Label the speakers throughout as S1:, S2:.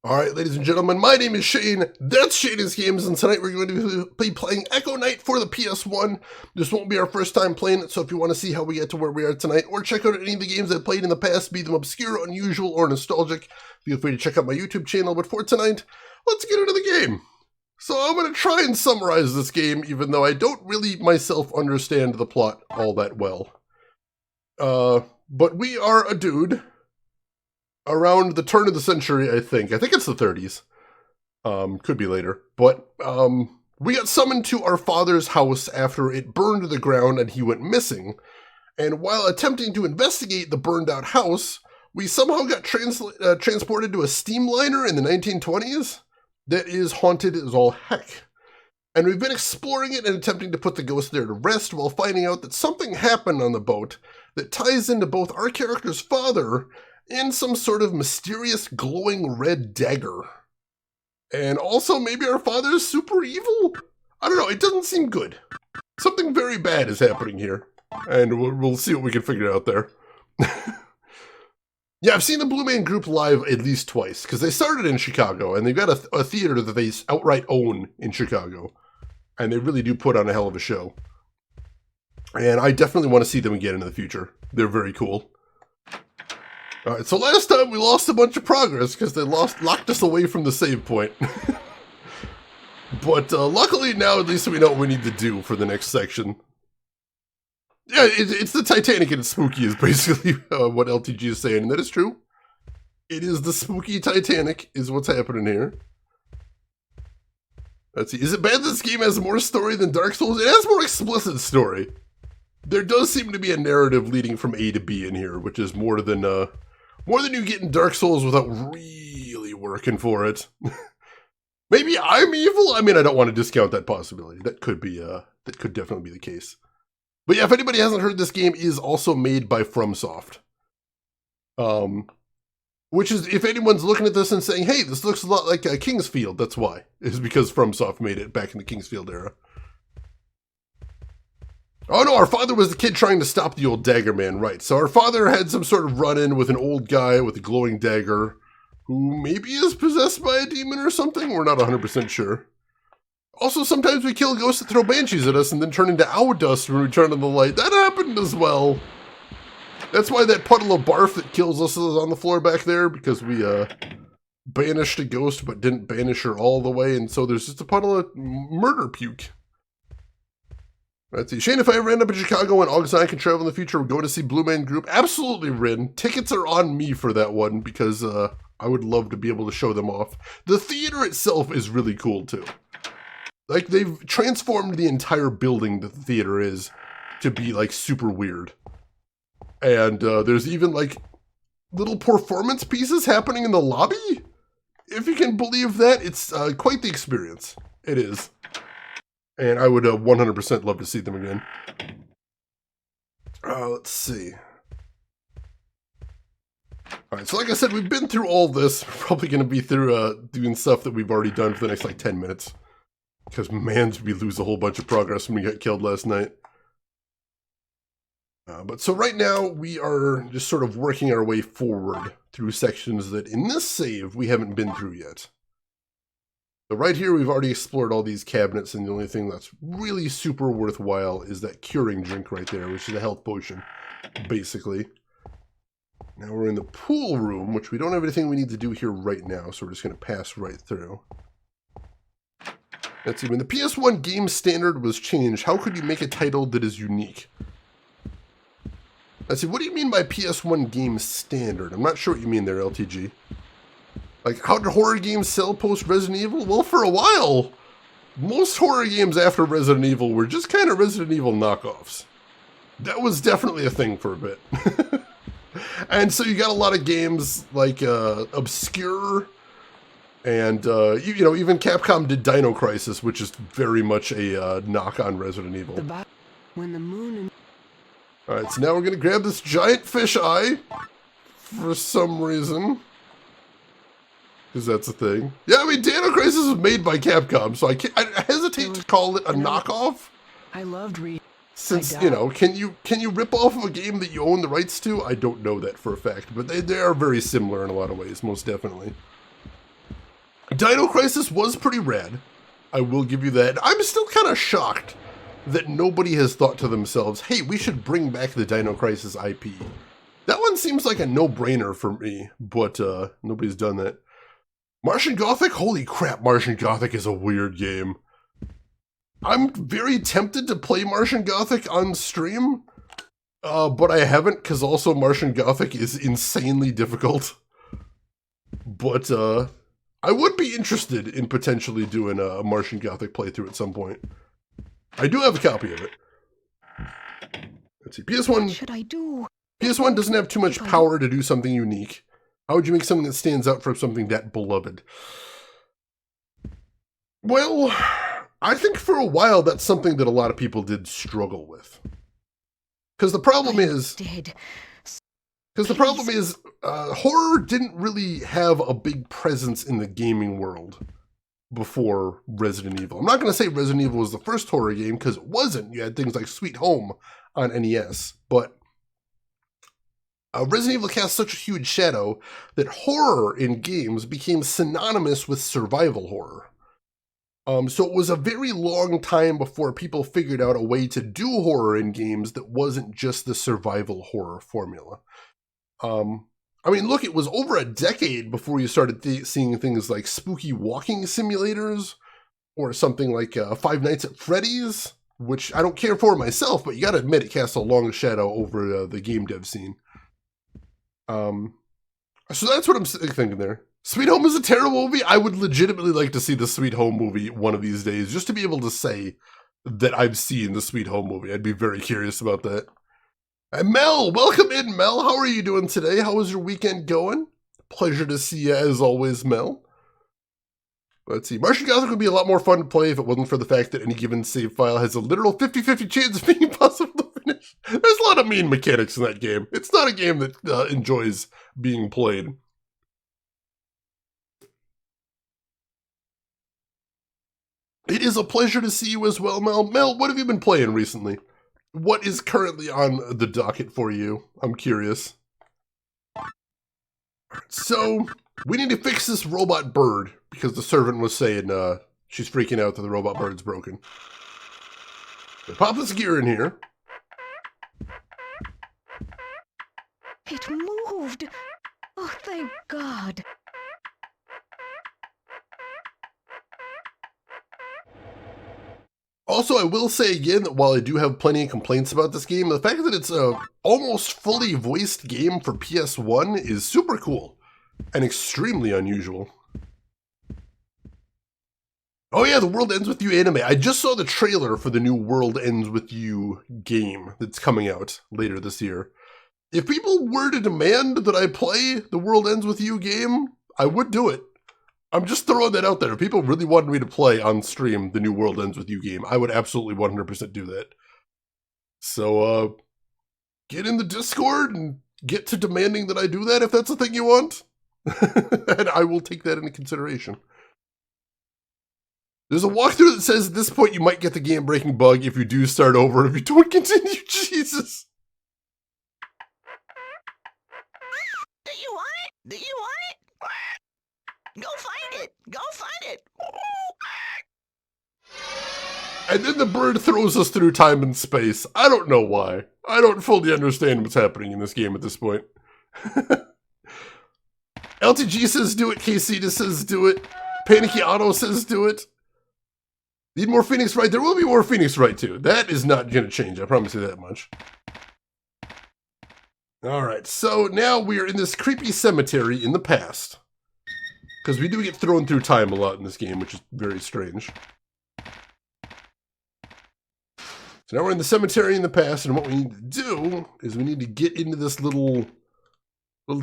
S1: Alright, ladies and gentlemen, my name is Shane, that's Shane's Games, and tonight we're going to be playing Echo Knight for the PS1. This won't be our first time playing it, so if you want to see how we get to where we are tonight, or check out any of the games I've played in the past, be them obscure, unusual, or nostalgic, feel free to check out my YouTube channel. But for tonight, let's get into the game. So I'm going to try and summarize this game, even though I don't really myself understand the plot all that well. But we are a dude around the turn of the century, I think. I think it's the 30s. Could be later. But we got summoned to our father's house after it burned to the ground and he went missing. And while attempting to investigate the burned out house, we somehow got transported to a steamliner in the 1920s that is haunted as all heck. And we've been exploring it and attempting to put the ghost there to rest while finding out that something happened on the boat that ties into both our character's father and some sort of mysterious glowing red dagger. And also maybe our father's super evil? I don't know, it doesn't seem good. Something very bad is happening here. And we'll see what we can figure out there. Yeah, I've seen the Blue Man Group live at least twice, because they started in Chicago, and they've got a theater that they outright own in Chicago. And they really do put on a hell of a show. And I definitely want to see them again in the future. They're very cool. Alright, so last time we lost a bunch of progress because they locked us away from the save point. But luckily now at least we know what we need to do for the next section. Yeah, it's the Titanic and it's spooky is basically what LTG is saying, and that is true. It is the spooky Titanic is what's happening here. Let's see, is it bad that this game has more story than Dark Souls? It has more explicit story. There does seem to be a narrative leading from A to B in here, which is more than you get in Dark Souls without really working for it. Maybe I'm evil? I mean, I don't want to discount that possibility. That could definitely be the case. But yeah, if anybody hasn't heard, this game is also made by FromSoft. Which is, if anyone's looking at this and saying, hey, this looks a lot like Kingsfield, that's why. It's because FromSoft made it back in the Kingsfield era. Oh no, our father was the kid trying to stop the old dagger man, right. So our father had some sort of run-in with an old guy with a glowing dagger who maybe is possessed by a demon or something. We're not 100% sure. Also, sometimes we kill ghosts that throw banshees at us and then turn into owl dust when we turn on the light. That happened as well. That's why that puddle of barf that kills us is on the floor back there, because we banished a ghost but didn't banish her all the way, and so there's just a puddle of murder puke. Let's see. Shane, if I ever end up in Chicago and August and I can travel in the future, we're going to see Blue Man Group. Absolutely, Rin. Tickets are on me for that one because I would love to be able to show them off. The theater itself is really cool, too. Like, they've transformed the entire building that the theater is to be, like, super weird. And there's even, like, little performance pieces happening in the lobby? If you can believe that, it's quite the experience. It is. And I would 100% love to see them again. Let's see. Alright, so like I said, we've been through all this. We're probably going to be through doing stuff that we've already done for the next, like, 10 minutes. Because, man, we lose a whole bunch of progress when we got killed last night. But so right now, we are just sort of working our way forward through sections that, in this save, we haven't been through yet. So right here, we've already explored all these cabinets, and the only thing that's really super worthwhile is that curing drink right there, which is a health potion, basically. Now we're in the pool room, which we don't have anything we need to do here right now, so we're just going to pass right through. Let's see, when the PS1 game standard was changed, how could you make a title that is unique? Let's see, what do you mean by PS1 game standard? I'm not sure what you mean there, LTG. Like, how did horror games sell post-Resident Evil? Well, for a while, most horror games after Resident Evil were just kind of Resident Evil knockoffs. That was definitely a thing for a bit. And so you got a lot of games like Obscure, and, you know, even Capcom did Dino Crisis, which is very much a knock on Resident Evil.
S2: When the moon...
S1: Alright, so now we're going to grab this giant fish eye for some reason. Because that's a thing. Yeah, I mean, Dino Crisis was made by Capcom, so I hesitate to call it a knockoff.
S2: I loved reading.
S1: Since, you know, can you rip off of a game that you own the rights to? I don't know that for a fact, but they are very similar in a lot of ways, most definitely. Dino Crisis was pretty rad. I will give you that. I'm still kind of shocked that nobody has thought to themselves, hey, we should bring back the Dino Crisis IP. That one seems like a no-brainer for me, but nobody's done that. Martian Gothic? Holy crap, Martian Gothic is a weird game. I'm very tempted to play Martian Gothic on stream, but I haven't, because also Martian Gothic is insanely difficult. But I would be interested in potentially doing a Martian Gothic playthrough at some point. I do have a copy of it. Let's see, PS1.
S3: What should I do?
S1: PS1 doesn't have too much power to do something unique. How would you make something that stands out from something that beloved? Well, I think for a while that's something that a lot of people did struggle with. Because the problem is... horror didn't really have a big presence in the gaming world before Resident Evil. I'm not going to say Resident Evil was the first horror game, because it wasn't. You had things like Sweet Home on NES, but Resident Evil cast such a huge shadow that horror in games became synonymous with survival horror. So it was a very long time before people figured out a way to do horror in games that wasn't just the survival horror formula. I mean, look, it was over a decade before you started seeing things like spooky walking simulators, or something like Five Nights at Freddy's, which I don't care for myself, but you gotta admit it casts a long shadow over the game dev scene. So that's what I'm thinking there. Sweet Home is a terrible movie. I would legitimately like to see the Sweet Home movie one of these days, just to be able to say that I've seen the Sweet Home movie. I'd be very curious about that. And Mel, welcome in, Mel. How are you doing today? How was your weekend going? Pleasure to see you as always, Mel. Let's see. Martian Gothic would be a lot more fun to play if it wasn't for the fact that any given save file has a literal 50-50 chance of being impossible to finish. There's a lot of mean mechanics in that game. It's not a game that enjoys being played. It is a pleasure to see you as well, Mel. Mel, what have you been playing recently? What is currently on the docket for you? I'm curious. So, we need to fix this robot bird, because the servant was saying she's freaking out that the robot bird's broken. So pop this gear in here.
S3: It moved! Oh, thank God.
S1: Also, I will say again that while I do have plenty of complaints about this game, the fact that it's a almost fully voiced game for PS1 is super cool and extremely unusual. Oh yeah, The World Ends With You anime. I just saw the trailer for the new World Ends With You game that's coming out later this year. If people were to demand that I play the World Ends With You game, I would do it. I'm just throwing that out there. If people really wanted me to play on stream the new World Ends With You game, I would absolutely 100% do that. So, get in the Discord and get to demanding that I do that if that's the thing you want. And I will take that into consideration. There's a walkthrough that says at this point you might get the game-breaking bug if you do start over. If you don't continue, Jesus.
S4: Do you want it? Do you want it? Go find it! Go find it!
S1: And then the bird throws us through time and space. I don't know why. I don't fully understand what's happening in this game at this point. LTG says do it. KC says do it. Panicky Auto says do it. Need more Phoenix Wright? There will be more Phoenix Wright too. That is not going to change. I promise you that much. Alright, so now we are in this creepy cemetery in the past. Because we do get thrown through time a lot in this game, which is very strange. So now we're in the cemetery in the past, and what we need to do is we need to get into this little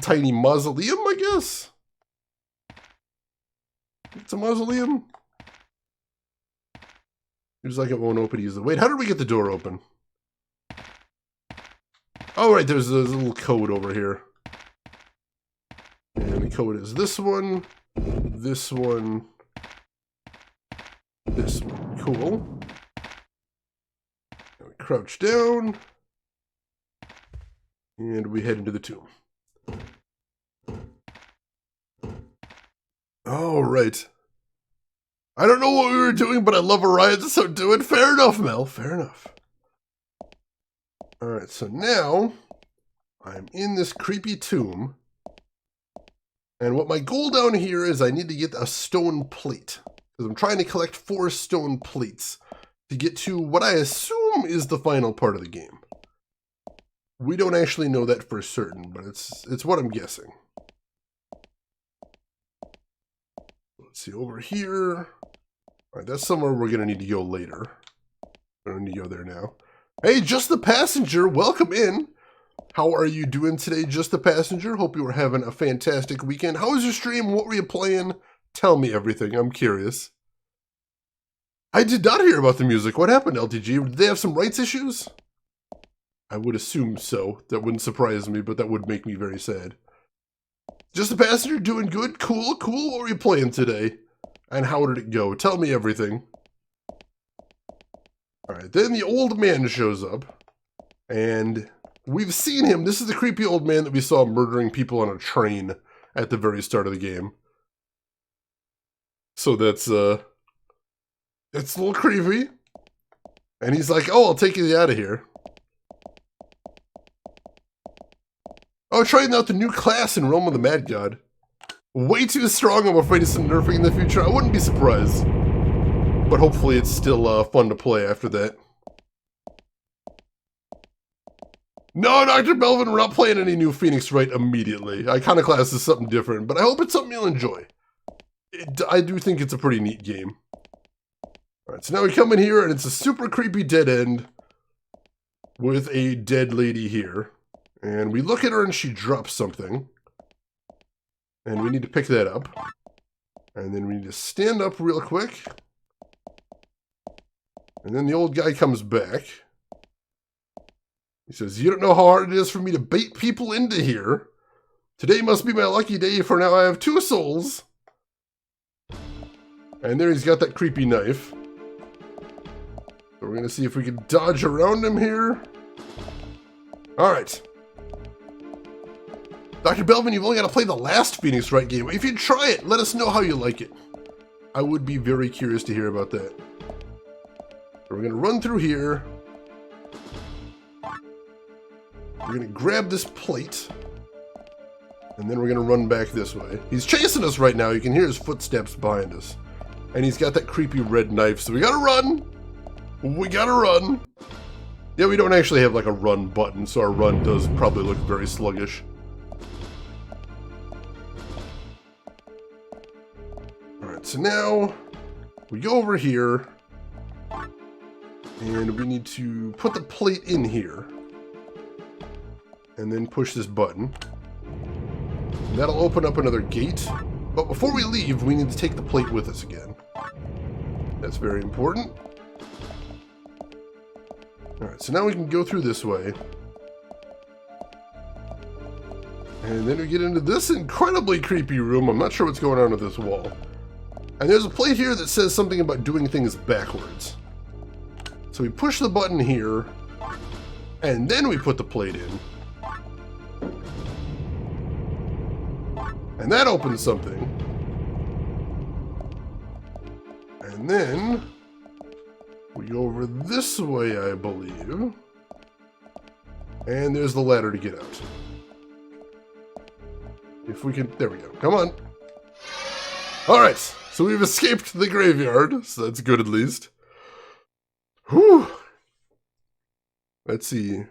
S1: tiny mausoleum, I guess? It's a mausoleum? Seems like it won't open easily. Wait, how did we get the door open? Oh, right, there's a little code over here. And the code is this one, this one, this one. Cool. And we crouch down. And we head into the tomb. All right. I don't know what we were doing, but I love Orion, so do it. Fair enough, Mel. Fair enough. Alright, so now I'm in this creepy tomb. And what my goal down here is I need to get a stone plate. Because I'm trying to collect 4 stone plates to get to what I assume is the final part of the game. We don't actually know that for certain, but it's what I'm guessing. Let's see, over here. Alright, that's somewhere we're going to need to go later. We don't need to go there now. Hey, Just the Passenger, welcome in. How are you doing today, Just the Passenger? Hope you were having a fantastic weekend. How was your stream? What were you playing? Tell me everything. I'm curious. I did not hear about the music. What happened, LTG? Did they have some rights issues? I would assume so. That wouldn't surprise me, but that would make me very sad. Just the Passenger doing good? Cool, cool. What were you playing today? And how did it go? Tell me everything. Alright, then the old man shows up. And we've seen him. This is the creepy old man that we saw murdering people on a train at the very start of the game. So that's it's a little creepy. And he's like, oh, I'll take you out of here. Oh, trying out the new class in Realm of the Mad God. Way too strong, I'm afraid of some nerfing in the future. I wouldn't be surprised. But hopefully it's still fun to play after that. No, Dr. Melvin, we're not playing any new Phoenix Wright immediately. Iconoclast is something different, but I hope it's something you'll enjoy. I do think it's a pretty neat game. Alright, so now we come in here, and it's a super creepy dead end with a dead lady here. And we look at her, and she drops something. And we need to pick that up. And then we need to stand up real quick. And then the old guy comes back. He says, you don't know how hard it is for me to bait people into here. Today must be my lucky day, for now I have 2 souls. And there he's got that creepy knife. So we're going to see if we can dodge around him here. Alright. Dr. Belvin, you've only got to play the last Phoenix Wright game. If you try it, let us know how you like it. I would be very curious to hear about that. So we're going to run through here. We're going to grab this plate. And then we're going to run back this way. He's chasing us right now. You can hear his footsteps behind us. And he's got that creepy red knife. So we got to run. We got to run. Yeah, we don't actually have like a run button. So our run does probably look very sluggish. Alright, so now we go over here. And we need to put the plate in here. And then push this button. And that'll open up another gate. But before we leave, we need to take the plate with us again. That's very important. Alright, so now we can go through this way. And then we get into this incredibly creepy room. I'm not sure what's going on with this wall. And there's a plate here that says something about doing things backwards. So we push the button here, and then we put the plate in. And that opens something. And then we go over this way, I believe. And there's the ladder to get out. If we can, there we go. Come on. Alright, so we've escaped the graveyard, so that's good at least. Whew. Let's see.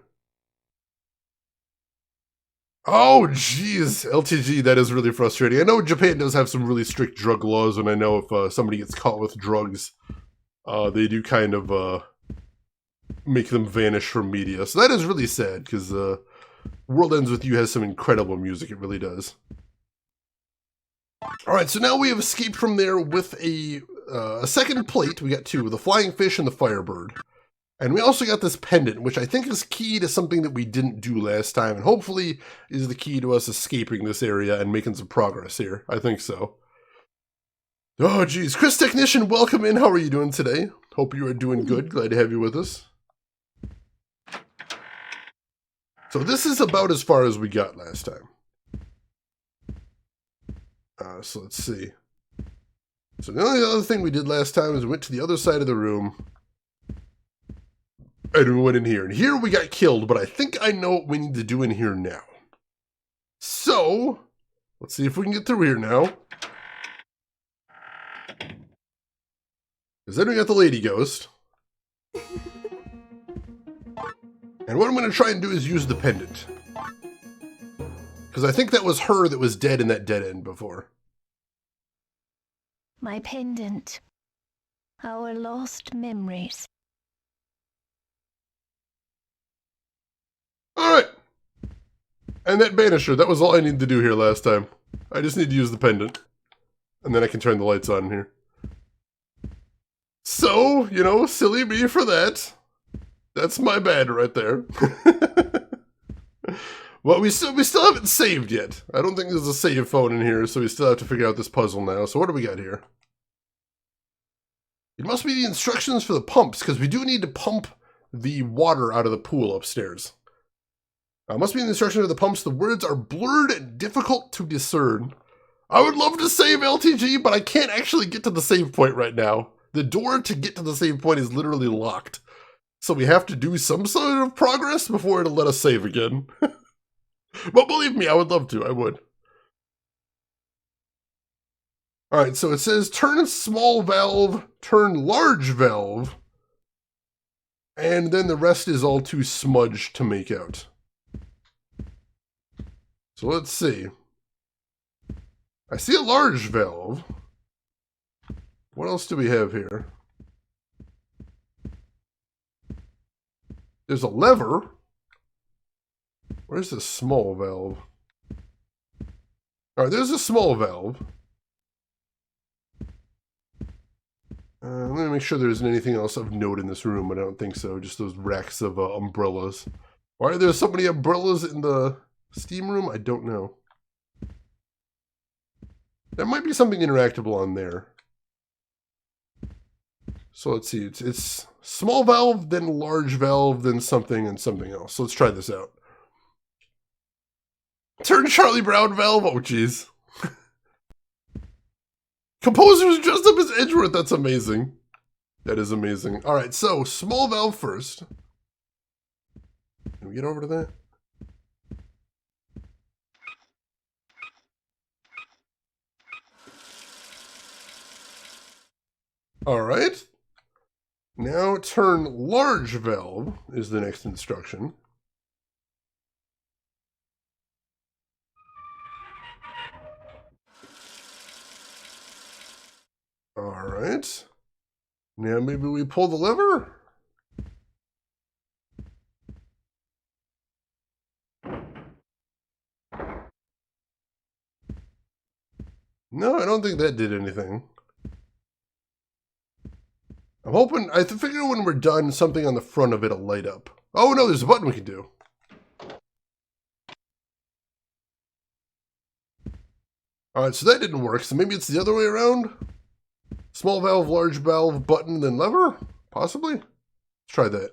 S1: Oh, jeez, LTG, that is really frustrating. I know Japan does have some really strict drug laws, and I know if somebody gets caught with drugs, they do kind of make them vanish from media. So that is really sad, because World Ends With You has some incredible music, it really does. Alright, so now we have escaped from there with a second plate. We got 2, the flying fish and the firebird. And we also got this pendant, which I think is key to something that we didn't do last time, and hopefully is the key to us escaping this area and making some progress here. I think so. Oh, geez. Chris Technician, welcome in. How are you doing today? Hope you are doing good. Glad to have you with us. So this is about as far as we got last time. So let's see. So the only other thing we did last time is we went to the other side of the room. And we went in here. And here we got killed, but I think I know what we need to do in here now. So, let's see if we can get through here now. Because then we got the lady ghost. And what I'm going to try and do is use the pendant. Because I think that was her that was dead in that dead end before.
S3: My pendant. Our lost memories.
S1: Alright. And that banisher, that was all I needed to do here last time. I just need to use the pendant. And then I can turn the lights on here. So, you know, silly me for that. That's my bad right there. Well, we still haven't saved yet. I don't think there's a save phone in here, so we still have to figure out this puzzle now. So what do we got here? It must be the instructions for the pumps, because we do need to pump the water out of the pool upstairs. Must be the instructions for the pumps. The words are blurred and difficult to discern. I would love to save LTG, but I can't actually get to the save point right now. The door to get to the save point is literally locked. So we have to do some sort of progress before it'll let us save again. But believe me, I would love to. I would. Alright, so it says turn small valve, turn large valve. And then the rest is all too smudged to make out. So let's see. I see a large valve. What else do we have here? There's a lever. Where's the small valve? Alright, there's a small valve. Let me make sure there isn't anything else of note in this room. I don't think so. Just those racks of umbrellas. Why are there so many umbrellas in the steam room? I don't know. There might be something interactable on there. So let's see. It's small valve, then large valve, then something and something else. So let's try this out. Turn Charlie Brown valve. Oh, jeez. Composer's dressed up as Edgeworth. That's amazing. That is amazing. All right, so small valve first. Can we get over to that? All right. Now turn large valve is the next instruction. All right. Now maybe we pull the lever? No, I don't think that did anything. I'm hoping, I figure when we're done, something on the front of it will light up. Oh no, there's a button we can do. Alright, so that didn't work, so maybe it's the other way around? Small valve, large valve, button, then lever? Possibly? Let's try that.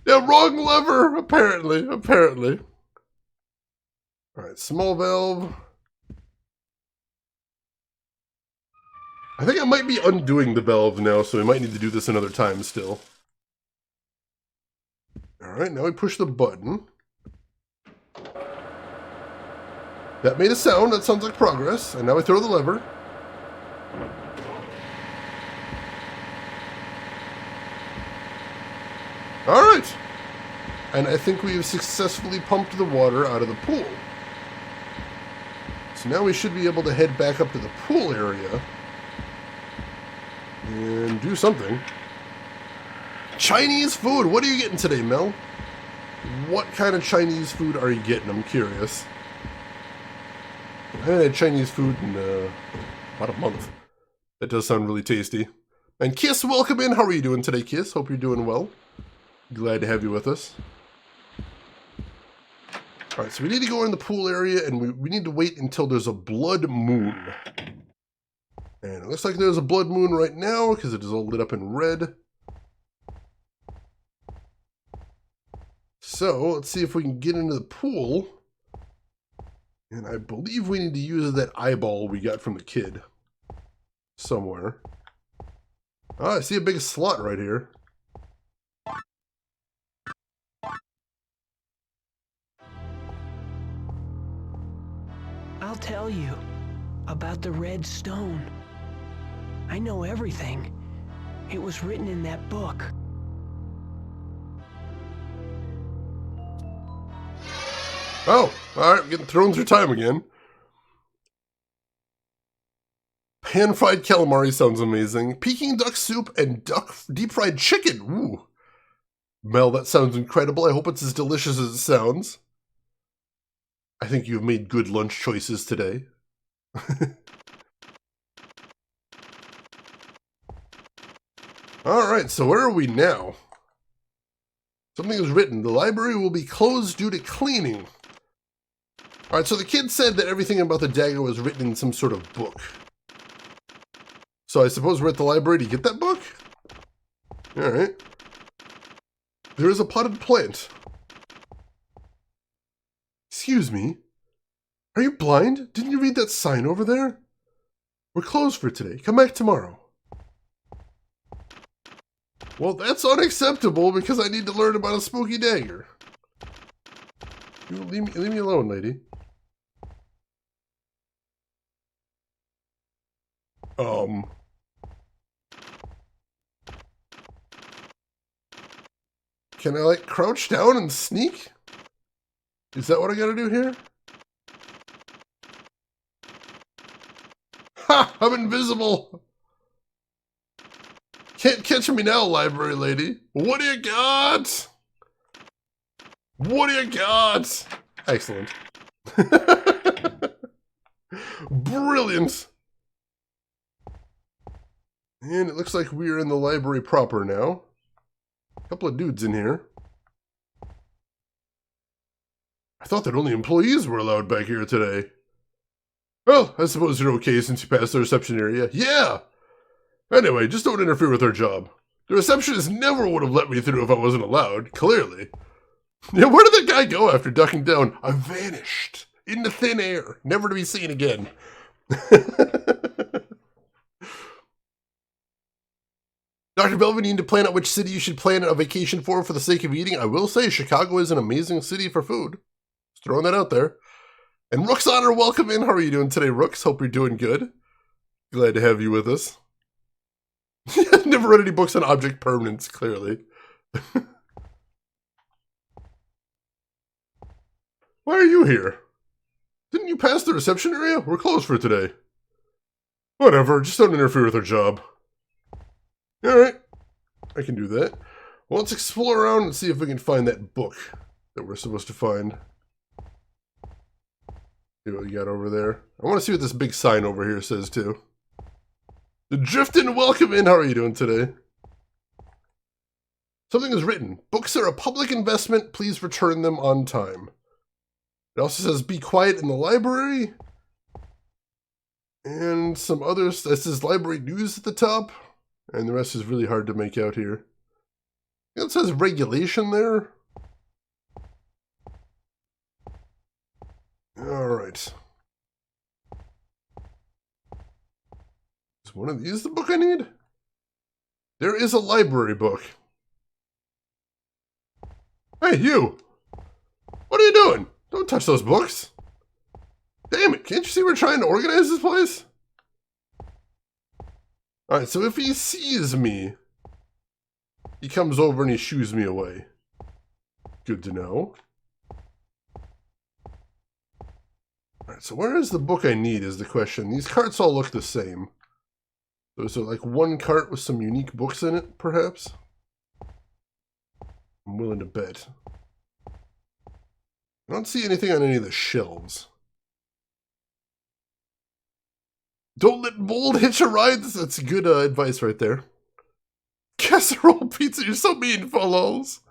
S1: Yeah, wrong lever, apparently. Alright, small valve. I think I might be undoing the valve now, so we might need to do this another time still. Alright, now we push the button. That made a sound, that sounds like progress. And now we throw the lever. Alright! And I think we have successfully pumped the water out of the pool. So now we should be able to head back up to the pool area and do something. Chinese food! What are you getting today, Mel? What kind of Chinese food are you getting? I'm curious. I haven't had Chinese food in about a month. That does sound really tasty. And Kiss, welcome in. How are you doing today, Kiss? Hope you're doing well. Glad to have you with us. Alright, so we need to go in the pool area, and we need to wait until there's a blood moon. And it looks like there's a blood moon right now, because it is all lit up in red. So let's see if we can get into the pool. And I believe we need to use that eyeball we got from the kid somewhere. Oh, I see a big slot right here.
S2: I'll tell you about the red stone. I know everything. It was written in that book.
S1: Oh, alright, getting thrown through time again. Pan-fried calamari sounds amazing. Peking duck soup and duck deep-fried chicken. Ooh. Mel, that sounds incredible. I hope it's as delicious as it sounds. I think you've made good lunch choices today. Alright, so where are we now? Something is written. The library will be closed due to cleaning. Alright, so the kid said that everything about the dagger was written in some sort of book. So I suppose we're at the library to get that book? Alright. There is a potted plant. Excuse me. Are you blind? Didn't you read that sign over there? We're closed for today. Come back tomorrow. Well, that's unacceptable because I need to learn about a spooky dagger. You leave me alone, lady. Can I, like, crouch down and sneak? Is that what I gotta do here? Ha! I'm invisible! Can't catch me now, library lady. What do you got? What do you got? Excellent. Brilliant. And it looks like we're in the library proper now. A couple of dudes in here. I thought that only employees were allowed back here today. Well, I suppose you're okay since you passed the reception area. Yeah! Anyway, just don't interfere with our job. The receptionist never would have let me through if I wasn't allowed, clearly. Yeah, where did that guy go after ducking down? I vanished into thin air, never to be seen again. Dr. Belvin, you need to plan out which city you should plan a vacation for the sake of eating. I will say Chicago is an amazing city for food. Just throwing that out there. And Rook's Honor, welcome in. How are you doing today, Rooks? Hope you're doing good. Glad to have you with us. Never read any books on object permanence, clearly. Why are you here? Didn't you pass the reception area? We're closed for today. Whatever, just don't interfere with our job. Alright, I can do that. Well, let's explore around and see if we can find that book that we're supposed to find. See what we got over there. I want to see what this big sign over here says, too. The Driftin', welcome in. How are you doing today? Something is written. Books are a public investment. Please return them on time. It also says, be quiet in the library. And some others. This is library news at the top. And the rest is really hard to make out here. It says regulation there. Alright. Is one of these the book I need? There is a library book. Hey, you! What are you doing? Don't touch those books. Damn it, can't you see we're trying to organize this place? Alright, so if he sees me, he comes over and he shoos me away. Good to know. Alright, so where is the book I need is the question. These carts all look the same. So is there like one cart with some unique books in it, perhaps? I'm willing to bet. I don't see anything on any of the shelves. Don't let mold hitch a ride. That's good advice right there. Casserole pizza, you're so mean, follows.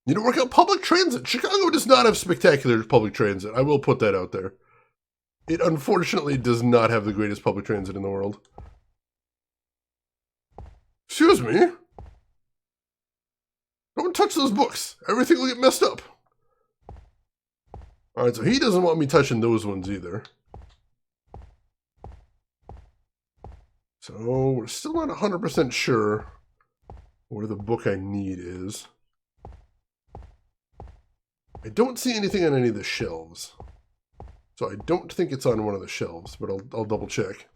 S1: You know, work out public transit. Chicago does not have spectacular public transit. I will put that out there. It unfortunately does not have the greatest public transit in the world. Excuse me? don't touch those books. Everything will get messed up. Alright, so he doesn't want me touching those ones either. So we're still not 100% sure where the book I need is. I don't see anything on any of the shelves. So I don't think it's on one of the shelves, but I'll double check.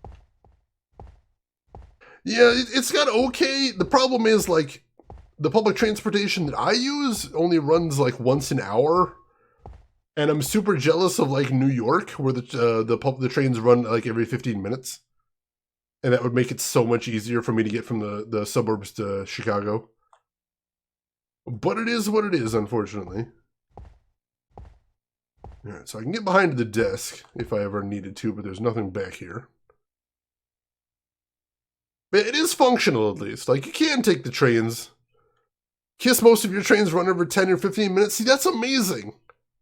S1: Yeah, it's got okay. The problem is, like, the public transportation that I use only runs like once an hour. And I'm super jealous of like New York, where the trains run like every 15 minutes. And that would make it so much easier for me to get from the suburbs to Chicago. But it is what it is, unfortunately. Alright, so I can get behind the desk if I ever needed to, but there's nothing back here. But it is functional, at least. Like, you can take the trains. Kiss, most of your trains run over 10 or 15 minutes. See, that's amazing.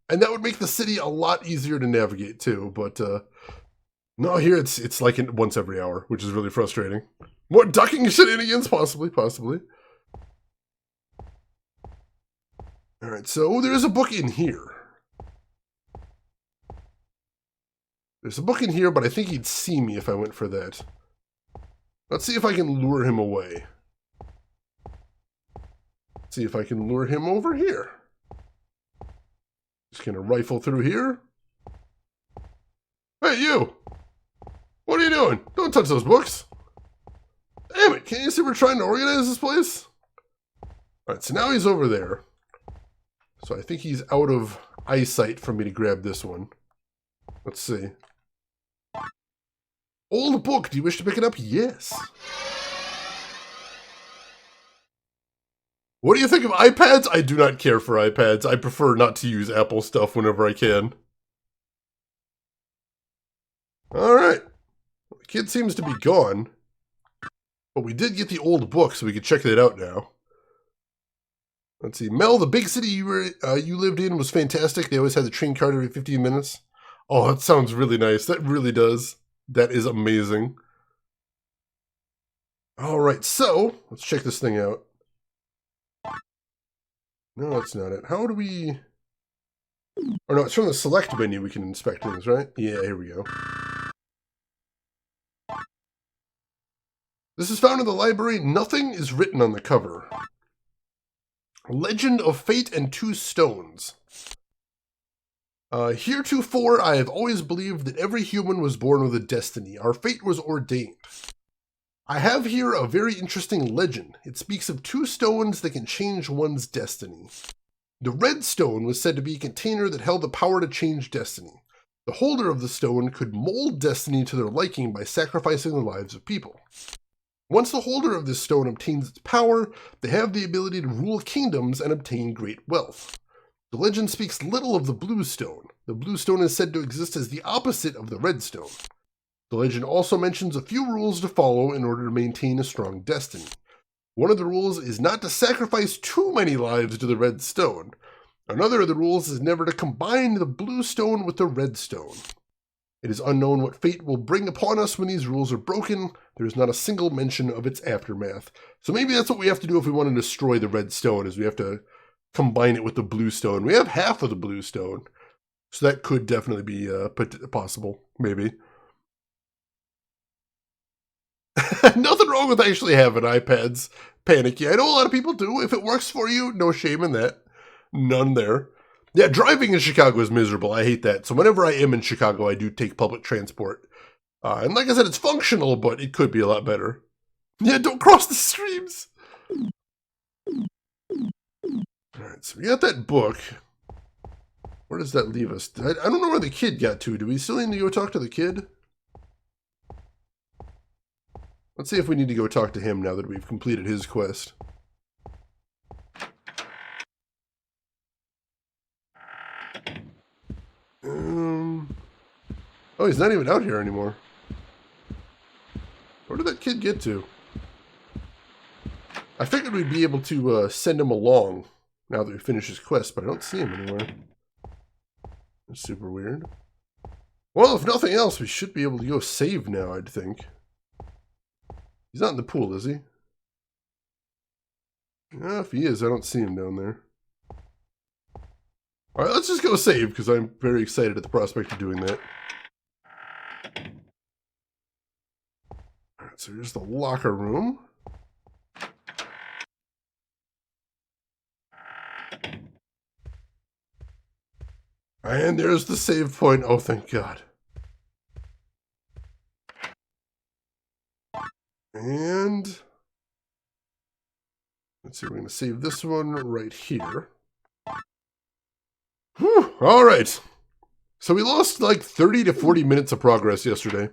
S1: And that would make the city a lot easier to navigate, too. But, no, here it's like once every hour, which is really frustrating. More ducking shenanigans? Possibly. Alright, so there is a book in here. There's a book in here, but I think he'd see me if I went for that. Let's see if I can lure him away. See if I can lure him over here. Just gonna rifle through here. Hey, you! What are you doing? Don't touch those books. Damn it, can't you see we're trying to organize this place? Alright, so now he's over there. So I think he's out of eyesight for me to grab this one. Let's see. Old book, do you wish to pick it up? Yes. What do you think of iPads? I do not care for iPads. I prefer not to use Apple stuff whenever I can. Alright. The kid seems to be gone. But we did get the old book, so we can check that out now. Let's see. Mel, the big city you lived in was fantastic. They always had the train card every 15 minutes. Oh, that sounds really nice. That really does. That is amazing. Alright, so, let's check this thing out. No, that's not it. How do we... Oh, no, it's from the select menu we can inspect things, right? Yeah, here we go. This is found in the library. Nothing is written on the cover. Legend of Fate and Two Stones. Heretofore, I have always believed that every human was born with a destiny. Our fate was ordained. I have here a very interesting legend. It speaks of two stones that can change one's destiny. The red stone was said to be a container that held the power to change destiny. The holder of the stone could mold destiny to their liking by sacrificing the lives of people. Once the holder of this stone obtains its power, they have the ability to rule kingdoms and obtain great wealth. The legend speaks little of the blue stone. The blue stone is said to exist as the opposite of the red stone. The legend also mentions a few rules to follow in order to maintain a strong destiny. One of the rules is not to sacrifice too many lives to the red stone. Another of the rules is never to combine the blue stone with the red stone. It is unknown what fate will bring upon us when these rules are broken. There is not a single mention of its aftermath. So maybe that's what we have to do if we want to destroy the red stone, is we have to combine it with the blue stone. We have half of the blue stone. So that could definitely be possible, maybe. Nothing wrong with actually having iPads panicky. I know a lot of people do. If it works for you, no shame in that. None there. Yeah, driving in Chicago is miserable. I hate that. So whenever I am in Chicago, I do take public transport. And like I said, it's functional, but it could be a lot better. Yeah, don't cross the streams. Alright, so we got that book. Where does that leave us? I don't know where the kid got to. Do we still need to go talk to the kid? Let's see if we need to go talk to him now that we've completed his quest. Oh, he's not even out here anymore. Where did that kid get to? I figured we'd be able to send him along now that we finish his quest, but I don't see him anywhere. That's super weird. Well, if nothing else, we should be able to go save now, I'd think. He's not in the pool, is he? Yeah, if he is, I don't see him down there. Alright, let's just go save, because I'm very excited at the prospect of doing that. Alright, so here's the locker room. And there's the save point. Oh, thank God. And let's see, we're going to save this one right here. Whew, all right. So we lost like 30 to 40 minutes of progress yesterday.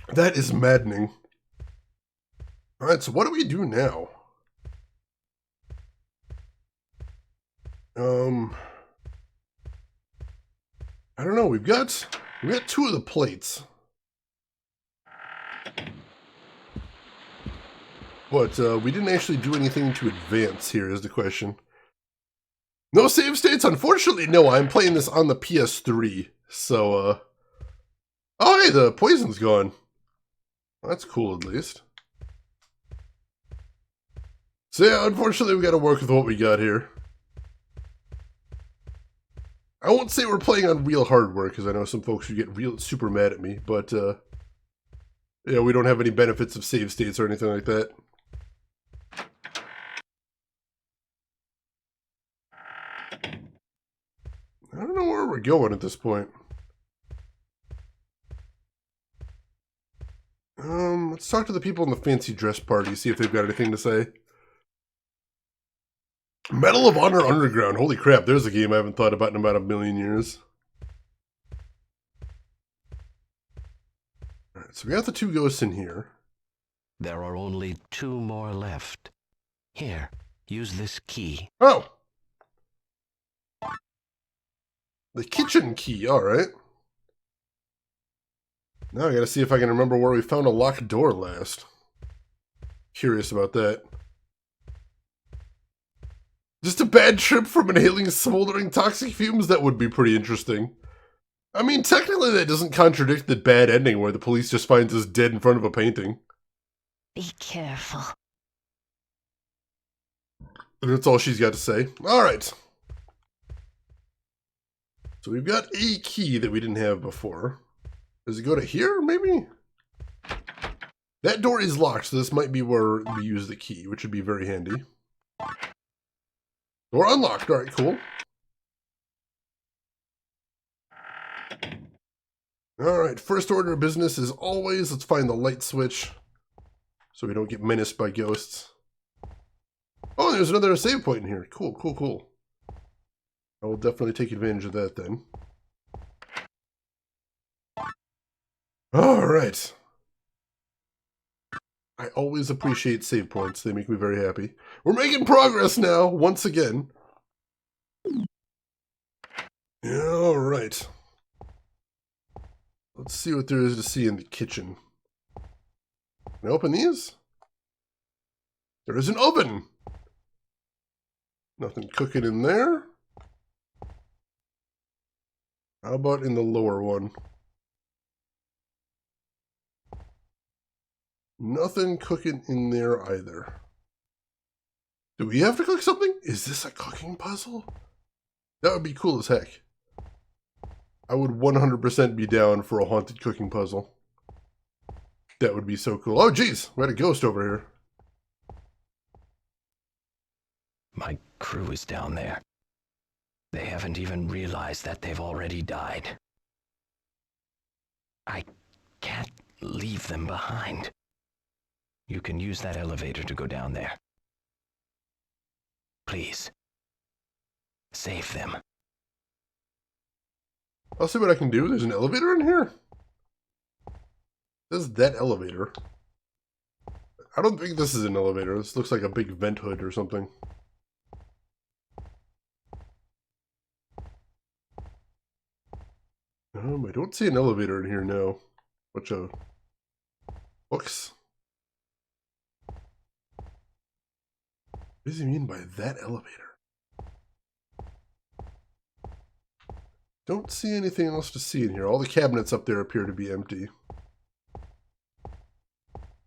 S1: That is maddening. All right, so what do we do now? I don't know. We've got two of the plates. But we didn't actually do anything to advance here is the question. No save states? Unfortunately, no. I'm playing this on the PS3. So, oh, hey, the poison's gone. Well, that's cool, at least. So, yeah, unfortunately, we got to work with what we got here. I won't say we're playing on real hardware, because I know some folks would get super mad at me, but, yeah, we don't have any benefits of save states or anything like that. I don't know where we're going at this point. Let's talk to the people in the fancy dress party, see if they've got anything to say. Medal of Honor Underground. Holy crap, there's a game I haven't thought about in about a million years. Alright, so we got the two ghosts in here.
S5: There are only 2 more left. Here, use this key.
S1: Oh! The kitchen key, alright. Now I gotta see if I can remember where we found a locked door last. Curious about that. Just a bad trip from inhaling smoldering toxic fumes? That would be pretty interesting. I mean, technically that doesn't contradict the bad ending where the police just finds us dead in front of a painting.
S3: Be careful.
S1: And that's all she's got to say. Alright. So we've got a key that we didn't have before. Does it go to here, maybe? That door is locked, so this might be where we use the key, which would be very handy. Door unlocked. Alright, cool. Alright, first order of business is always, let's find the light switch so we don't get menaced by ghosts. Oh, there's another save point in here. Cool, cool, cool. I will definitely take advantage of that then. Alright. I always appreciate save points. They make me very happy. We're making progress now, once again. Alright. Let's see what there is to see in the kitchen. Can I open these? There is an oven! Nothing cooking in there. How about in the lower one? Nothing cooking in there either. Do we have to cook something? Is this a cooking puzzle? That would be cool as heck. I would 100% be down for a haunted cooking puzzle. That would be so cool. Oh, geez, we had a ghost over here.
S5: My crew is down there. They haven't even realized that they've already died. I can't leave them behind. You can use that elevator to go down there. Please. Save them.
S1: I'll see what I can do. There's an elevator in here? This is that elevator. I don't think this is an elevator. This looks like a big vent hood or something. I don't see an elevator in here now. Bunch of books. What does he mean by that elevator? Don't see anything else to see in here. All the cabinets up there appear to be empty.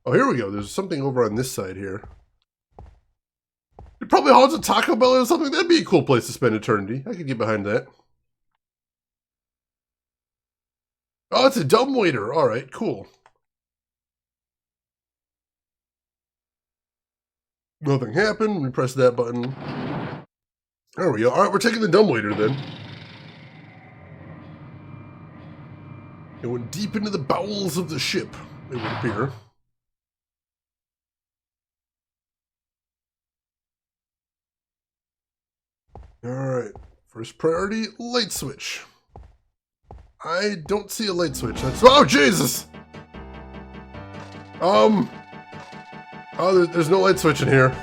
S1: Oh, here we go. There's something over on this side here. It probably haunts a Taco Bell or something. That'd be a cool place to spend eternity. I could get behind that. Oh, it's a dumbwaiter. All right, cool. Nothing happened. We press that button. There we go. All right, we're taking the dumbwaiter then. It went deep into the bowels of the ship, it would appear. Alright, first priority, light switch. I don't see a light switch. That's, oh, Jesus! Oh, there's no light switch in here.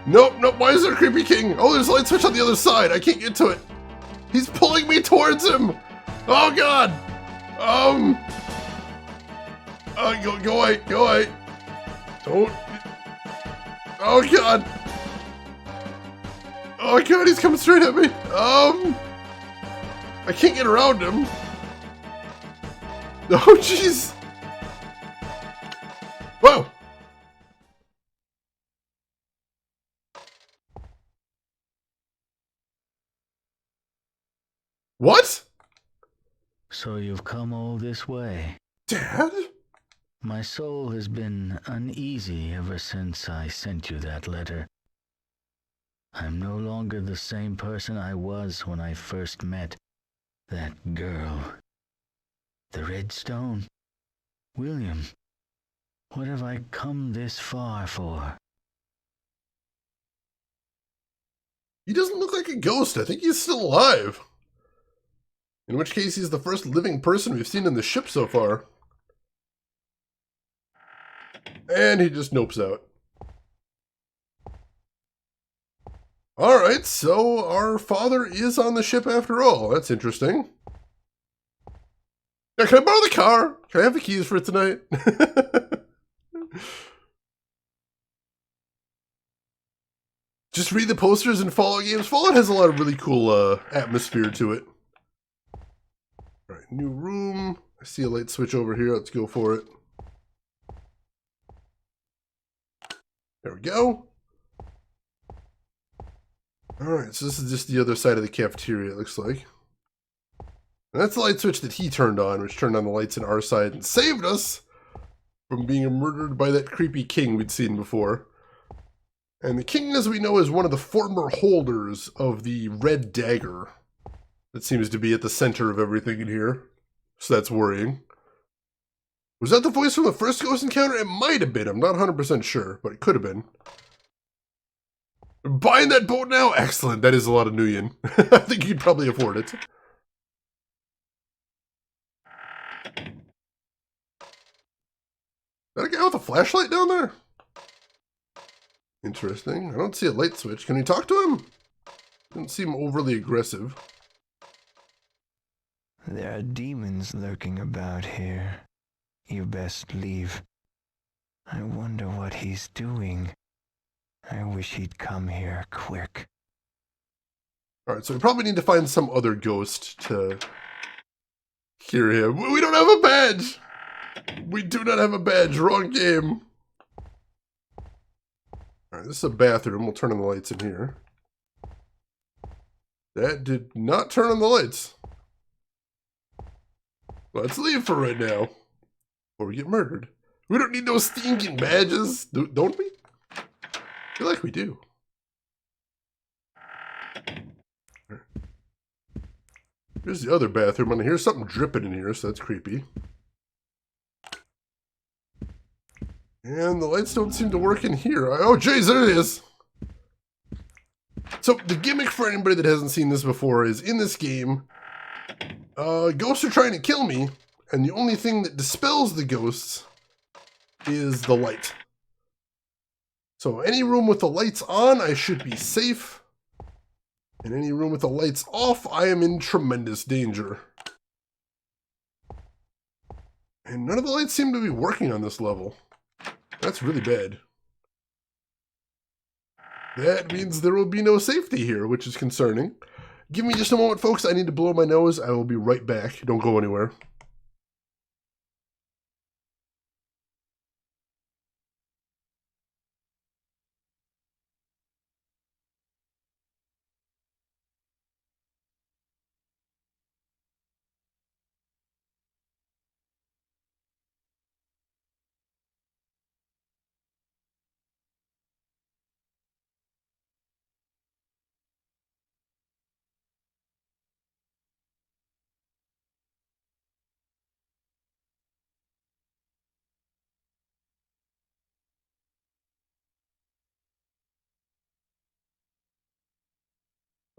S1: Nope, why is there a creepy king? Oh, there's a light switch on the other side. I can't get to it. He's pulling me towards him! Oh, God! Go away. Don't. Oh, God! Oh, God, he's coming straight at me! I can't get around him. Oh, jeez! Whoa! What?
S6: So you've come all this way.
S1: Dad?
S6: My soul has been uneasy ever since I sent you that letter. I'm no longer the same person I was when I first met that girl. The Red Stone. William, what have I come this far for?
S1: He doesn't look like a ghost. I think he's still alive. In which case, he's the first living person we've seen in the ship so far. And he just nopes out. Alright, so our father is on the ship after all. That's interesting. Yeah, can I borrow the car? Can I have the keys for it tonight? Just read the posters in Fallout games. Fallout has a lot of really cool atmosphere to it. Alright, new room. I see a light switch over here. Let's go for it. There we go. Alright, so this is just the other side of the cafeteria, it looks like. And that's the light switch that he turned on, which turned on the lights in our side and saved us from being murdered by that creepy king we'd seen before. And the king, as we know, is one of the former holders of the red dagger that seems to be at the center of everything in here. So that's worrying. Was that the voice from the first ghost encounter? It might have been. I'm not 100% sure, but it could have been. Buying that boat now? Excellent. That is a lot of Nuyen. I think you'd probably afford it. Is that a guy with a flashlight down there? Interesting. I don't see a light switch. Can we talk to him? Doesn't seem overly aggressive.
S2: There are demons lurking about here. You best leave. I wonder what he's doing. I wish he'd come here quick.
S1: Alright, so we probably need to find some other ghost to hear him. We don't have a badge! We do not have a badge. Wrong game. Alright, this is a bathroom. We'll turn on the lights in here. That did not turn on the lights. Let's leave for right now. Or we get murdered. We don't need those stinking badges, don't we? I feel like we do. Here's the other bathroom. And here's something dripping in here, so that's creepy. And the lights don't seem to work in here. Oh, jeez, there it is. So the gimmick for anybody that hasn't seen this before is in this game, ghosts are trying to kill me, and the only thing that dispels the ghosts is the light. So any room with the lights on, I should be safe. And any room with the lights off, I am in tremendous danger. And none of the lights seem to be working on this level. That's really bad. That means there will be no safety here, which is concerning. Give me just a moment, folks. I need to blow my nose. I will be right back. Don't go anywhere.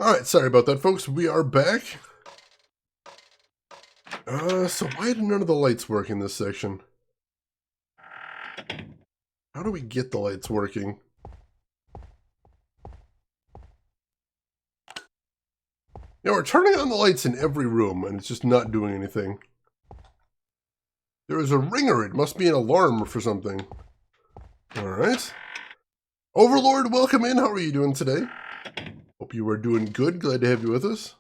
S1: Alright, sorry about that, folks. We are back. So why do none of the lights work in this section? How do we get the lights working? Yeah, we're turning on the lights in every room, and it's just not doing anything. There is a ringer. It must be an alarm for something. Alright. Overlord, welcome in. How are you doing today? Hope you are doing good. Glad to have you with us.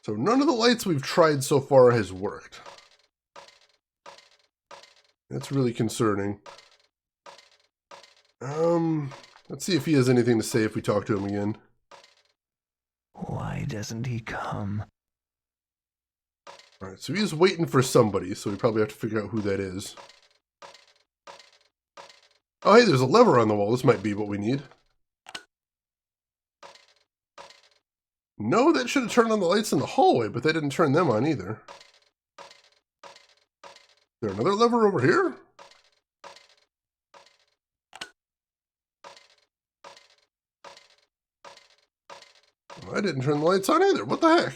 S1: So none of the lights we've tried so far has worked. That's really concerning. Let's see if he has anything to say if we talk to him again.
S2: Why doesn't he come?
S1: Alright, so he is waiting for somebody, so we probably have to figure out who that is. Oh, hey, there's a lever on the wall. This might be what we need. No, that should have turned on the lights in the hallway, but they didn't turn them on either. Is there another lever over here? Well, I didn't turn the lights on either. What the heck?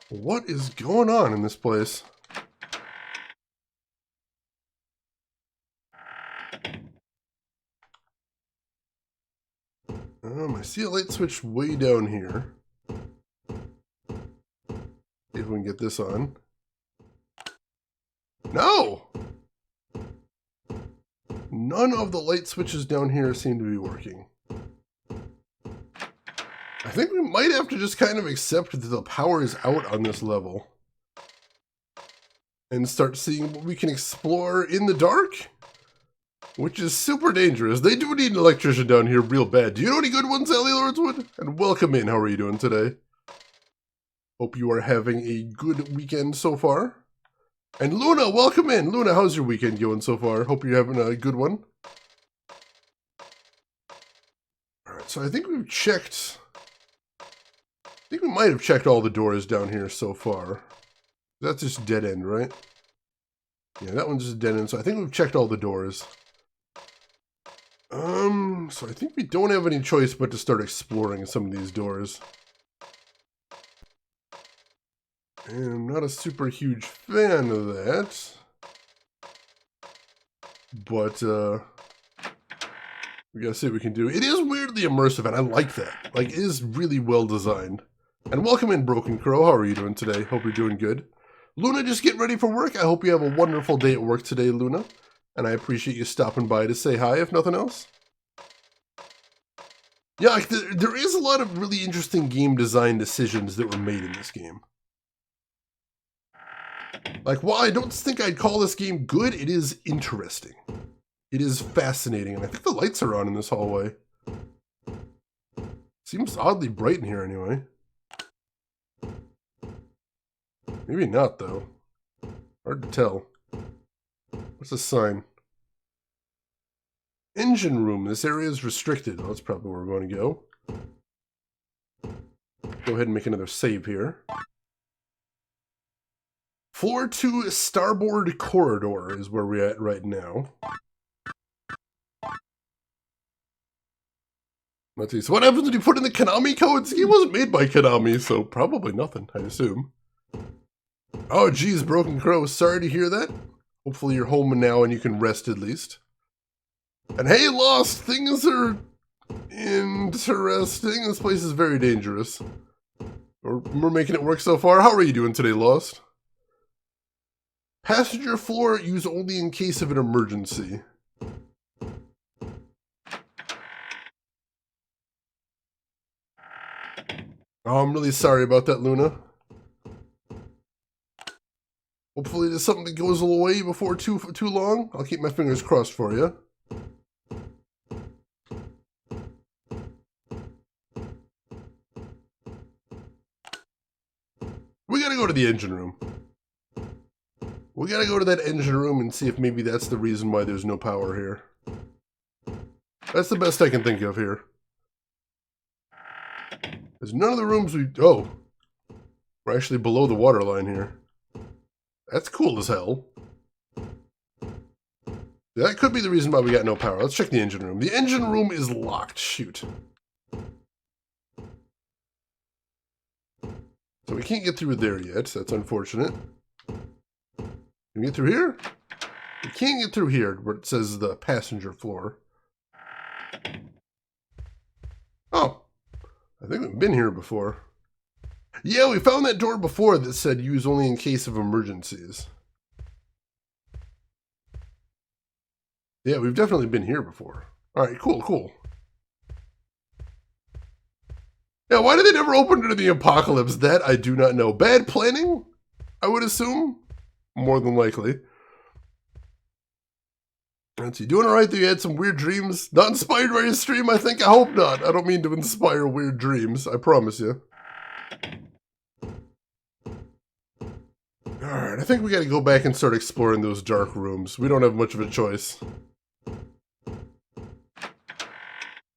S1: What is going on in this place? I see a light switch way down here. See if we can get this on. No! None of the light switches down here seem to be working. I think we might have to just kind of accept that the power is out on this level. And start seeing what we can explore in the dark. Which is super dangerous. They do need an electrician down here real bad. Do you know any good ones, Ellie Lordswood? And welcome in. How are you doing today? Hope you are having a good weekend so far. And Luna, welcome in. Luna, how's your weekend going so far? Hope you're having a good one. Alright, so I think we've checked... I think we might have checked all the doors down here so far. That's just dead end, right? Yeah, that one's just dead end, so I think we've checked all the doors. So I think we don't have any choice but to start exploring some of these doors. And I'm not a super huge fan of that. But, we gotta see what we can do. It is weirdly immersive, and I like that. Like, it is really well designed. And welcome in, Broken Crow. How are you doing today? Hope you're doing good. Luna, just getting ready for work. I hope you have a wonderful day at work today, Luna. And I appreciate you stopping by to say hi, if nothing else. Yeah, like there is a lot of really interesting game design decisions that were made in this game. Like, while I don't think I'd call this game good, it is interesting. It is fascinating, and I think the lights are on in this hallway. Seems oddly bright in here anyway. Maybe not, though. Hard to tell. What's the sign? Engine room. This area is restricted. Oh, that's probably where we're going to go. Go ahead and make another save here. Floor 2 starboard corridor is where we're at right now. Let's see. So what happens when you put in the Konami code? This game wasn't made by Konami, so probably nothing, I assume. Oh, geez, Broken Crow. Sorry to hear that. Hopefully you're home now and you can rest at least. And hey, Lost, things are interesting. This place is very dangerous. We're making it work so far. How are you doing today, Lost? Passenger floor used only in case of an emergency. Oh, I'm really sorry about that, Luna. Hopefully there's something that goes away before too long. I'll keep my fingers crossed for you. We gotta go to the engine room. We gotta go to that engine room and see if maybe that's the reason why there's no power here. That's the best I can think of here. There's none of the rooms we... Oh. We're actually below the water line here. That's cool as hell. That could be the reason why we got no power. Let's check the engine room. The engine room is locked. Shoot. So we can't get through there yet. That's unfortunate. Can we get through here? We can't get through here where it says the passenger floor. Oh, I think we've been here before. Yeah, we found that door before that said use only in case of emergencies. Yeah, we've definitely been here before. All right, cool, cool. Yeah, why did they never open to the apocalypse? That I do not know. Bad planning, I would assume. More than likely. Let's see, doing all right though. You had some weird dreams. Not inspired by your stream, I think. I hope not. I don't mean to inspire weird dreams. I promise you. Alright, I think we gotta go back and start exploring those dark rooms. We don't have much of a choice.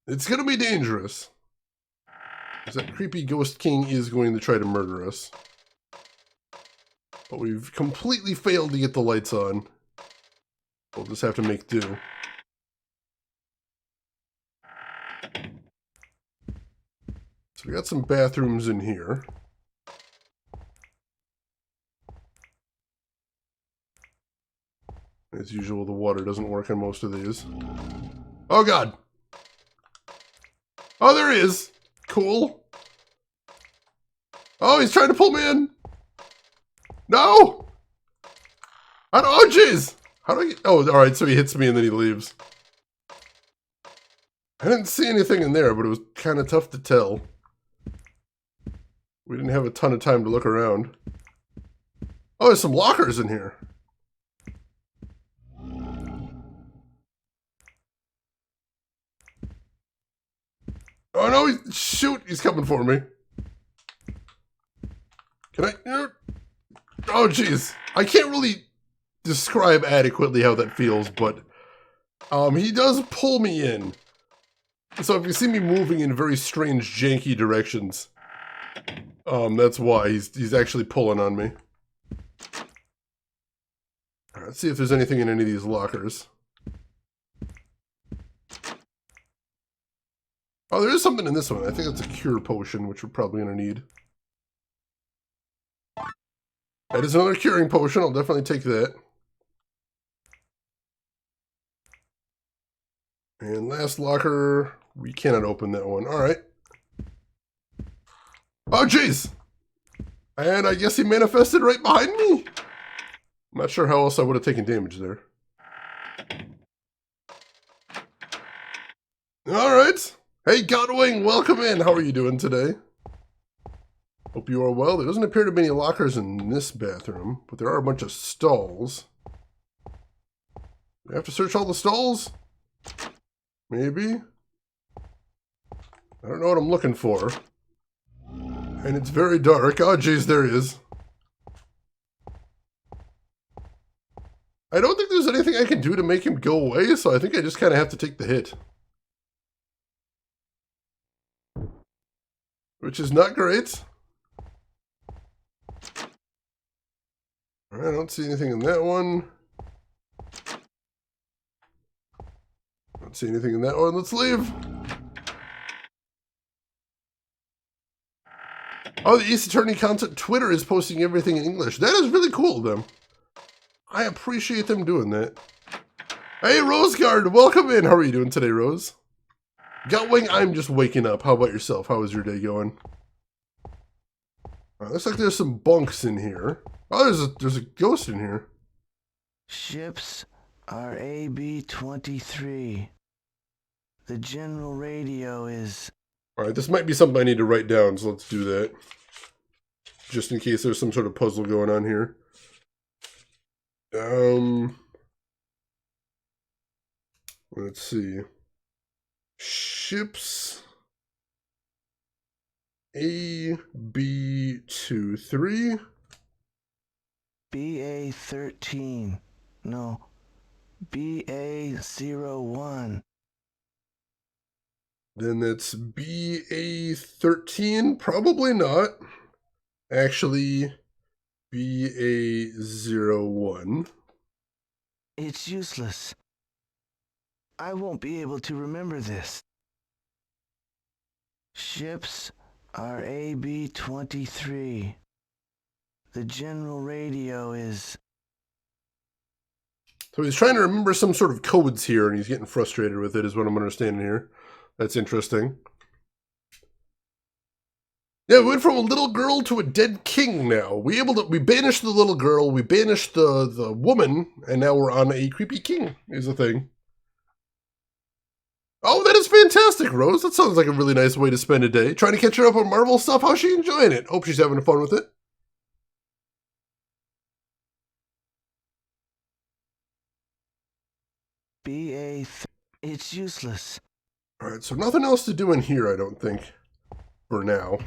S1: It's gonna be dangerous. Because that creepy ghost king is going to try to murder us. But we've completely failed to get the lights on. We'll just have to make do. So we got some bathrooms in here. As usual, the water doesn't work on most of these. Oh god! Oh, there he is! Cool. Oh, he's trying to pull me in! No! Oh, jeez! How do I get... Oh, alright, so he hits me and then he leaves. I didn't see anything in there, but it was kind of tough to tell. We didn't have a ton of time to look around. Oh, there's some lockers in here. Oh no, shoot, he's coming for me. Can I... Oh, jeez. I can't really describe adequately how that feels, but he does pull me in. So if you see me moving in very strange, janky directions, that's why he's actually pulling on me. All right, let's see if there's anything in any of these lockers. Oh, there is something in this one. I think it's a cure potion, which we're probably going to need. That is another curing potion. I'll definitely take that. And last locker, we cannot open that one. All right. Oh, jeez. And I guess he manifested right behind me. I'm not sure how else I would have taken damage there. All right. Hey, Godwing, welcome in. How are you doing today? Hope you are well. There doesn't appear to be any lockers in this bathroom, but there are a bunch of stalls. We have to search all the stalls? Maybe? I don't know what I'm looking for. And it's very dark. Oh, jeez, there he is. I don't think there's anything I can do to make him go away, so I think I just kind of have to take the hit. Which is not great. Alright, I don't see anything in that one. Don't see anything in that one. Let's leave. Oh, the East Attorney content Twitter is posting everything in English. That is really cool of them. I appreciate them doing that. Hey, Roseguard, welcome in. How are you doing today, Rose? Gutwing, I'm just waking up. How about yourself? How is your day going? Looks like there's some bunks in here. Oh, there's a ghost in here.
S7: Ships are AB-23. The general radio is...
S1: Alright, this might be something I need to write down, so let's do that. Just in case there's some sort of puzzle going on here. Let's see. Ships AB-23.
S7: BA-13. No. BA-01.
S1: Then that's BA-13. Probably not. Actually, BA-01.
S7: It's useless. I won't be able to remember this. Ships are AB-23. The general radio is...
S1: So he's trying to remember some sort of codes here, and he's getting frustrated with it, is what I'm understanding here. That's interesting. Yeah, we went from a little girl to a dead king now. We banished the little girl, we banished the woman, and now we're on a creepy king, is the thing. Oh, that is fantastic, Rose. That sounds like a really nice way to spend a day. Trying to catch her up on Marvel stuff. How's she enjoying it? Hope she's having fun with it.
S7: It's useless.
S1: Alright, so nothing else to do in here, I don't think, for now.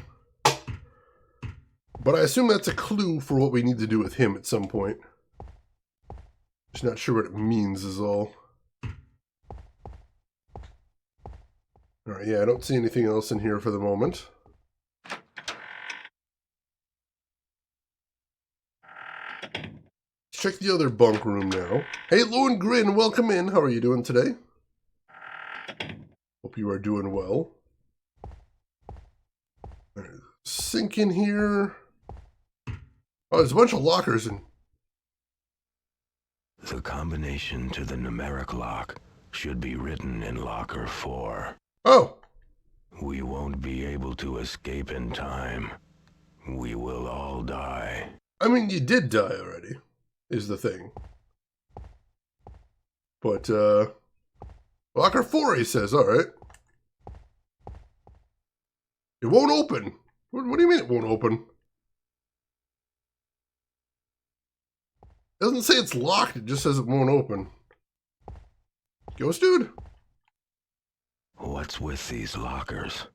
S1: But I assume that's a clue for what we need to do with him at some point. Just not sure what it means is all. Alright, yeah, I don't see anything else in here for the moment. Let's check the other bunk room now. Hey, Lowen Grin, welcome in. How are you doing today? Hope you are doing well. Sink in here. Oh, there's a bunch of lockers in.
S2: The combination to the numeric lock should be written in locker 4.
S1: Oh.
S2: We won't be able to escape in time. We will all die.
S1: I mean, you did die already, is the thing. But, locker 4, he says, alright. It won't open. What do you mean it won't open? It doesn't say it's locked, it just says it won't open. Ghost dude?
S2: What's with these lockers?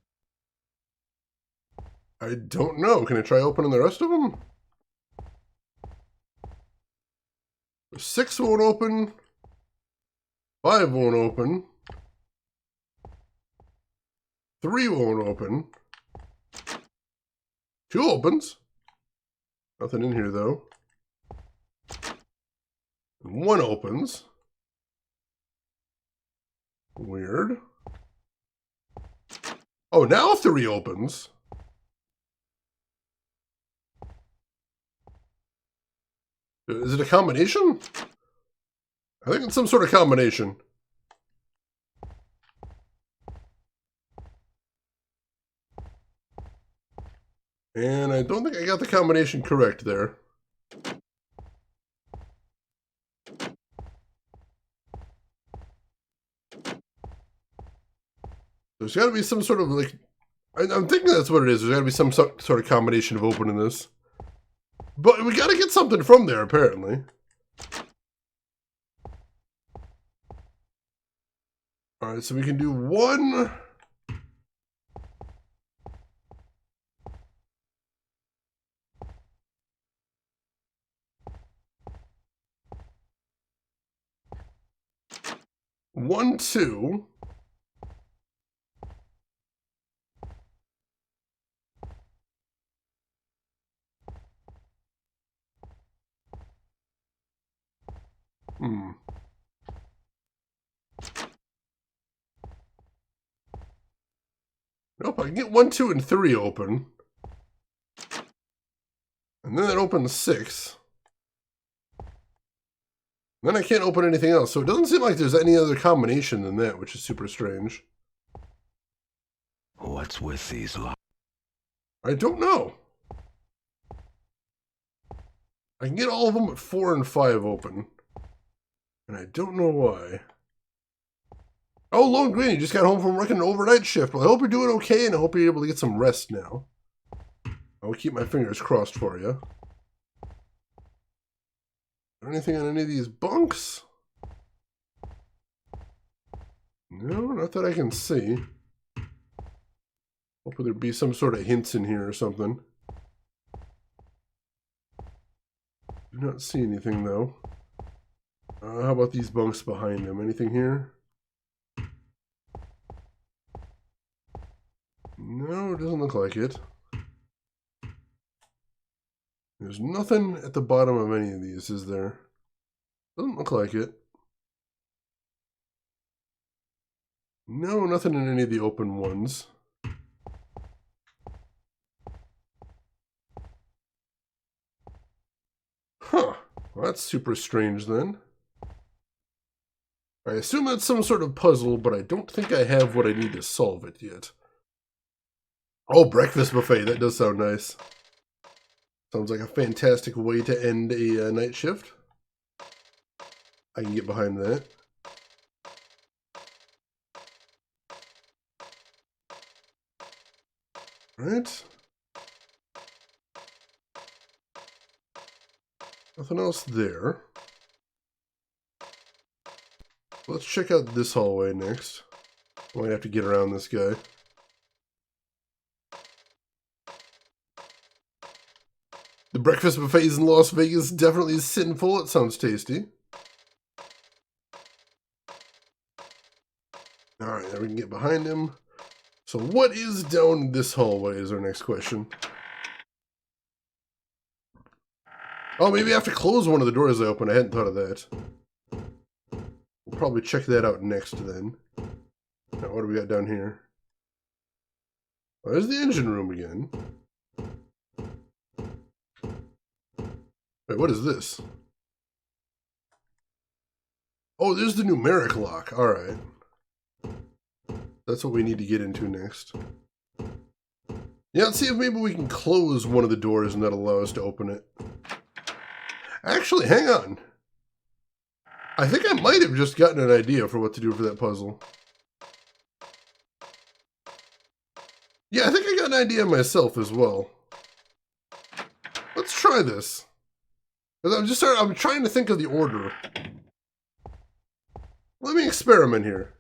S1: I don't know. Can I try opening the rest of them? 6 won't open. 5 won't open. 3 won't open. 2 opens. Nothing in here, though. 1 opens. Weird. Oh, now 3 opens. Is it a combination? I think it's some sort of combination. And I don't think I got the combination correct there. There's got to be some sort of, like... I'm thinking that's what it is. There's got to be some sort of combination of opening this. But we got to get something from there, apparently. Alright, so we can do 1... One, 2. Nope, I can get 1, 2, and 3 open. And then that opens 6. Then I can't open anything else, so it doesn't seem like there's any other combination than that, which is super strange.
S2: What's with these lockers?
S1: I don't know. I can get all of them but 4 and 5 open. And I don't know why. Oh, Lone Green, you just got home from working an overnight shift. Well, I hope you're doing okay, and I hope you're able to get some rest now. I'll keep my fingers crossed for you. Anything on any of these bunks? No, not that I can see. Hopefully there'd be some sort of hints in here or something. Do not see anything, though. How about these bunks behind them? Anything here? No, it doesn't look like it. There's nothing at the bottom of any of these, is there? Doesn't look like it. No, nothing in any of the open ones. Huh. Well, that's super strange then. I assume that's some sort of puzzle, but I don't think I have what I need to solve it yet. Oh, breakfast buffet. That does sound nice. Sounds like a fantastic way to end a night shift. I can get behind that. Right. Nothing else there. Let's check out this hallway next. I'm gonna have to get around this guy. The breakfast buffets in Las Vegas definitely is sinful. It sounds tasty. Alright, now we can get behind him. So what is down this hallway is our next question. Oh, maybe I have to close one of the doors I opened. I hadn't thought of that. We'll probably check that out next then. Now, what do we got down here? Oh, there's the engine room again. Wait, what is this? Oh, there's the numeric lock. Alright. That's what we need to get into next. Yeah, let's see if maybe we can close one of the doors and that'll allow us to open it. Actually, hang on. I think I might have just gotten an idea for what to do for that puzzle. Yeah, I think I got an idea myself as well. Let's try this. I'm trying to think of the order. Let me experiment here.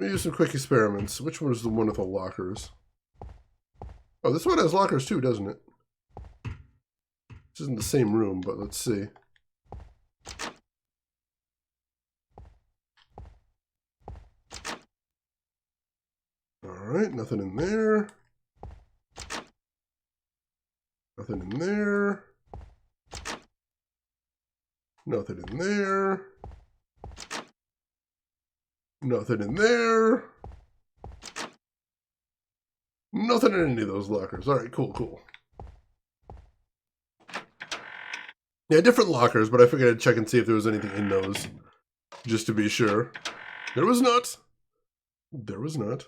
S1: Let me do some quick experiments. Which one is the one with the lockers? Oh, this one has lockers too, doesn't it? This isn't the same room, but let's see. Alright, nothing in there. Nothing in there. Nothing in there. Nothing in there. Nothing in any of those lockers. Alright, cool. Yeah, different lockers, but I figured I'd check and see if there was anything in those. Just to be sure. There was not. There was not.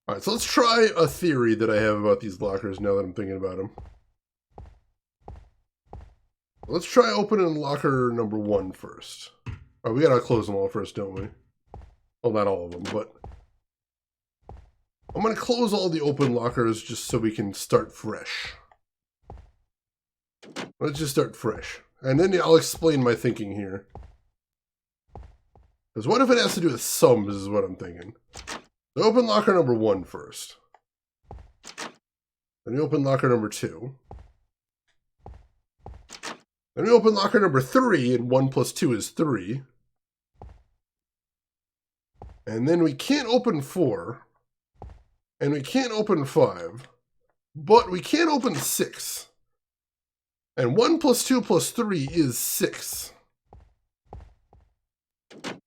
S1: Alright, so let's try a theory that I have about these lockers now that I'm thinking about them. Let's try opening locker number 1 first. Oh, we gotta close them all first, don't we? Well, not all of them, but... I'm gonna close all the open lockers just so we can start fresh. Let's just start fresh. And then I'll explain my thinking here. Because what if it has to do with sums is what I'm thinking. So open locker number 1 first. Then we open locker number 2. Then we open locker number 3, and 1 plus 2 is 3. And then we can't open 4. And we can't open 5. But we can open 6. And 1 plus 2 plus 3 is 6.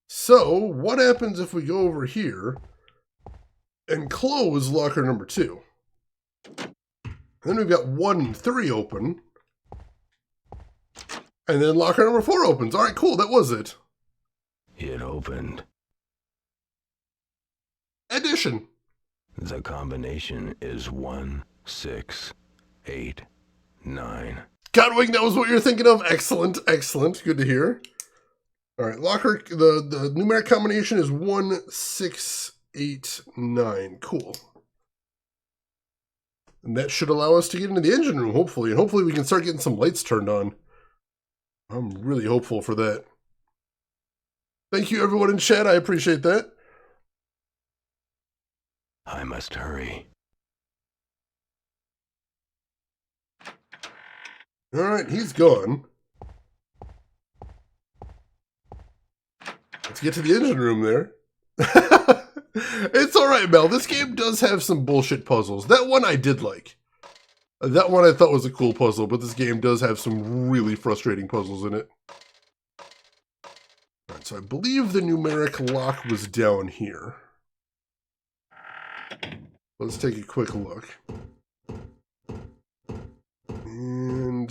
S1: So, what happens if we go over here and close locker number 2? Then we've got 1 and 3 open. And then locker number 4 opens. Alright, cool, that was it.
S5: It opened.
S1: Addition.
S5: The combination is 1, 6, 8, 9.
S1: Godwing, that was what you're thinking of. Excellent, excellent. Good to hear. Alright, locker, the numeric combination is 1, 6, 8, 9. Cool. And that should allow us to get into the engine room, hopefully. And hopefully we can start getting some lights turned on. I'm really hopeful for that. Thank you, everyone in chat. I appreciate that.
S5: I must hurry.
S1: Alright, he's gone. Let's get to the engine room there. It's alright, Mel. This game does have some bullshit puzzles. That one I did like. That one I thought was a cool puzzle, but this game does have some really frustrating puzzles in it. Alright, so I believe the numeric lock was down here. Let's take a quick look. And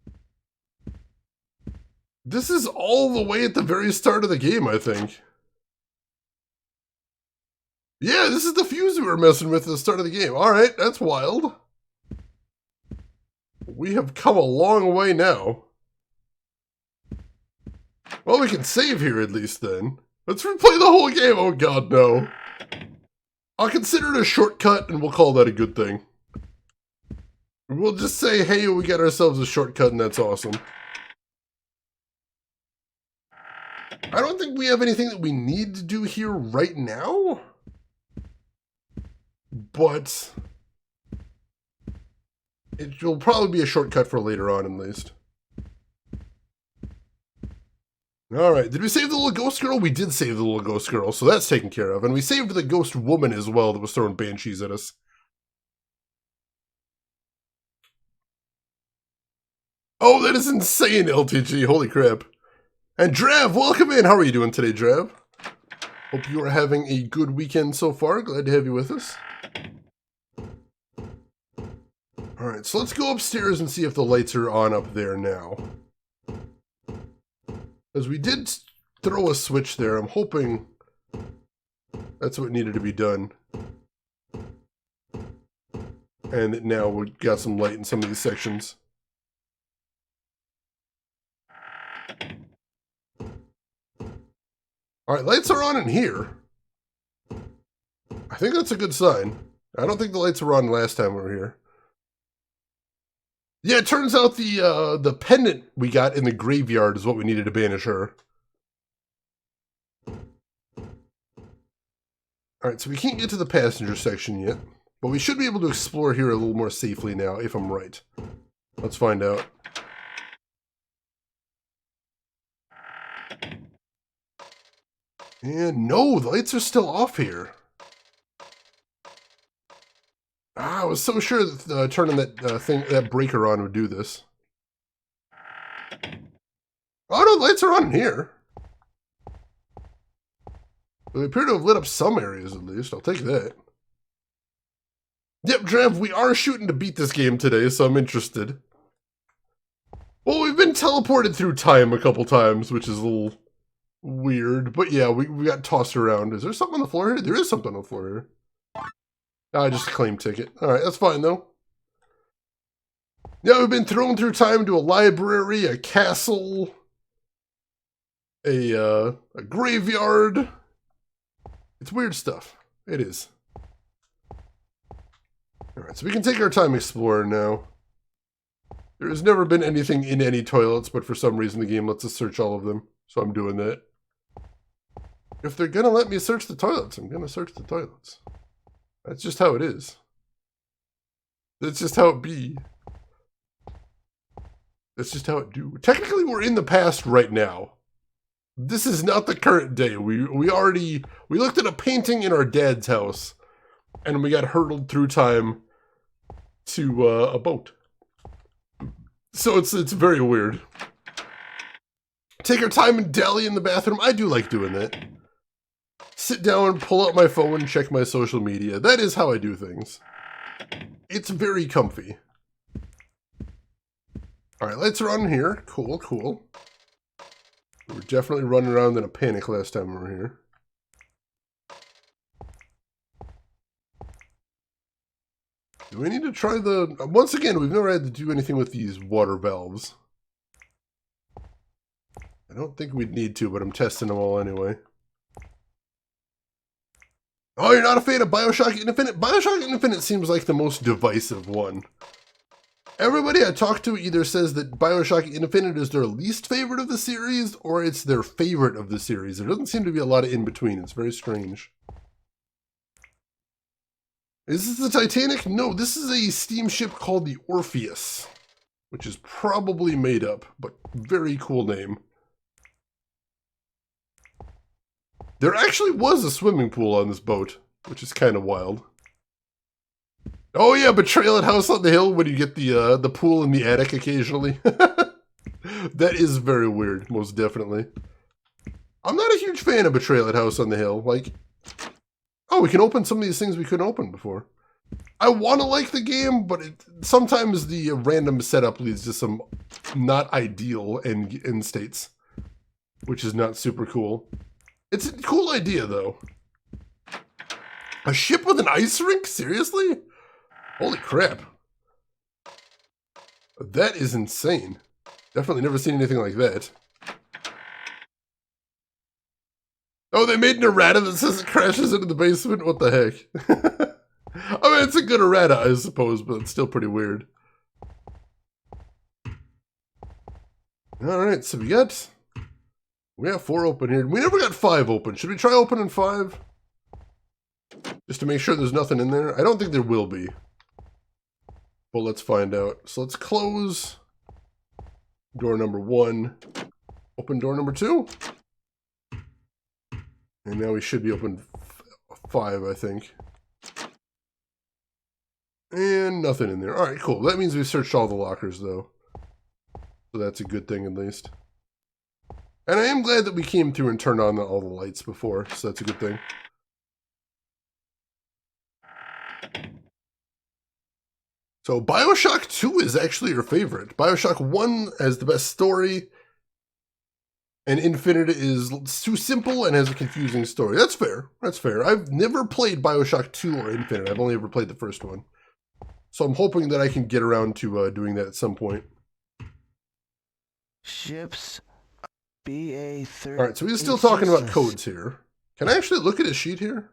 S1: This is all the way at the very start of the game, I think. Yeah, this is the fuse we were messing with at the start of the game. Alright, that's wild. We have come a long way now. Well, we can save here at least then. Let's replay the whole game. Oh god, no. I'll consider it a shortcut and we'll call that a good thing. We'll just say, hey, we got ourselves a shortcut and that's awesome. I don't think we have anything that we need to do here right now. But it will probably be a shortcut for later on at least. Alright, did we save the little ghost girl? We did save the little ghost girl, so that's taken care of. And we saved the ghost woman as well that was throwing banshees at us. Oh, that is insane, LTG. Holy crap. And Drav, welcome in. How are you doing today, Drav? Hope you are having a good weekend so far. Glad to have you with us. Alright, so let's go upstairs and see if the lights are on up there now. Because we did throw a switch there. I'm hoping that's what needed to be done. And that now we got some light in some of these sections. Alright, lights are on in here. I think that's a good sign. I don't think the lights were on last time we were here. Yeah, it turns out the pendant we got in the graveyard is what we needed to banish her. Alright, so we can't get to the passenger section yet. But we should be able to explore here a little more safely now, if I'm right. Let's find out. And no, the lights are still off here. I was so sure that turning that that breaker on would do this. Oh no, the lights are on in here. They appear to have lit up some areas at least. I'll take that. Yep, Drav, we are shooting to beat this game today, so I'm interested. Well, we've been teleported through time a couple times, which is a little weird. But yeah, we got tossed around. Is there something on the floor here? There is something on the floor here. Just a claim ticket. Alright, that's fine though. Yeah, we've been thrown through time to a library, a castle, a graveyard. It's weird stuff. It is. Alright, so we can take our time exploring now. There has never been anything in any toilets, but for some reason the game lets us search all of them. So I'm doing that. If they're gonna let me search the toilets, I'm gonna search the toilets. That's just how it is. That's just how it be. That's just how it do. Technically, we're in the past right now. This is not the current day. We looked at a painting in our dad's house, and we got hurtled through time to a boat. So it's very weird. Take our time and dally in the bathroom. I do like doing that. Sit down, pull out my phone, check my social media. That is how I do things. It's very comfy. Alright, lights are on here. Cool, cool. We were definitely running around in a panic last time we were here. Do we need to try the... Once again, we've never had to do anything with these water valves. I don't think we'd need to, but I'm testing them all anyway. Oh, you're not a fan of Bioshock Infinite? Bioshock Infinite seems like the most divisive one. Everybody I talk to either says that Bioshock Infinite is their least favorite of the series, or it's their favorite of the series. There doesn't seem to be a lot of in-between. It's very strange. Is this the Titanic? No, this is a steamship called the Orpheus, which is probably made up, but very cool name. There actually was a swimming pool on this boat, which is kind of wild. Oh yeah, Betrayal at House on the Hill when you get the pool in the attic occasionally. That is very weird, most definitely. I'm not a huge fan of Betrayal at House on the Hill. Like, oh, we can open some of these things we couldn't open before. I want to like the game, but sometimes the random setup leads to some not ideal end states, which is not super cool. It's a cool idea, though. A ship with an ice rink? Seriously? Holy crap. That is insane. Definitely never seen anything like that. Oh, they made an errata that says it crashes into the basement? What the heck? I mean, it's a good errata, I suppose, but it's still pretty weird. Alright, so we have 4 open here. We never got 5 open. Should we try opening 5? Just to make sure there's nothing in there? I don't think there will be. Well, let's find out. So let's close door number 1. Open door number 2. And now we should be open 5, I think. And nothing in there. Alright, cool. That means we've searched all the lockers, though. So that's a good thing, at least. And I am glad that we came through and turned on all the lights before, so that's a good thing. So BioShock 2 is actually your favorite. BioShock 1 has the best story. And Infinite is too simple and has a confusing story. That's fair. That's fair. I've never played BioShock 2 or Infinite. I've only ever played the first one. So I'm hoping that I can get around to doing that at some point.
S7: Ships BA-30.
S1: Alright, so he's still talking about codes here. Can I actually look at his sheet here?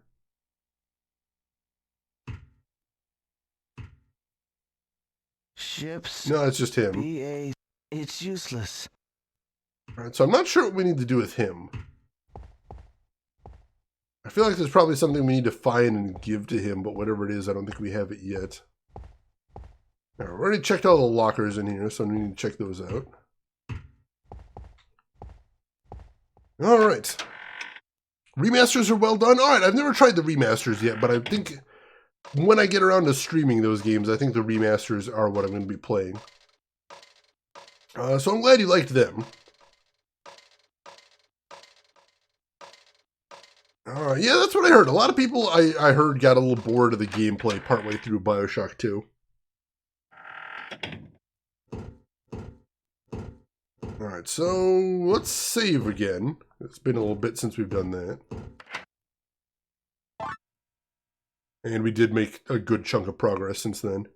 S7: Ships
S1: No, it's just him.
S7: BA. It's useless.
S1: Alright, so I'm not sure what we need to do with him. I feel like there's probably something we need to find and give to him, but whatever it is, I don't think we have it yet. Alright, we already checked all the lockers in here, so we need to check those out. Alright. Remasters are well done. Alright, I've never tried the remasters yet, but I think when I get around to streaming those games, I think the remasters are what I'm going to be playing. So I'm glad you liked them. Alright, yeah, that's what I heard. A lot of people I heard got a little bored of the gameplay partway through BioShock 2. Alright, so let's save again. It's been a little bit since we've done that. And we did make a good chunk of progress since then.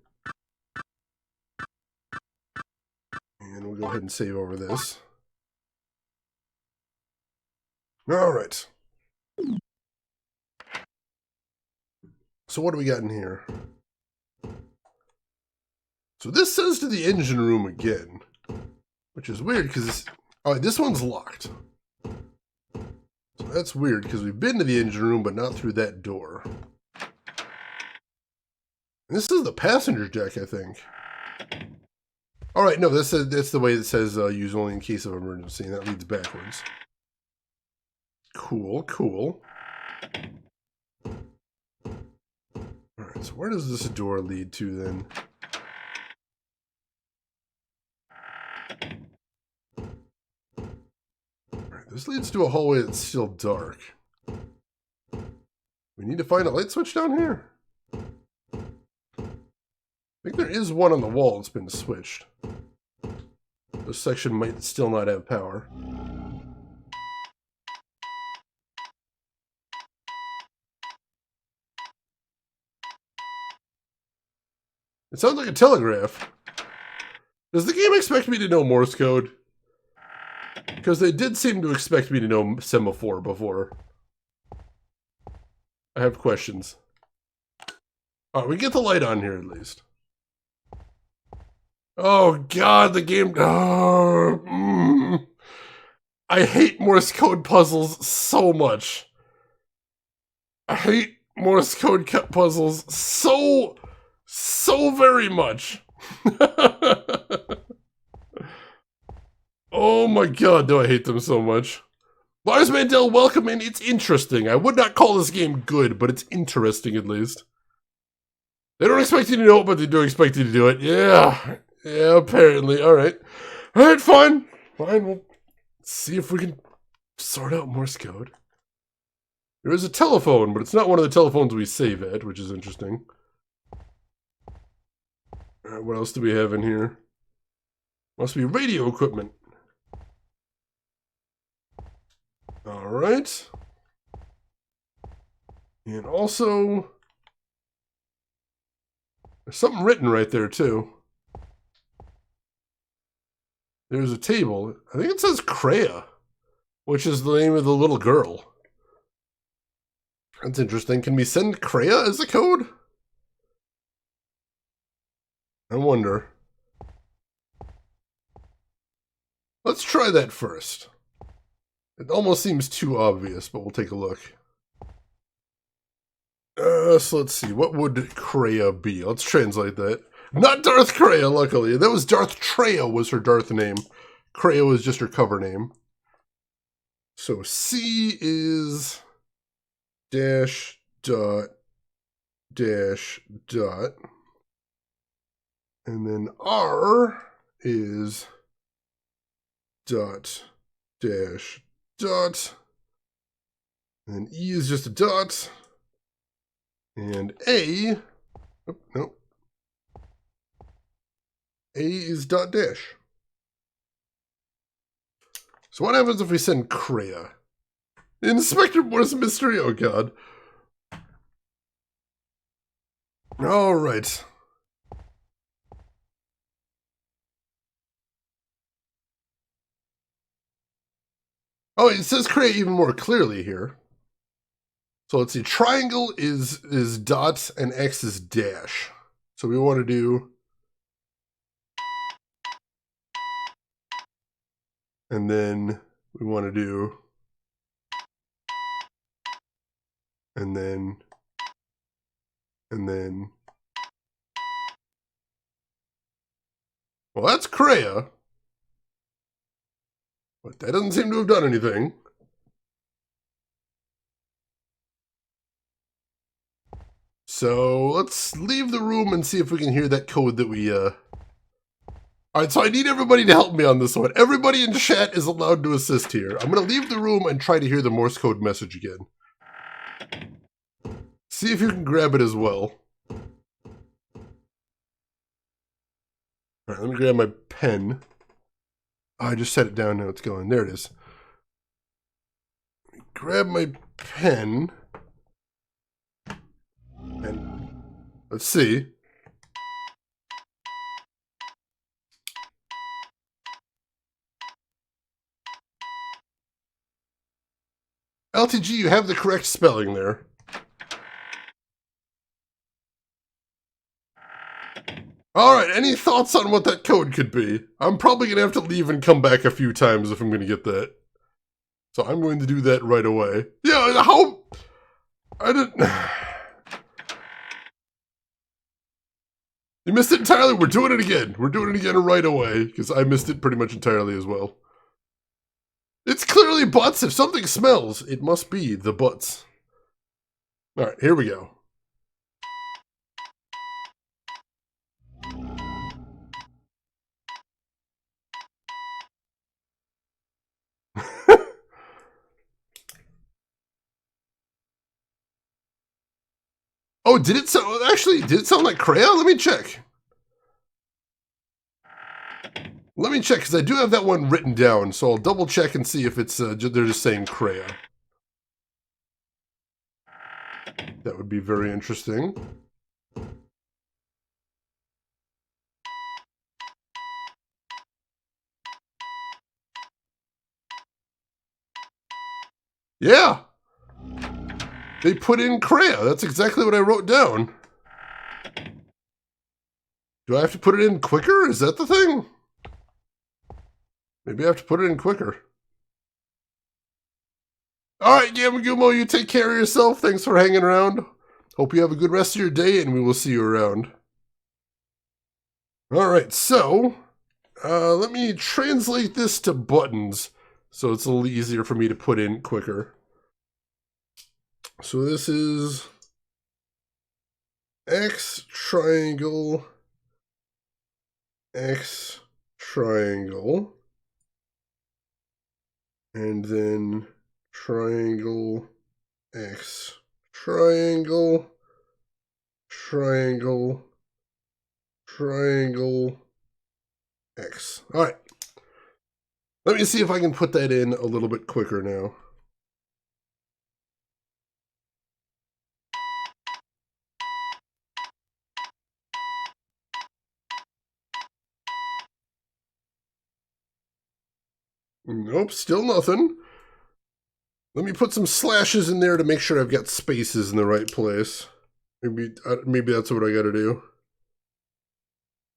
S1: And we'll go ahead and save over this. Alright. So what do we got in here? So this says to the engine room again. Which is weird because this one's locked. So that's weird because we've been to the engine room but not through that door. And this is the passenger deck, I think. Alright, no, that's the way it says use only in case of emergency, and that leads backwards. Cool, cool. Alright, so where does this door lead to then? Alright, this leads to a hallway that's still dark. We need to find a light switch down here. I think there is one on the wall that's been switched. This section might still not have power. It sounds like a telegraph. Does the game expect me to know Morse code? Because they did seem to expect me to know semaphore before. I have questions. Alright, we get the light on here at least. Oh god, the game... I hate Morse code puzzles so much. I hate Morse code puzzles so very much. Oh my god, do I hate them so much. Lars Mandel, welcome in. It's interesting. I would not call this game good, but it's interesting at least. They don't expect you to know it, but they do expect you to do it. Yeah, apparently. Alright. Alright, fine. Fine, we'll see if we can sort out Morse code. There is a telephone, but it's not one of the telephones we save at, which is interesting. Alright, what else do we have in here? Must be radio equipment. Alright. And also, there's something written right there too. There's a table. I think it says Kreia, which is the name of the little girl. That's interesting. Can we send Kreia as a code? I wonder. Let's try that first. It almost seems too obvious, but we'll take a look. So let's see. What would Kreia be? Let's translate that. Not Darth Kreia, luckily. That was Darth Treya was her Darth name. Kreia was just her cover name. So C is dash dot dash dot. And then R is dot dash dot. And then E is just a dot. And A, oh, no. A is dot dash. So what happens if we send Kreia? Inspector Morse Mystery, oh god. All right. Oh, it says Kreia even more clearly here. So let's see, triangle is dot and X is dash. So we want to do, and then we want to do, and then, well, that's Kreia. But that doesn't seem to have done anything. So let's leave the room and see if we can hear that code that we, Alright, so I need everybody to help me on this one. Everybody in chat is allowed to assist here. I'm going to leave the room and try to hear the Morse code message again. See if you can grab it as well. Alright, let me grab my pen. Oh, I just set it down, now it's going. There it is. Grab my pen. And let's see. LTG, you have the correct spelling there. Alright, any thoughts on what that code could be? I'm probably going to have to leave and come back a few times if I'm going to get that. So I'm going to do that right away. Yeah, how... I didn't... You missed it entirely? We're doing it again. We're doing it again right away, because I missed it pretty much entirely as well. It's clearly butts. If something smells, it must be the butts. Alright, here we go. Oh, did it sound... Actually, did it sound like Kreia? Let me check. Let me check, because I do have that one written down, so I'll double check and see if it's they're just saying Kreia. That would be very interesting. Yeah! They put in Kreia. That's exactly what I wrote down. Do I have to put it in quicker? Is that the thing? Maybe I have to put it in quicker. Alright, Gamagumo, you take care of yourself. Thanks for hanging around. Hope you have a good rest of your day, and we will see you around. Alright, so... let me translate this to buttons, so it's a little easier for me to put in quicker. So this is X triangle, X triangle, and then triangle, X triangle, triangle, triangle X. All right. Let me see if I can put that in a little bit quicker now. Nope, still nothing. Let me put some slashes in there to make sure I've got spaces in the right place. Maybe that's what I got to do.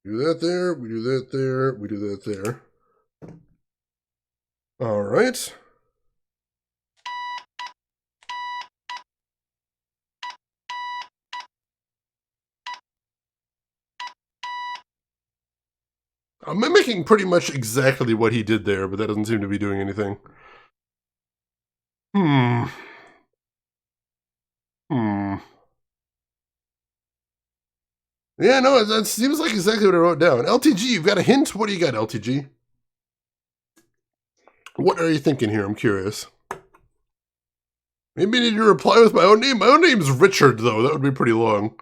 S1: Do that there, we do that there, we do that there. All right. I'm mimicking pretty much exactly what he did there, but that doesn't seem to be doing anything. Yeah, no, that seems like exactly what I wrote down. LTG, you've got a hint? What do you got, LTG? What are you thinking here? I'm curious. Maybe I need to reply with my own name. My own name's Richard, though. That would be pretty long.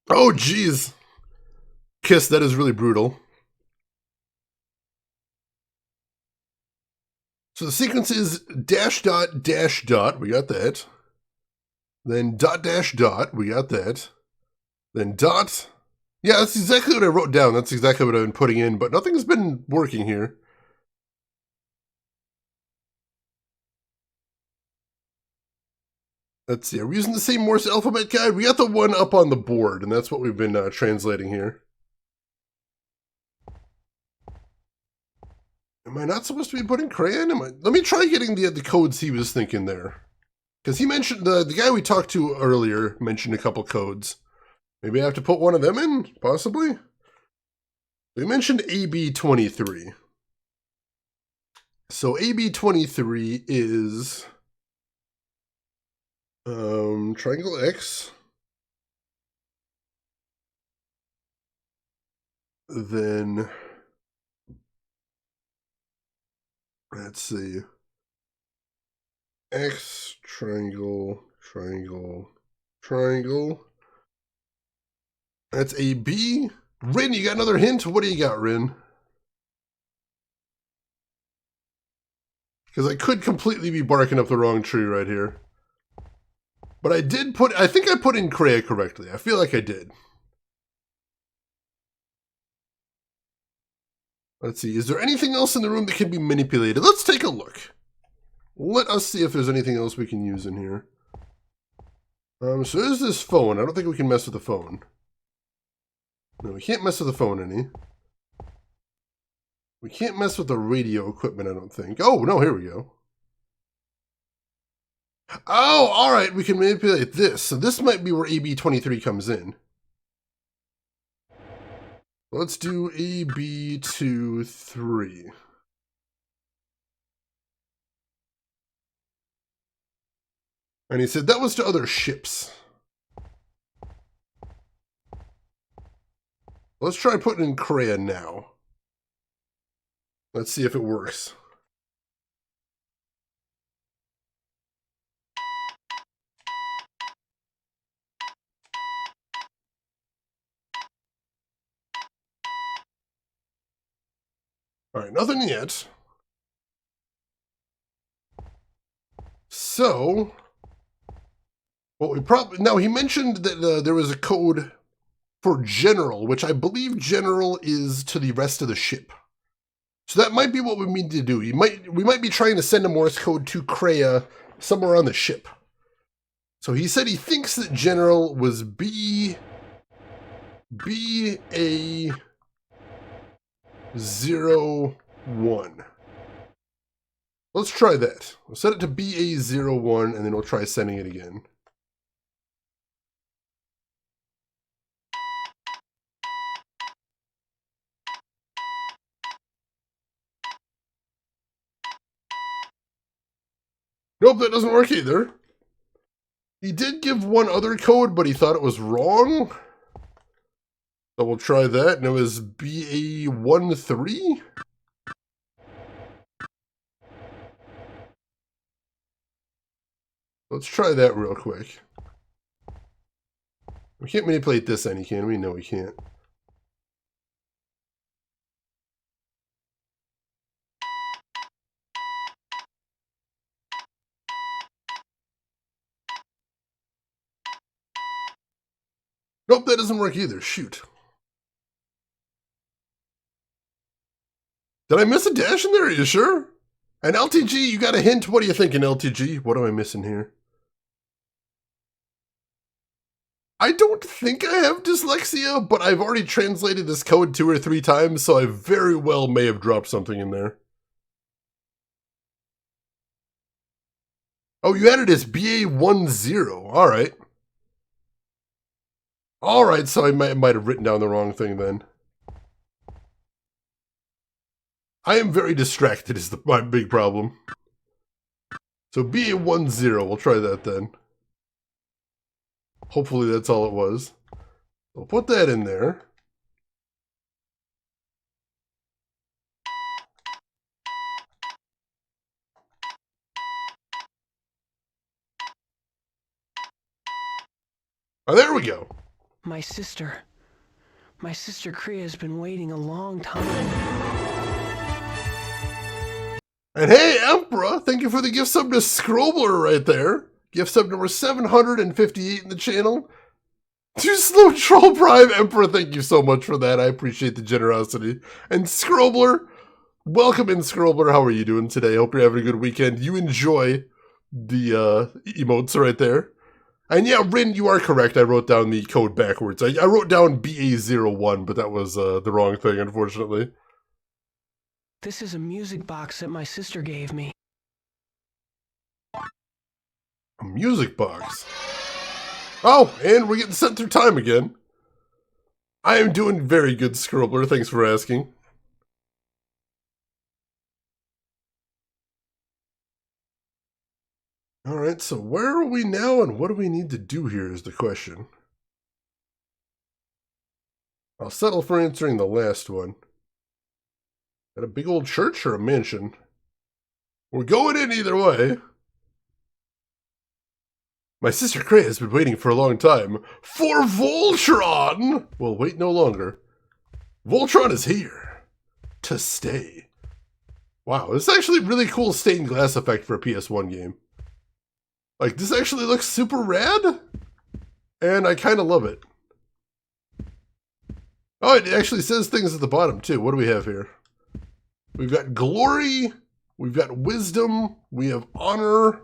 S1: Oh, geez. Kiss, that is really brutal. So the sequence is dash dot dash dot. We got that. Then dot dash dot. We got that. Then dot. Yeah, that's exactly what I wrote down. That's exactly what I've been putting in, but nothing's been working here. Let's see. Are we using the same Morse alphabet guide? We got the one up on the board, and that's what we've been translating here. Am I not supposed to be putting crayon? Let me try getting the codes he was thinking there. Because he mentioned, the guy we talked to earlier mentioned a couple codes. Maybe I have to put one of them in? Possibly? They mentioned AB23. So AB23 is triangle X. Then let's see. X, triangle, triangle, triangle. That's AB. Rin, you got another hint? What do you got, Rin? Because I could completely be barking up the wrong tree right here. But I think I put in Kreia correctly. I feel like I did. Let's see, is there anything else in the room that can be manipulated? Let's take a look. Let us see if there's anything else we can use in here. So there's this phone. I don't think we can mess with the phone. No, we can't mess with the phone any. We can't mess with the radio equipment, I don't think. Oh, no, here we go. Oh, all right, we can manipulate this. So this might be where AB23 comes in. Let's do AB23. And he said that was to other ships. Let's try putting in Kreia now. Let's see if it works. All right, nothing yet. So, what we probably... Now, he mentioned that there was a code for General, which I believe General is to the rest of the ship. So that might be what we need to do. We might be trying to send a Morse code to Kreia somewhere on the ship. So he said he thinks that General was BA01. Let's try that. We'll set it to BA01, and then we'll try sending it again. Nope, that doesn't work either. He did give one other code, but he thought it was wrong. So we'll try that, and it was BA13. Let's try that real quick. We can't manipulate this any, can we? No, we can't. Nope, that doesn't work either. Shoot. Did I miss a dash in there? Are you sure? And LTG, you got a hint? What are you thinking, LTG? What am I missing here? I don't think I have dyslexia, but I've already translated this code 2 or 3 times, so I very well may have dropped something in there. Oh, you added as BA10. All right. All right, so I might have written down the wrong thing then. I am very distracted is my big problem. So BA10, we'll try that then. Hopefully that's all it was. We'll put that in there. Oh, there we go.
S8: My sister Kriya has been waiting a long time.
S1: And hey, Emperor, thank you for the gift sub to Scrobler right there. Gift sub number 758 in the channel. Too Slow Troll Prime, Emperor, thank you so much for that. I appreciate the generosity. And Scrobler, welcome in, Scrobler. How are you doing today? Hope you're having a good weekend. You enjoy the emotes right there. And yeah, Rin, you are correct. I wrote down the code backwards. I wrote down BA01, but that was the wrong thing, unfortunately.
S8: This is a music box that my sister gave me.
S1: A music box. Oh, and we're getting sent through time again. I am doing very good, Scrobler. Thanks for asking. Alright, so where are we now and what do we need to do here is the question. I'll settle for answering the last one. At a big old church or a mansion? We're going in either way. My sister Kriya has been waiting for a long time. For Voltron! Well, wait no longer. Voltron is here. To stay. Wow, this is actually a really cool stained glass effect for a PS1 game. Like, this actually looks super rad. And I kind of love it. Oh, it actually says things at the bottom, too. What do we have here? We've got glory. We've got wisdom. We have honor.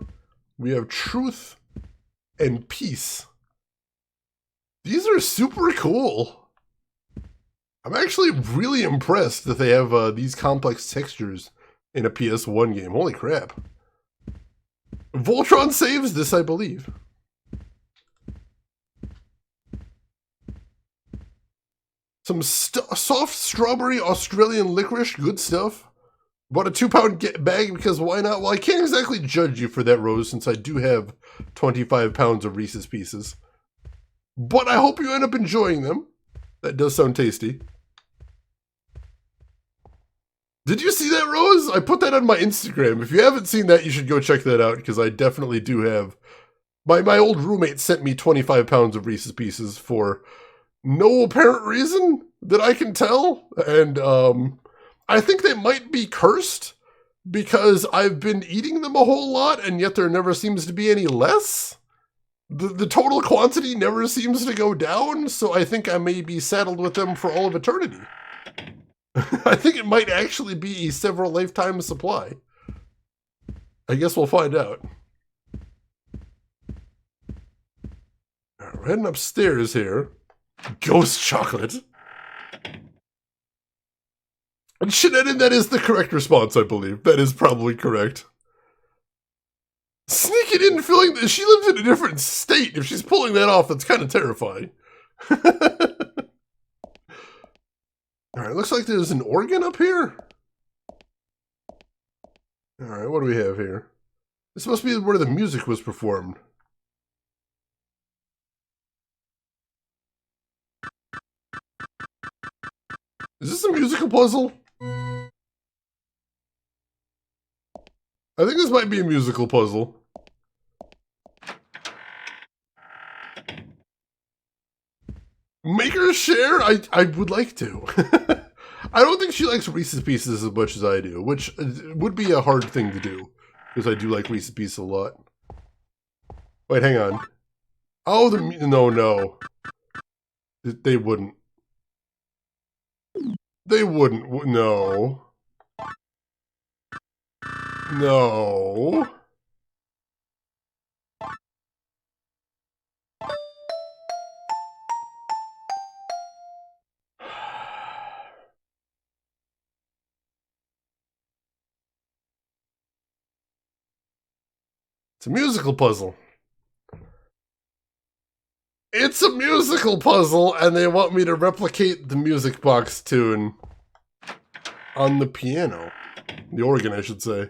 S1: We have truth. And peace. These are super cool. I'm actually really impressed that they have these complex textures in a PS1 game. Holy crap. Voltron saves this, I believe. Some soft strawberry Australian licorice, good stuff. Bought a 2-pound bag because why not? Well, I can't exactly judge you for that, Rose, since I do have 25 pounds of Reese's Pieces. But I hope you end up enjoying them. That does sound tasty. Did you see that, Rose? I put that on my Instagram. If you haven't seen that, you should go check that out, because I definitely do have. My old roommate sent me 25 pounds of Reese's Pieces for no apparent reason that I can tell. And I think they might be cursed, because I've been eating them a whole lot, and yet there never seems to be any less. The total quantity never seems to go down, so I think I may be saddled with them for all of eternity. I think it might actually be a several lifetime supply. I guess we'll find out. We're heading upstairs here. Ghost chocolate. And Shenanigan, that is the correct response, I believe. That is probably correct. Sneaking in, feeling that she lives in a different state. If she's pulling that off, that's kind of terrifying. Alright, looks like there's an organ up here. Alright, what do we have here? This must be where the music was performed. Is this a musical puzzle? I think this might be a musical puzzle. Make her share? I would like to. I don't think she likes Reese's Pieces as much as I do, which would be a hard thing to do, because I do like Reese's Pieces a lot. Wait, hang on. Oh, no. They wouldn't. They wouldn't. No. No. It's a musical puzzle. It's a musical puzzle, and they want me to replicate the music box tune on the piano. The organ, I should say.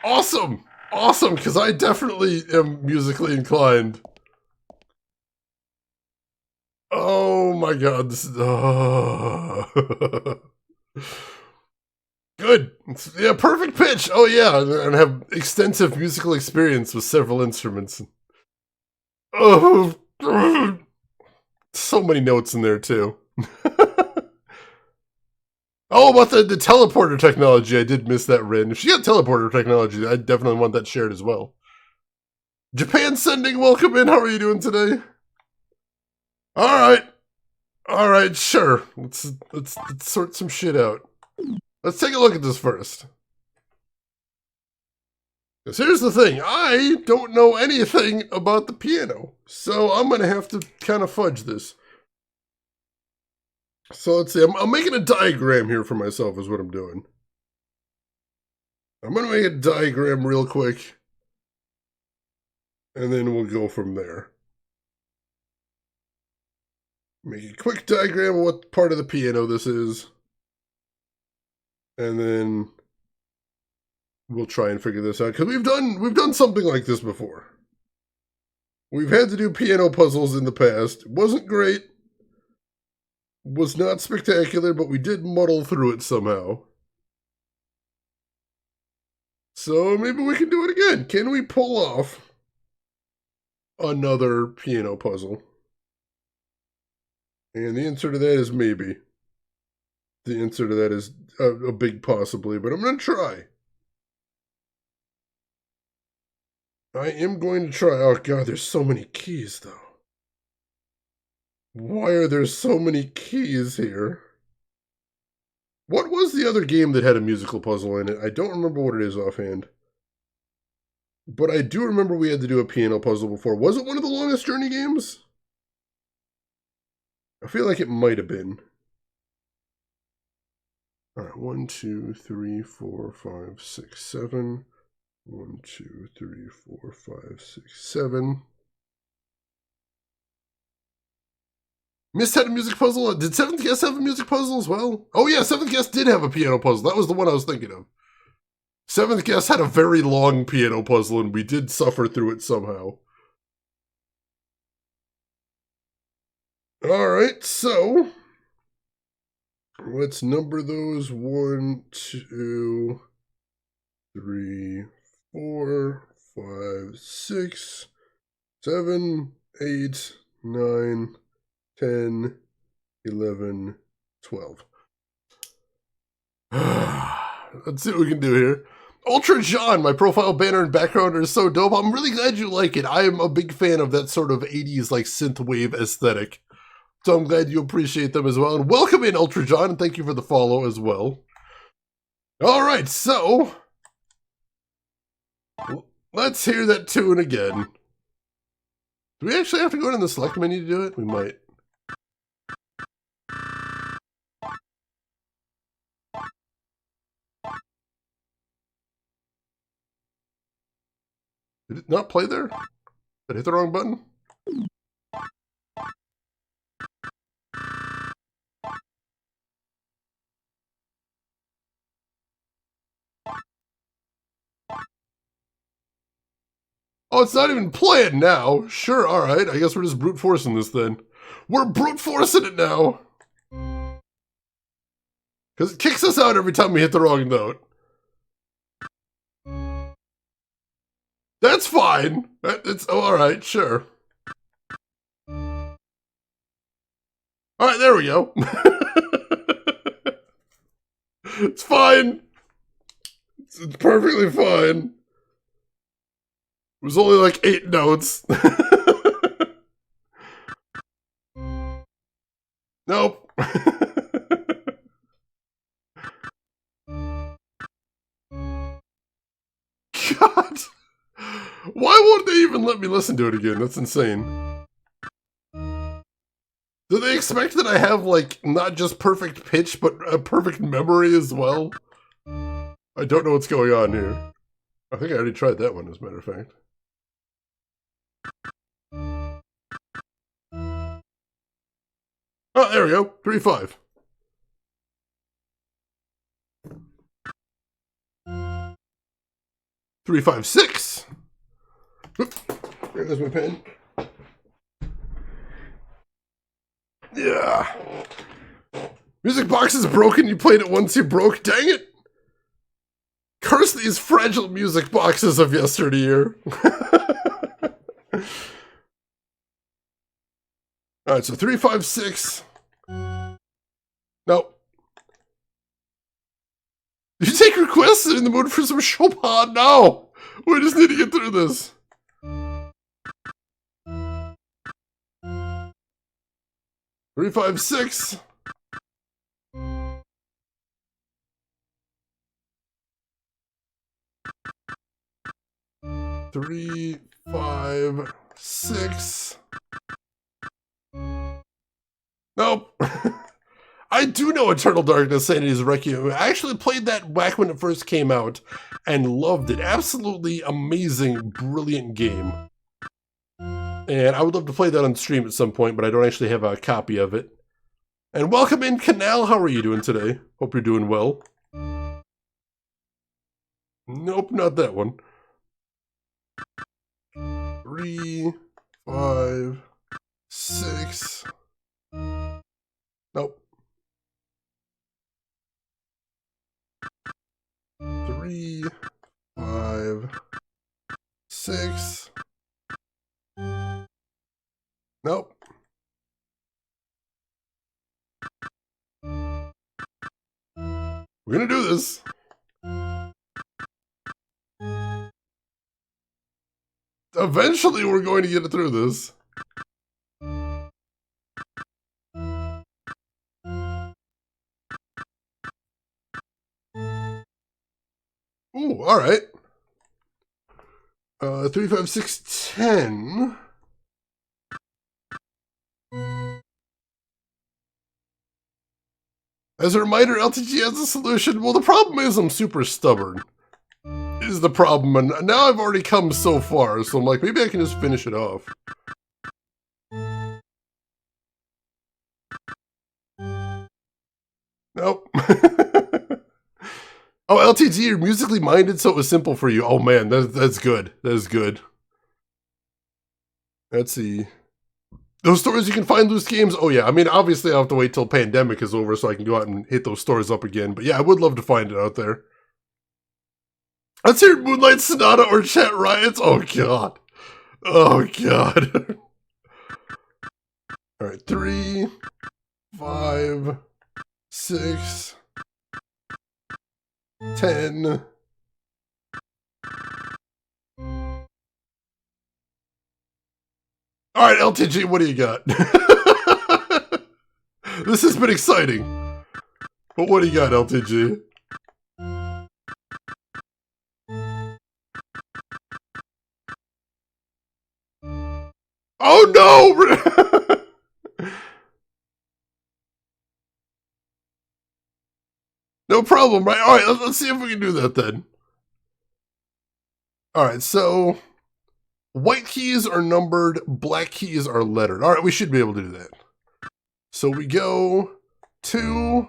S1: Awesome! Awesome, because I definitely am musically inclined. Oh my god, this is... Good. Yeah, perfect pitch. Oh yeah, and have extensive musical experience with several instruments. Oh, so many notes in there too. Oh, about the teleporter technology. I did miss that, Rin. If she got teleporter technology, I definitely want that shared as well. Japan Sending, welcome in. How are you doing today? All right, sure. Let's sort some shit out. Let's take a look at this first. Because here's the thing, I don't know anything about the piano, so I'm going to have to kind of fudge this. So let's see, I'm making a diagram here for myself is what I'm doing. I'm going to make a diagram real quick, and then we'll go from there. Make a quick diagram of what part of the piano this is. And then we'll try and figure this out, because we've done something like this before. We've had to do piano puzzles in the past. It wasn't great. Was not spectacular, but we did muddle through it somehow. So maybe we can do it again. Can we pull off another piano puzzle? And the answer to that is maybe. The answer to that is a big possibly, but I'm going to try. I am going to try. Oh, God, there's so many keys, though. Why are there so many keys here? What was the other game that had a musical puzzle in it? I don't remember what it is offhand. But I do remember we had to do a piano puzzle before. Was it one of the Longest Journey games? I feel like it might have been. Alright, 1, 2, 3, 4, 5, 6, 7. 1, 2, 3, 4, 5, 6, 7. Mist had a music puzzle. Did Seventh Guest have a music puzzle as well? Oh yeah, Seventh Guest did have a piano puzzle. That was the one I was thinking of. Seventh Guest had a very long piano puzzle, and we did suffer through it somehow. Alright, so... let's number those 1, 2, 3, 4, 5, 6, 7, 8, 9, 10, 11, 12. Let's see what we can do here. Ultra John, my profile banner and background are so dope. I'm really glad you like it. I am a big fan of that sort of 80s like synthwave aesthetic. So I'm glad you appreciate them as well. And welcome in, Ultra John, and thank you for the follow as well. All right, so let's hear that tune again. Do we actually have to go in the select menu to do it? We might. Did it not play there? Did I hit the wrong button? Oh, it's not even playing now. Sure, alright. I guess we're just brute forcing this then. We're brute forcing it now. Because it kicks us out every time we hit the wrong note. That's fine. It's all right, sure. All right, there we go. It's fine. It's perfectly fine. It was only like 8 notes. Nope. God. Why won't they even let me listen to it again? That's insane. Do they expect that I have, like, not just perfect pitch, but a perfect memory as well? I don't know what's going on here. I think I already tried that one, as a matter of fact. Oh, there we go. 3-5. Three, 5, 6. There's my pen. Yeah. Music box is broken. You played it once, you broke. Dang it. Curse these fragile music boxes of yesteryear. Alright, so 3, 5, 6. Nope. Did you take requests in the mood for some Chopin? No! We just need to get through this. Three, 5, 6. Three, 5, 6. Nope. I do know Eternal Darkness, Sanity's Requiem. I actually played that back when it first came out and loved it. Absolutely amazing, brilliant game. And I would love to play that on stream at some point, but I don't actually have a copy of it. And welcome in, Canal. How are you doing today? Hope you're doing well. Nope, not that one. 3, 5, 6. Nope. 3, 5, 6. Nope. We're gonna do this. Eventually, we're going to get through this. Ooh, all right. 3, 5, 6, 10. As a reminder, LTG has a solution. Well, the problem is I'm super stubborn. Is the problem, and now I've already come so far, so I'm like, maybe I can just finish it off. Nope. Oh, LTG, you're musically minded, so it was simple for you. Oh man, that's good. That is good. Let's see. Those stores you can find loose games. Oh yeah, I mean, obviously I'll have to wait till pandemic is over so I can go out and hit those stores up again. But yeah, I would love to find it out there. Let's hear Moonlight Sonata or Chat Riots. Oh god. Oh god. All right, 3, 5, 6, 10. All right, LTG, what do you got? This has been exciting. But what do you got, LTG? Oh no! No problem, right? All right, let's see if we can do that then. All right, so white keys are numbered, black keys are lettered. All right, we should be able to do that. So we go 2,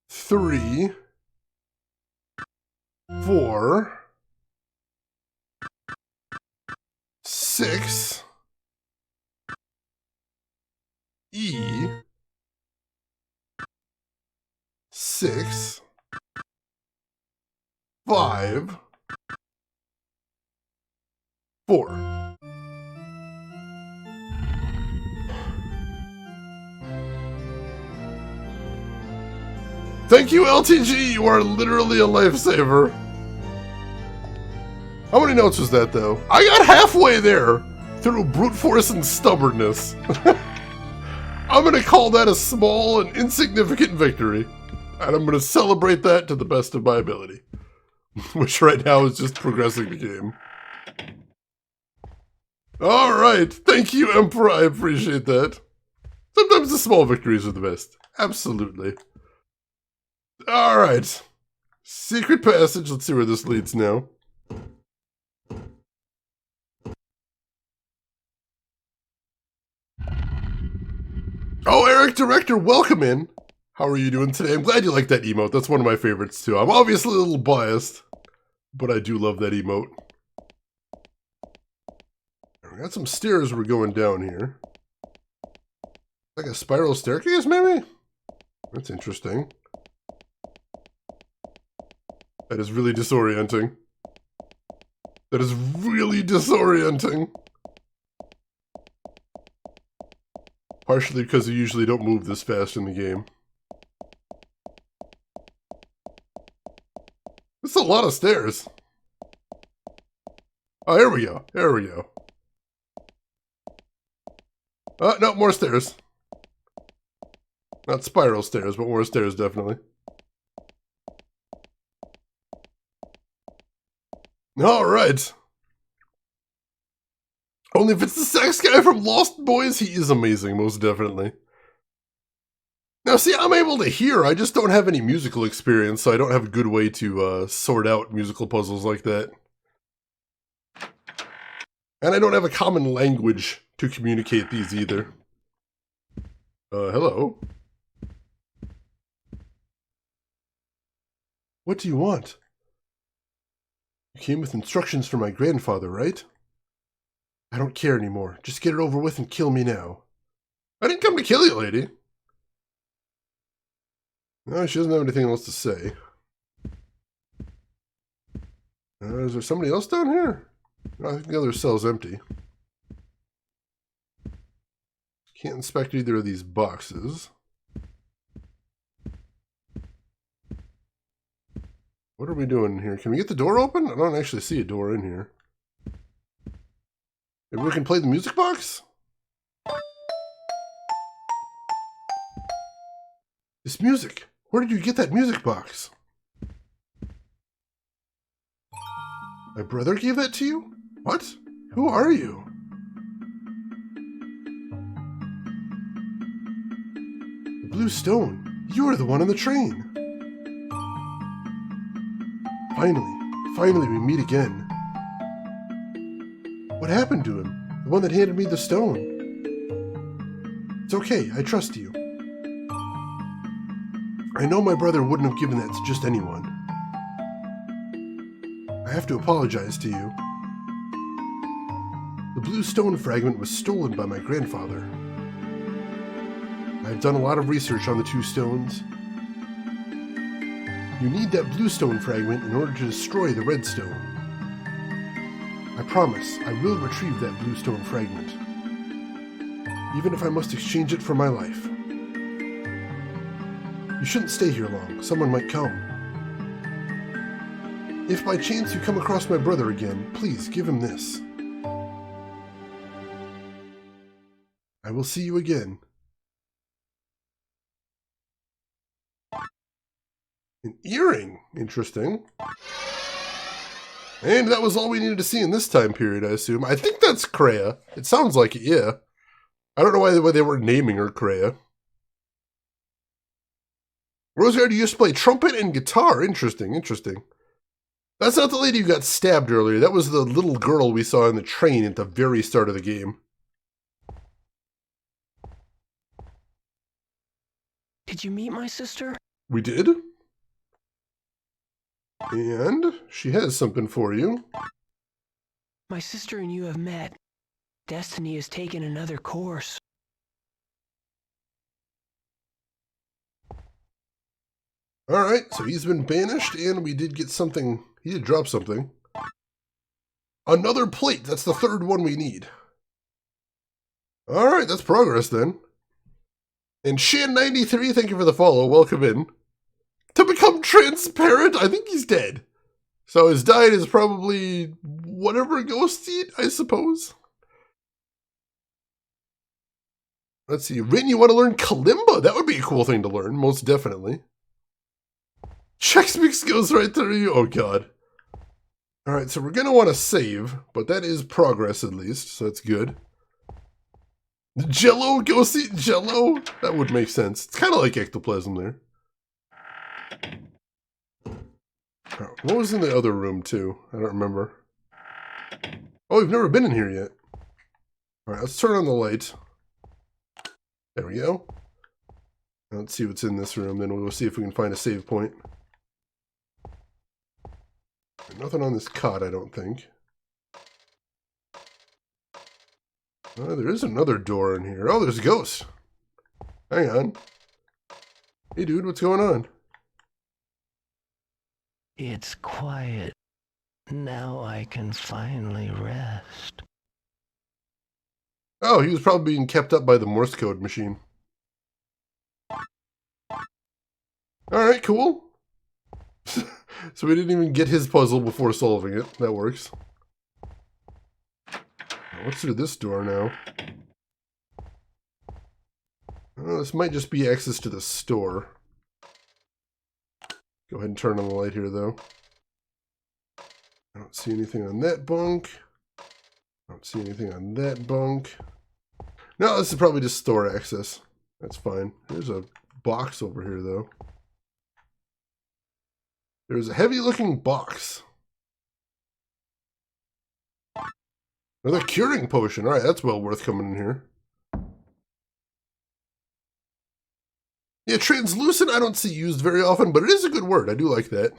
S1: 3, 4, 6, E, 6, 5, 4. Thank you, LTG. You are literally a lifesaver. How many notes was that, though? I got halfway there through brute force and stubbornness. I'm going to call that a small and insignificant victory. And I'm going to celebrate that to the best of my ability. Which right now is just progressing the game. Alright, thank you, Emperor. I appreciate that. Sometimes the small victories are the best. Absolutely. Alright. Secret passage. Let's see where this leads now. Oh, Eric Director, welcome in. How are you doing today? I'm glad you like that emote. That's one of my favorites, too. I'm obviously a little biased, but I do love that emote. We got some stairs we're going down here. Like a spiral staircase, maybe? That's interesting. That is really disorienting. That is really disorienting. Partially because you usually don't move this fast in the game. That's a lot of stairs. Oh, here we go. Here we go. No, more stairs. Not spiral stairs, but more stairs, definitely. Alright. Only if it's the sex guy from Lost Boys, he is amazing, most definitely. Now, see, I'm able to hear, I just don't have any musical experience, so I don't have a good way to sort out musical puzzles like that. And I don't have a common language to communicate these either. Hello? What do you want? You came with instructions from my grandfather, right? I don't care anymore. Just get it over with and kill me now. I didn't come to kill you, lady. No, she doesn't have anything else to say. Is there somebody else down here? No, I think the other cell's empty. Can't inspect either of these boxes. What are we doing here? Can we get the door open? I don't actually see a door in here. Maybe we can play the music box? This music. Where did you get that music box? My brother gave that to you? What? Who are you? The Blue Stone. You are the one on the train. Finally we meet again. What happened to him? The one that handed me the stone. It's okay, I trust you. I know my brother wouldn't have given that to just anyone. I have to apologize to you. The blue stone fragment was stolen by my grandfather. I've done a lot of research on the two stones. You need that blue stone fragment in order to destroy the red stone. I promise I will retrieve that blue stone fragment, even if I must exchange it for my life. You shouldn't stay here long. Someone might come. If by chance you come across my brother again, please give him this. I will see you again. An earring. Interesting. And that was all we needed to see in this time period, I assume. I think that's Kreia. It sounds like it, yeah. I don't know why they were naming her Kreia. Rosegard used to play trumpet and guitar. Interesting, interesting. That's not the lady who got stabbed earlier. That was the little girl we saw in the train at the very start of the game.
S8: Did you meet my sister?
S1: We did? And she has something for you.
S8: My sister and you have met. Destiny has taken another course. Alright,
S1: so he's been banished, and we did get something. He did drop something. Another plate. That's the third one we need. All right, that's progress then. And Shan93, thank you for the follow. Welcome in. To become transparent? I think he's dead. So his diet is probably whatever ghosts eat, I suppose. Let's see. Rin, you want to learn Kalimba? That would be a cool thing to learn, most definitely. Chex Mix goes right through you. Oh, God. All right, so we're going to want to save, but that is progress at least, so that's good. Jello? Ghosts eat Jello? That would make sense. It's kind of like ectoplasm there. What was in the other room, too? I don't remember. Oh, we've never been in here yet. All right, let's turn on the light. There we go. Let's see what's in this room, then we'll go see if we can find a save point. Nothing on this cot, I don't think. Oh, there is another door in here. Oh, there's a ghost. Hang on. Hey, dude, what's going on?
S5: It's quiet. Now I can finally rest.
S1: Oh, he was probably being kept up by the Morse code machine. Alright, cool. So we didn't even get his puzzle before solving it. That works. What's through this door now? Oh, this might just be access to the store. Go ahead and turn on the light here, though. I don't see anything on that bunk. I don't see anything on that bunk. No, this is probably just store access. That's fine. There's a box over here, though. There's a heavy-looking box. Another curing potion. All right, that's well worth coming in here. Yeah, translucent I don't see used very often, but it is a good word. I do like that.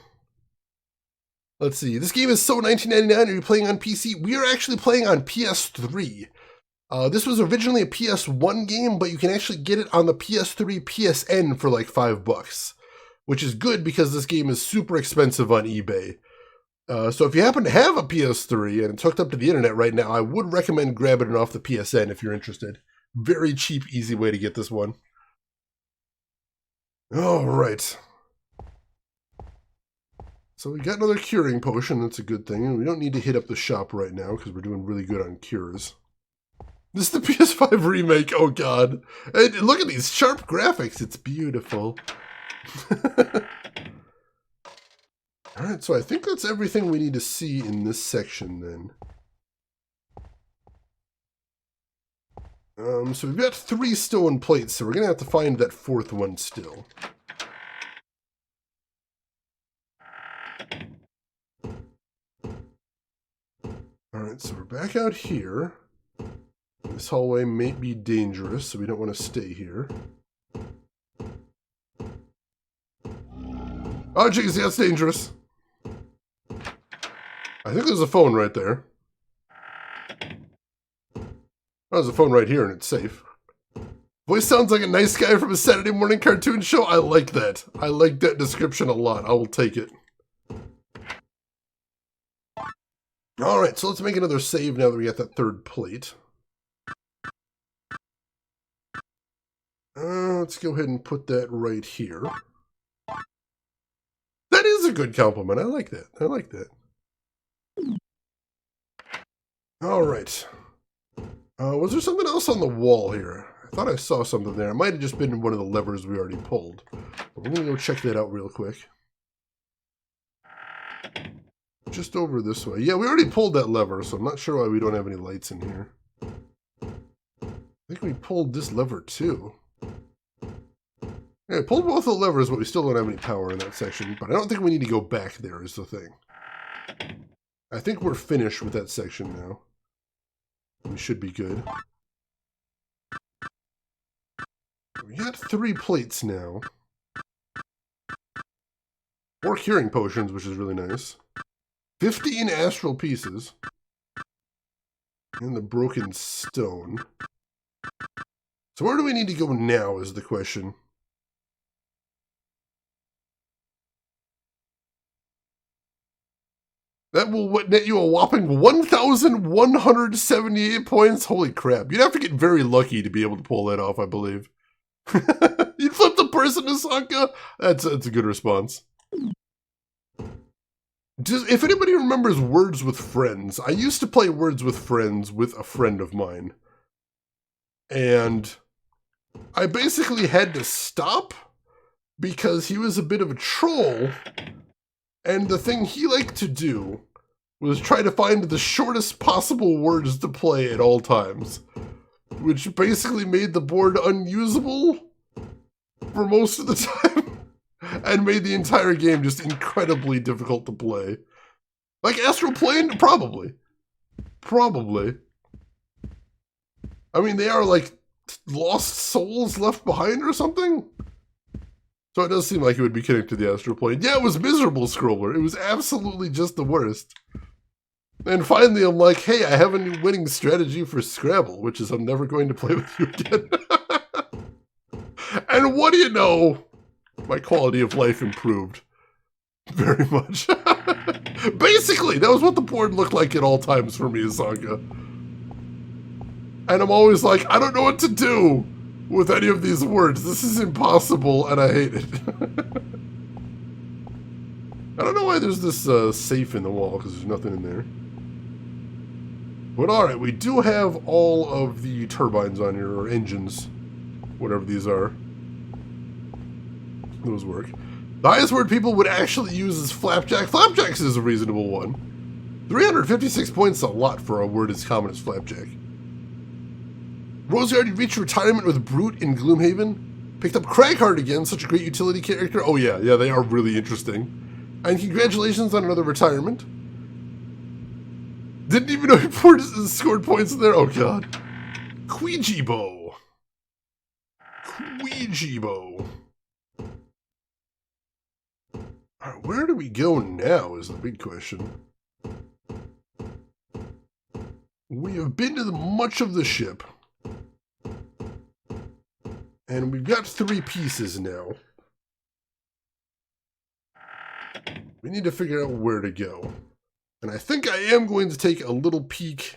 S1: Let's see. This game is so $19.99. Are you playing on PC? We are actually playing on PS3. This was originally a PS1 game, but you can actually get it on the PS3 PSN for like $5, which is good because this game is super expensive on eBay. So if you happen to have a PS3 and it's hooked up to the internet right now, I would recommend grabbing it off the PSN if you're interested. Very cheap, easy way to get this one. All right. So we got another curing potion. That's a good thing. We don't need to hit up the shop right now because we're doing really good on cures. This is the PS5 remake. Oh, God. And look at these sharp graphics. It's beautiful. All right, so I think that's everything we need to see in this section then. So we've got 3 stone plates, so we're going to have to find that 4th one still. All right, so we're back out here. This hallway may be dangerous, so we don't want to stay here. Oh, geez, that's dangerous. I think there's a phone right there. Oh, there's a phone right here, and it's safe. Voice sounds like a nice guy from a Saturday morning cartoon show. I like that. I like that description a lot. I will take it. All right, so let's make another save now that we got that 3rd plate. Let's go ahead and put that right here. That is a good compliment. I like that. I like that. All right. Was there something else on the wall here? I thought I saw something there. It might have just been one of the levers we already pulled. But we're going to go check that out real quick. Just over this way. Yeah, we already pulled that lever, so I'm not sure why we don't have any lights in here. I think we pulled this lever too. Yeah, pulled both the levers, but we still don't have any power in that section. But I don't think we need to go back there is the thing. I think we're finished with that section now. We should be good. We got 3 plates now. 4 curing potions, which is really nice. 15 astral pieces. And the broken stone. So where do we need to go now is the question. That will net you a whopping 1,178 points. Holy crap. You'd have to get very lucky to be able to pull that off, I believe. You'd flip the person to Sanka? That's a good response. If anybody remembers Words with Friends, I used to play Words with Friends with a friend of mine. And I basically had to stop because he was a bit of a troll. And the thing he liked to do was try to find the shortest possible words to play at all times, which basically made the board unusable for most of the time and made the entire game just incredibly difficult to play. Like Astral Plane? Probably. Probably. I mean, they are like lost souls left behind or something? So it does seem like it would be connected to the Astral Plane. Yeah, it was miserable, Scroller. It was absolutely just the worst. And finally, I'm like, hey, I have a new winning strategy for Scrabble, which is I'm never going to play with you again. And what do you know? My quality of life improved. Very much. Basically, that was what the board looked like at all times for me, Sanka. And I'm always like, I don't know what to do with any of these words. This is impossible, and I hate it. I don't know why there's this safe in the wall, because there's nothing in there. But alright, we do have all of the turbines on here, or engines. Whatever these are. Those work. The highest word people would actually use is flapjack. Flapjacks is a reasonable one. 356 points is a lot for a word as common as flapjack. Roseyard reached retirement with Brute in Gloomhaven. Picked up Cragheart again, such a great utility character. Oh yeah, they are really interesting. And congratulations on another retirement. Didn't even know he scored points in there. Oh god. Ouijibo. Ouijibo. Alright, where do we go now is the big question. We have been to much of the ship. And we've got 3 pieces now. We need to figure out where to go. And I think I am going to take a little peek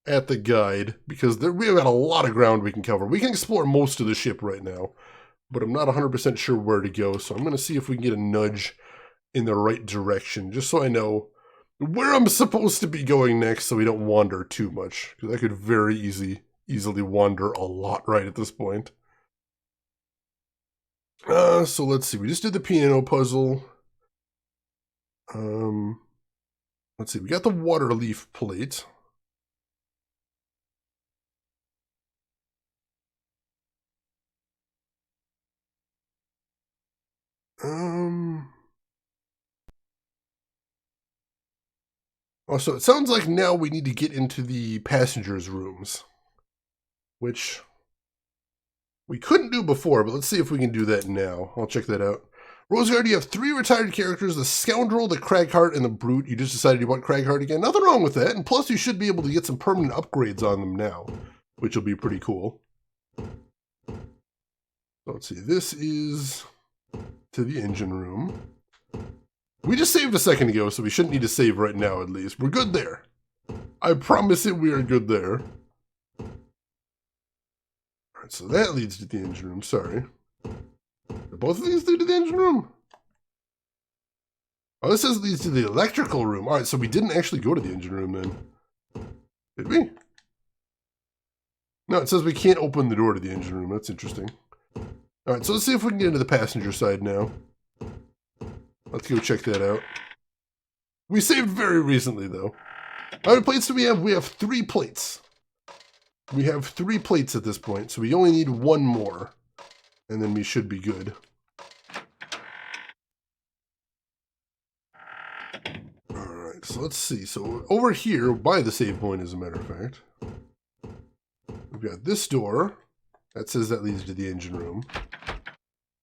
S1: at the guide, because we've got a lot of ground we can cover. We can explore most of the ship right now, but I'm not 100% sure where to go, so I'm going to see if we can get a nudge in the right direction, just so I know where I'm supposed to be going next so we don't wander too much, because I could very easily wander a lot right at this point. So let's see, we just did the piano puzzle. Let's see, we got the water leaf plate. So it sounds like now we need to get into the passengers' rooms, which we couldn't do before, but let's see if we can do that now. I'll check that out. Roseyard, you have 3 retired characters, the Scoundrel, the Cragheart, and the Brute. You just decided you want Cragheart again. Nothing wrong with that, and plus you should be able to get some permanent upgrades on them now, which will be pretty cool. So let's see, this is to the engine room. We just saved a second ago, so we shouldn't need to save right now, at least. We're good there. I promise you we are good there. Alright, so that leads to the engine room, sorry. Do both of these lead to the engine room? Oh, this says it leads to the electrical room. Alright, so we didn't actually go to the engine room then. Did we? No, it says we can't open the door to the engine room. That's interesting. Alright, so let's see if we can get into the passenger side now. Let's go check that out. We saved very recently, though. How many plates do we have? We have 3 plates. We have 3 plates at this point, so we only need 1 more. And then we should be good. Alright, so let's see. So over here, by the save point, as a matter of fact, we've got this door. That says that leads to the engine room.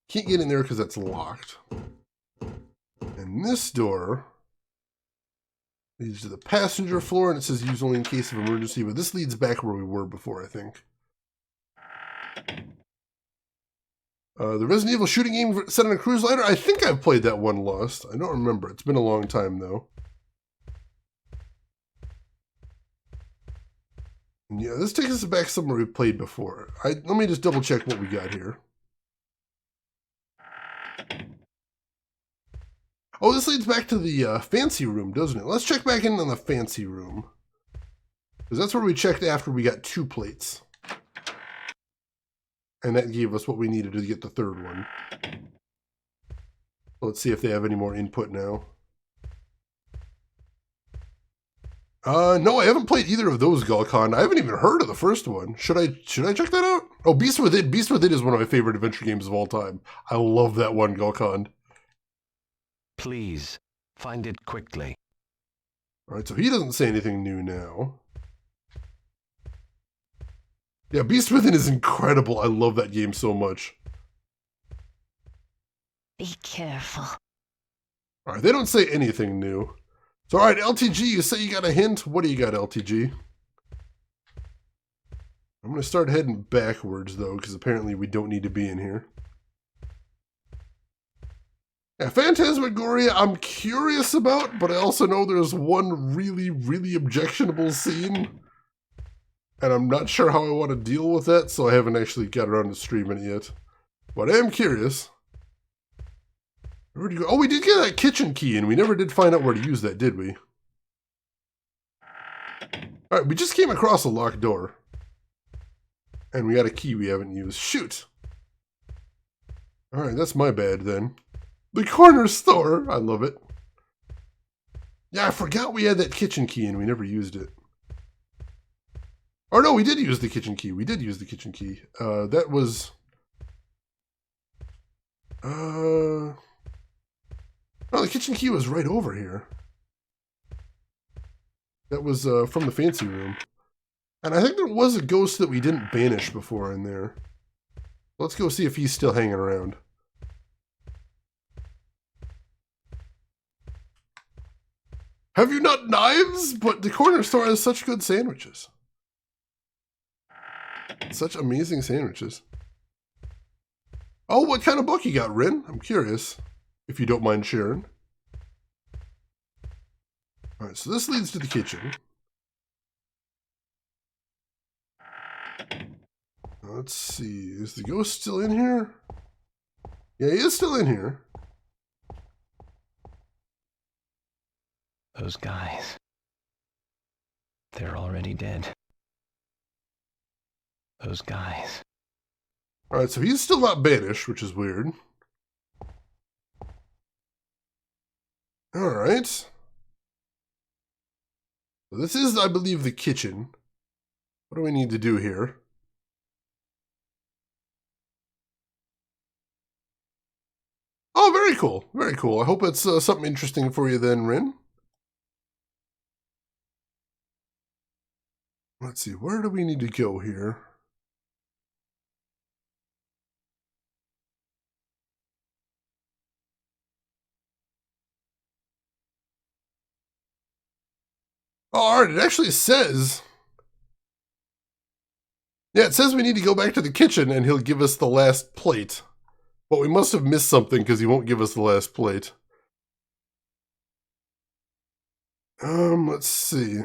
S1: Can't get in there because that's locked. And this door leads to the passenger floor, and it says use only in case of emergency, but this leads back where we were before, I think. The Resident Evil shooting game set on a cruise liner? I think I've played that one Lost. I don't remember. It's been a long time, though. Yeah, this takes us back somewhere we played before. Let me just double check what we got here. Oh, this leads back to the fancy room, doesn't it? Let's check back in on the fancy room. Because that's where we checked after we got 2 plates. And that gave us what we needed to get the 3rd one. Let's see if they have any more input now. No, I haven't played either of those, Gulkon. I haven't even heard of the first one. Should I check that out? Oh, Beast Within. Beast Within is one of my favorite adventure games of all time. I love that one, Gulkon.
S2: Please, find it quickly.
S1: Alright, so he doesn't say anything new now. Yeah, Beast Within is incredible. I love that game so much.
S3: Be careful.
S1: Alright, they don't say anything new. So, alright, LTG, you say you got a hint? What do you got, LTG? I'm going to start heading backwards, though, because apparently we don't need to be in here. Yeah, Phantasmagoria, I'm curious about, but I also know there's one really, really objectionable scene. And I'm not sure how I want to deal with that, so I haven't actually got around to streaming it yet. But I am curious. Where'd you go? Oh, we did get that kitchen key, and we never did find out where to use that, did we? Alright, we just came across a locked door. And we got a key we haven't used. Shoot! Alright, that's my bad then. The corner store! I love it. Yeah, I forgot we had that kitchen key and we never used it. Or no, we did use the kitchen key. We did use the kitchen key. That was... Oh, the kitchen key was right over here. That was from the fancy room. And I think there was a ghost that we didn't banish before in there. Let's go see if he's still hanging around. Have you not knives? But the corner store has such good sandwiches. Such amazing sandwiches. Oh, what kind of book you got, Rin? I'm curious. If you don't mind sharing. Alright, so this leads to the kitchen. Let's see. Is the ghost still in here? Yeah, he is still in here.
S5: Those guys. They're already dead. Those guys.
S1: Alright, so he's still not banished, which is weird. Alright. So this is, I believe, the kitchen. What do we need to do here? Oh, very cool. Very cool. I hope it's something interesting for you then, Rin. Let's see, where do we need to go here? Oh, alright, it actually says... Yeah, it says we need to go back to the kitchen and he'll give us the last plate. But we must have missed something because he won't give us the last plate. Let's see.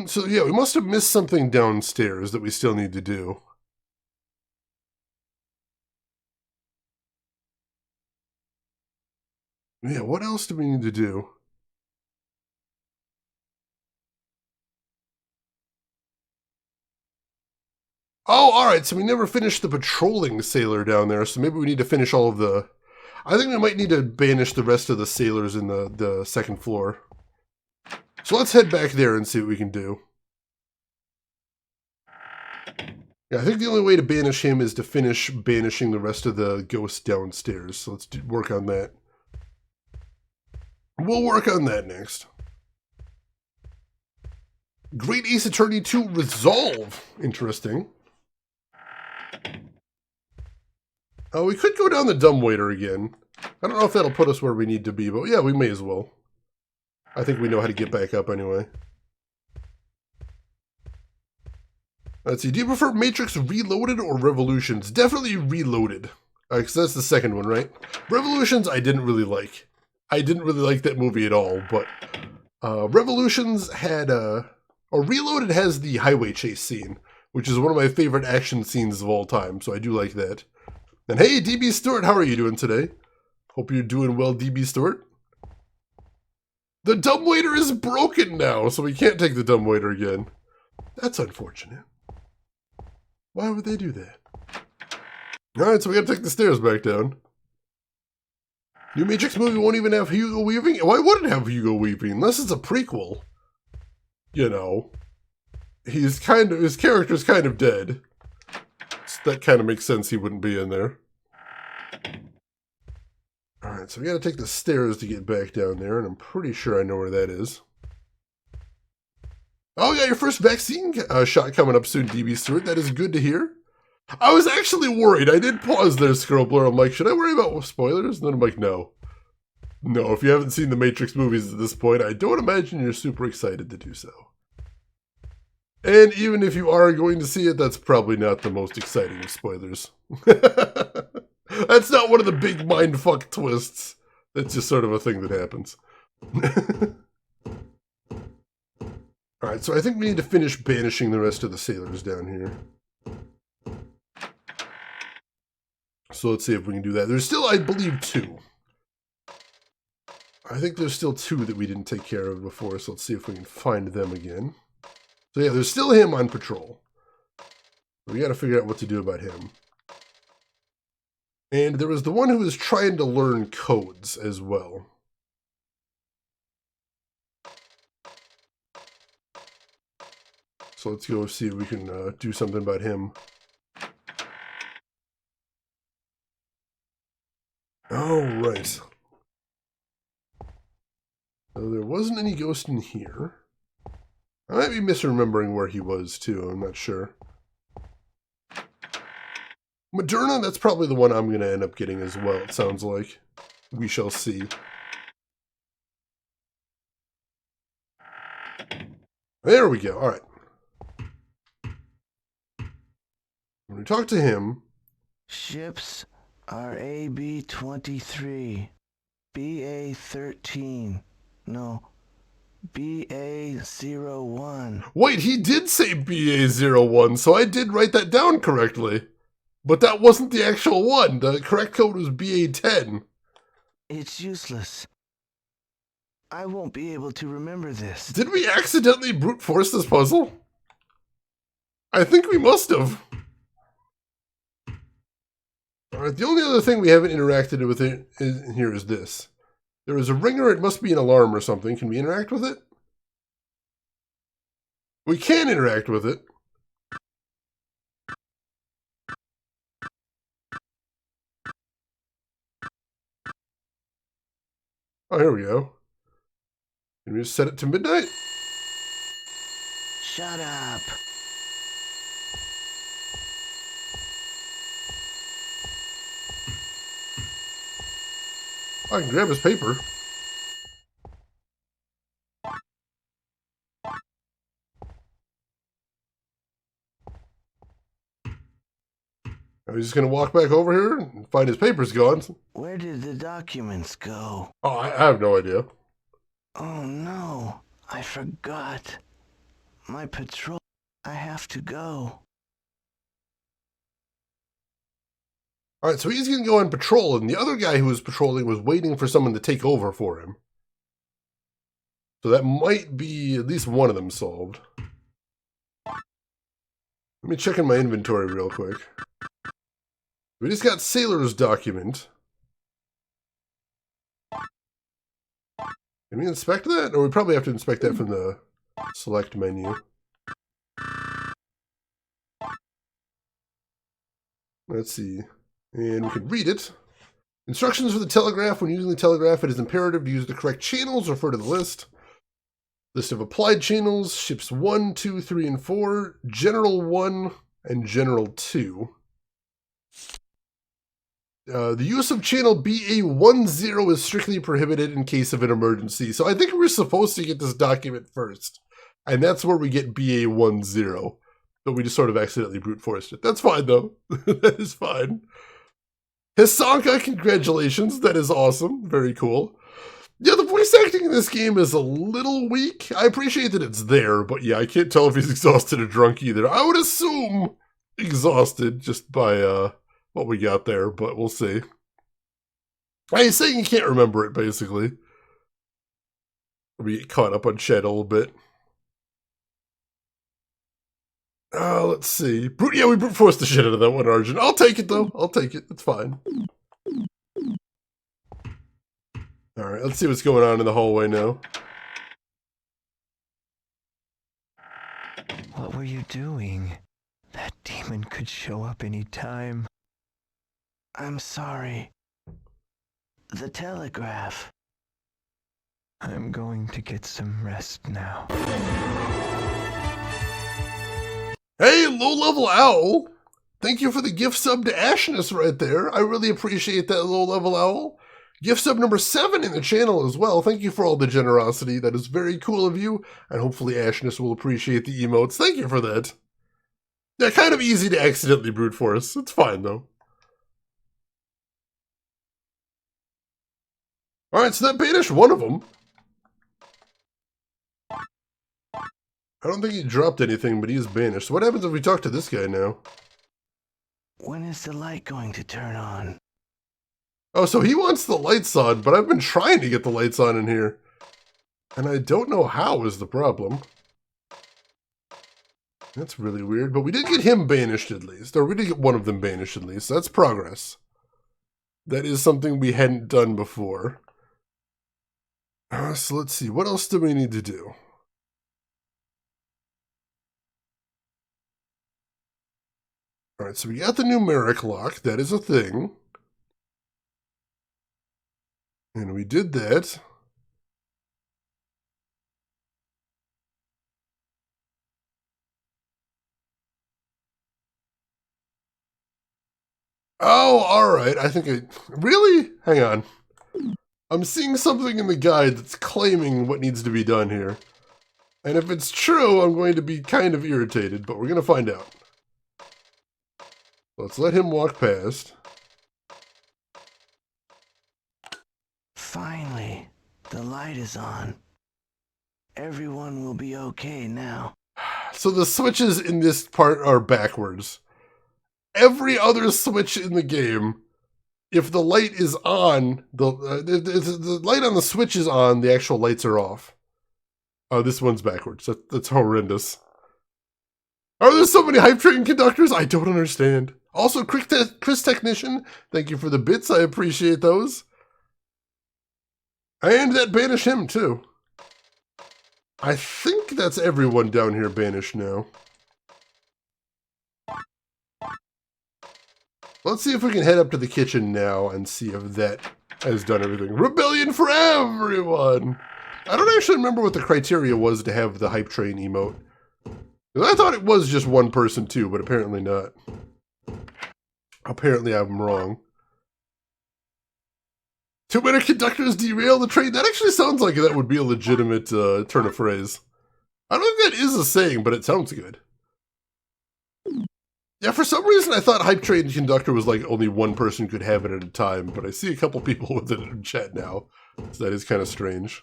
S1: So yeah, we must have missed something downstairs that we still need to do. Yeah, what else do we need to do? Oh, alright, so we never finished the patrolling sailor down there, so maybe we need to finish all of the... I think we might need to banish the rest of the sailors in the second floor. So let's head back there and see what we can do. Yeah, I think the only way to banish him is to finish banishing the rest of the ghosts downstairs, so let's work on that. We'll work on that next. Great Ace Attorney 2 Resolve. Interesting. Oh, we could go down the dumbwaiter again. I don't know if that'll put us where we need to be, but yeah, we may as well. I think we know how to get back up anyway. Let's see. Do you prefer Matrix Reloaded or Revolutions? Definitely Reloaded. Because that's the second one, right? Revolutions I didn't really like. I didn't really like that movie at all, but Revolutions had, or Reloaded has the highway chase scene, which is one of my favorite action scenes of all time, so I do like that. And hey, DB Stewart, how are you doing today? Hope you're doing well, DB Stewart. The dumbwaiter is broken now, so we can't take the dumbwaiter again. That's unfortunate. Why would they do that? Alright, so we gotta take the stairs back down. New Matrix movie won't even have Hugo Weaving? Why would it have Hugo Weaving? Unless it's a prequel. You know. His character's kind of dead. So that kind of makes sense he wouldn't be in there. Alright, so we gotta take the stairs to get back down there, and I'm pretty sure I know where that is. Oh, yeah, your first vaccine shot coming up soon, DB Stewart. That is good to hear. I was actually worried. I did pause there, Scrobbler. I'm like, should I worry about spoilers? And then I'm like, no. No, if you haven't seen the Matrix movies at this point, I don't imagine you're super excited to do so. And even if you are going to see it, that's probably not the most exciting of spoilers. That's not one of the big mindfuck twists. That's just sort of a thing that happens. Alright, so I think we need to finish banishing the rest of the sailors down here. So let's see if we can do that. There's still, I believe, 2. I think there's still 2 that we didn't take care of before, so let's see if we can find them again. So yeah, there's still him on patrol. We gotta figure out what to do about him. And there was the one who was trying to learn codes as well. So let's go see if we can do something about him. Oh, right. So there wasn't any ghost in here. I might be misremembering where he was, too. I'm not sure. Moderna, that's probably the one I'm going to end up getting as well, it sounds like. We shall see. There we go. All right. When we talk to him...
S7: Ships are AB-23, BA-13, no, BA-01.
S1: Wait, he did say BA-01, so I did write that down correctly. But that wasn't the actual one. The correct code was BA-10.
S7: It's useless. I won't be able to remember this.
S1: Did we accidentally brute force this puzzle? I think we must have. Alright, the only other thing we haven't interacted with in here is this. There is a ringer, it must be an alarm or something. Can we interact with it? We can interact with it. Oh, here we go. Can we just set it to midnight?
S7: Shut up.
S1: I can grab his paper. Are we just going to walk back over here and find his papers gone?
S7: Where did the documents go?
S1: Oh, I have no idea.
S7: Oh no, I forgot. My patrol. I have to go.
S1: Alright, so he's going to go on patrol, and the other guy who was patrolling was waiting for someone to take over for him. So that might be at least one of them solved. Let me check in my inventory real quick. We just got Sailor's document. Can we inspect that? Or we probably have to inspect that from the select menu. Let's see. And we can read it. Instructions for the telegraph. When using the telegraph, it is imperative to use the correct channels. Refer to the list. List of applied channels. Ships 1, 2, 3, and 4. General 1 and General 2. The use of channel BA10 is strictly prohibited in case of an emergency. So I think we're supposed to get this document first. And that's where we get BA10. But we just sort of accidentally brute forced it. That's fine, though. That is fine. Hisanka, congratulations. That is awesome. Very cool. Yeah, the voice acting in this game is a little weak. I appreciate that it's there, but yeah, I can't tell if he's exhausted or drunk either. I would assume exhausted just by what we got there, but we'll see. He's saying he can't remember it, basically. We get caught up on chat a little bit. Let's see. Yeah, we brute forced the shit out of that one, Arjun. I'll take it, though. I'll take it. It's fine. Alright, let's see what's going on in the hallway now.
S7: What were you doing? That demon could show up any time. I'm sorry. The telegraph. I'm going to get some rest now.
S1: Hey, low-level owl! Thank you for the gift sub to Ashness right there. I really appreciate that, low-level owl. Gift sub number 7 in the channel as well. Thank you for all the generosity. That is very cool of you, and hopefully Ashness will appreciate the emotes. Thank you for that. They're kind of easy to accidentally brute force. It's fine, though. Alright, so that banished one of them. I don't think he dropped anything, but he is banished. So what happens if we talk to this guy now?
S7: When is the light going to turn on?
S1: Oh, so he wants the lights on, but I've been trying to get the lights on in here. And I don't know how is the problem. That's really weird, but we did get him banished at least. Or we did get one of them banished at least. That's progress. That is something we hadn't done before. So let's see, what else do we need to do? Alright, so we got the numeric lock. That is a thing. And we did that. Oh, alright. I think I... Really? Hang on. I'm seeing something in the guide that's claiming what needs to be done here. And if it's true, I'm going to be kind of irritated, but we're going to find out. Let's let him walk past.
S7: Finally, the light is on. Everyone will be okay now.
S1: So the switches in this part are backwards. Every other switch in the game, if the light is on, the light on the switch is on, the actual lights are off. Oh, this one's backwards. That's horrendous. Are there so many hype train conductors? I don't understand. Also, Chris Technician, thank you for the bits. I appreciate those. And that banished him, too. I think that's everyone down here banished now. Let's see if we can head up to the kitchen now and see if that has done everything. Rebellion for everyone! I don't actually remember what the criteria was to have the hype train emote. I thought it was just one person too, but apparently not. Apparently I'm wrong. Too many conductors derail the train. That actually sounds like that would be a legitimate turn of phrase. I don't think that is a saying, but it sounds good. Yeah, for some reason I thought hype train conductor was like only one person could have it at a time, but I see a couple people with it in chat now, so that is kind of strange.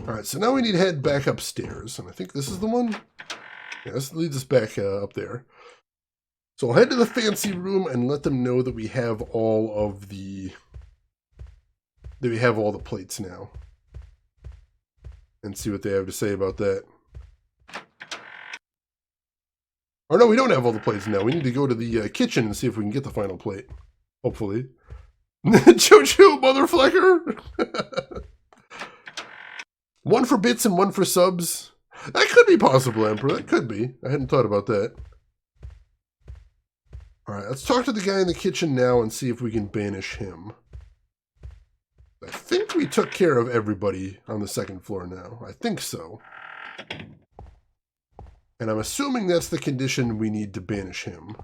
S1: Alright, so now we need to head back upstairs, and I think this is the one? Yeah, this leads us back up there. So I'll head to the fancy room and let them know that we have all of the... that we have all the plates now. And see what they have to say about that. Or no, we don't have all the plates now. We need to go to the kitchen and see if we can get the final plate. Hopefully. Choo-choo, motherflecker! One for bits and one for subs. That could be possible, Emperor. That could be. I hadn't thought about that. Alright, let's talk to the guy in the kitchen now and see if we can banish him. I think we took care of everybody on the second floor now. I think so. And I'm assuming that's the condition we need to banish him.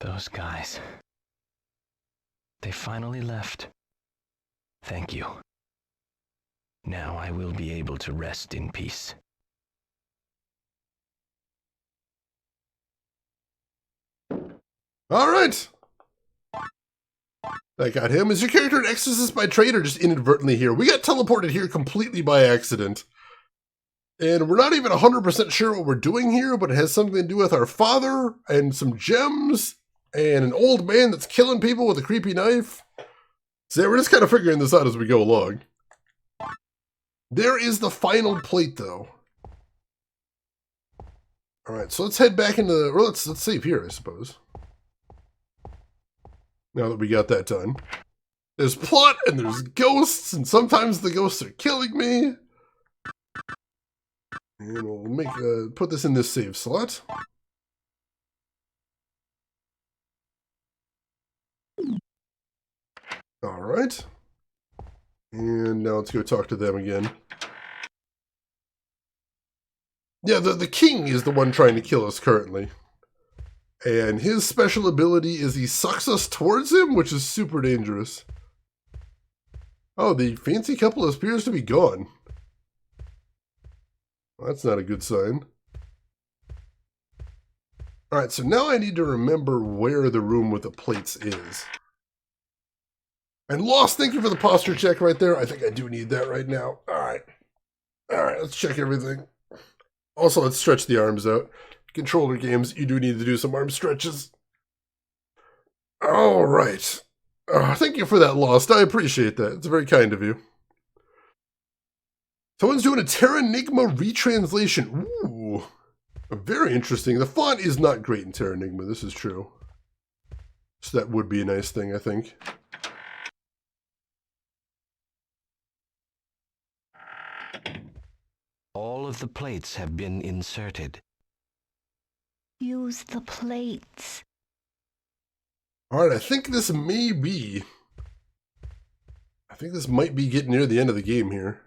S5: Those guys. They finally left. Thank you. Now I will be able to rest in peace.
S1: All right. That got him. Is your character an exorcist by trade or just inadvertently here? We got teleported here completely by accident. And we're not even 100% sure what we're doing here, but it has something to do with our father and some gems and an old man that's killing people with a creepy knife. So yeah, we're just kind of figuring this out as we go along. There is the final plate, though. All right, so let's head back into the... Well, let's save here, I suppose. Now that we got that done. There's plot and there's ghosts, and sometimes the ghosts are killing me. And we'll make put this in this save slot. All right. And now let's go talk to them again. Yeah, the king is the one trying to kill us currently. And his special ability is he sucks us towards him, which is super dangerous. Oh, the fancy couple appears to be gone. Well, that's not a good sign. Alright, so now I need to remember where the room with the plates is. And Lost, thank you for the posture check right there. I think I do need that right now. Alright. Alright, let's check everything. Also, let's stretch the arms out. Controller games, you do need to do some arm stretches. Alright. Thank you for that, Lost. I appreciate that. It's very kind of you. Someone's doing a Terranigma retranslation. Ooh. Very interesting. The font is not great in Terranigma, this is true. So that would be a nice thing, I think.
S2: All of the plates have been inserted.
S3: Use the plates.
S1: Alright, I think this may be... I think this might be getting near the end of the game here.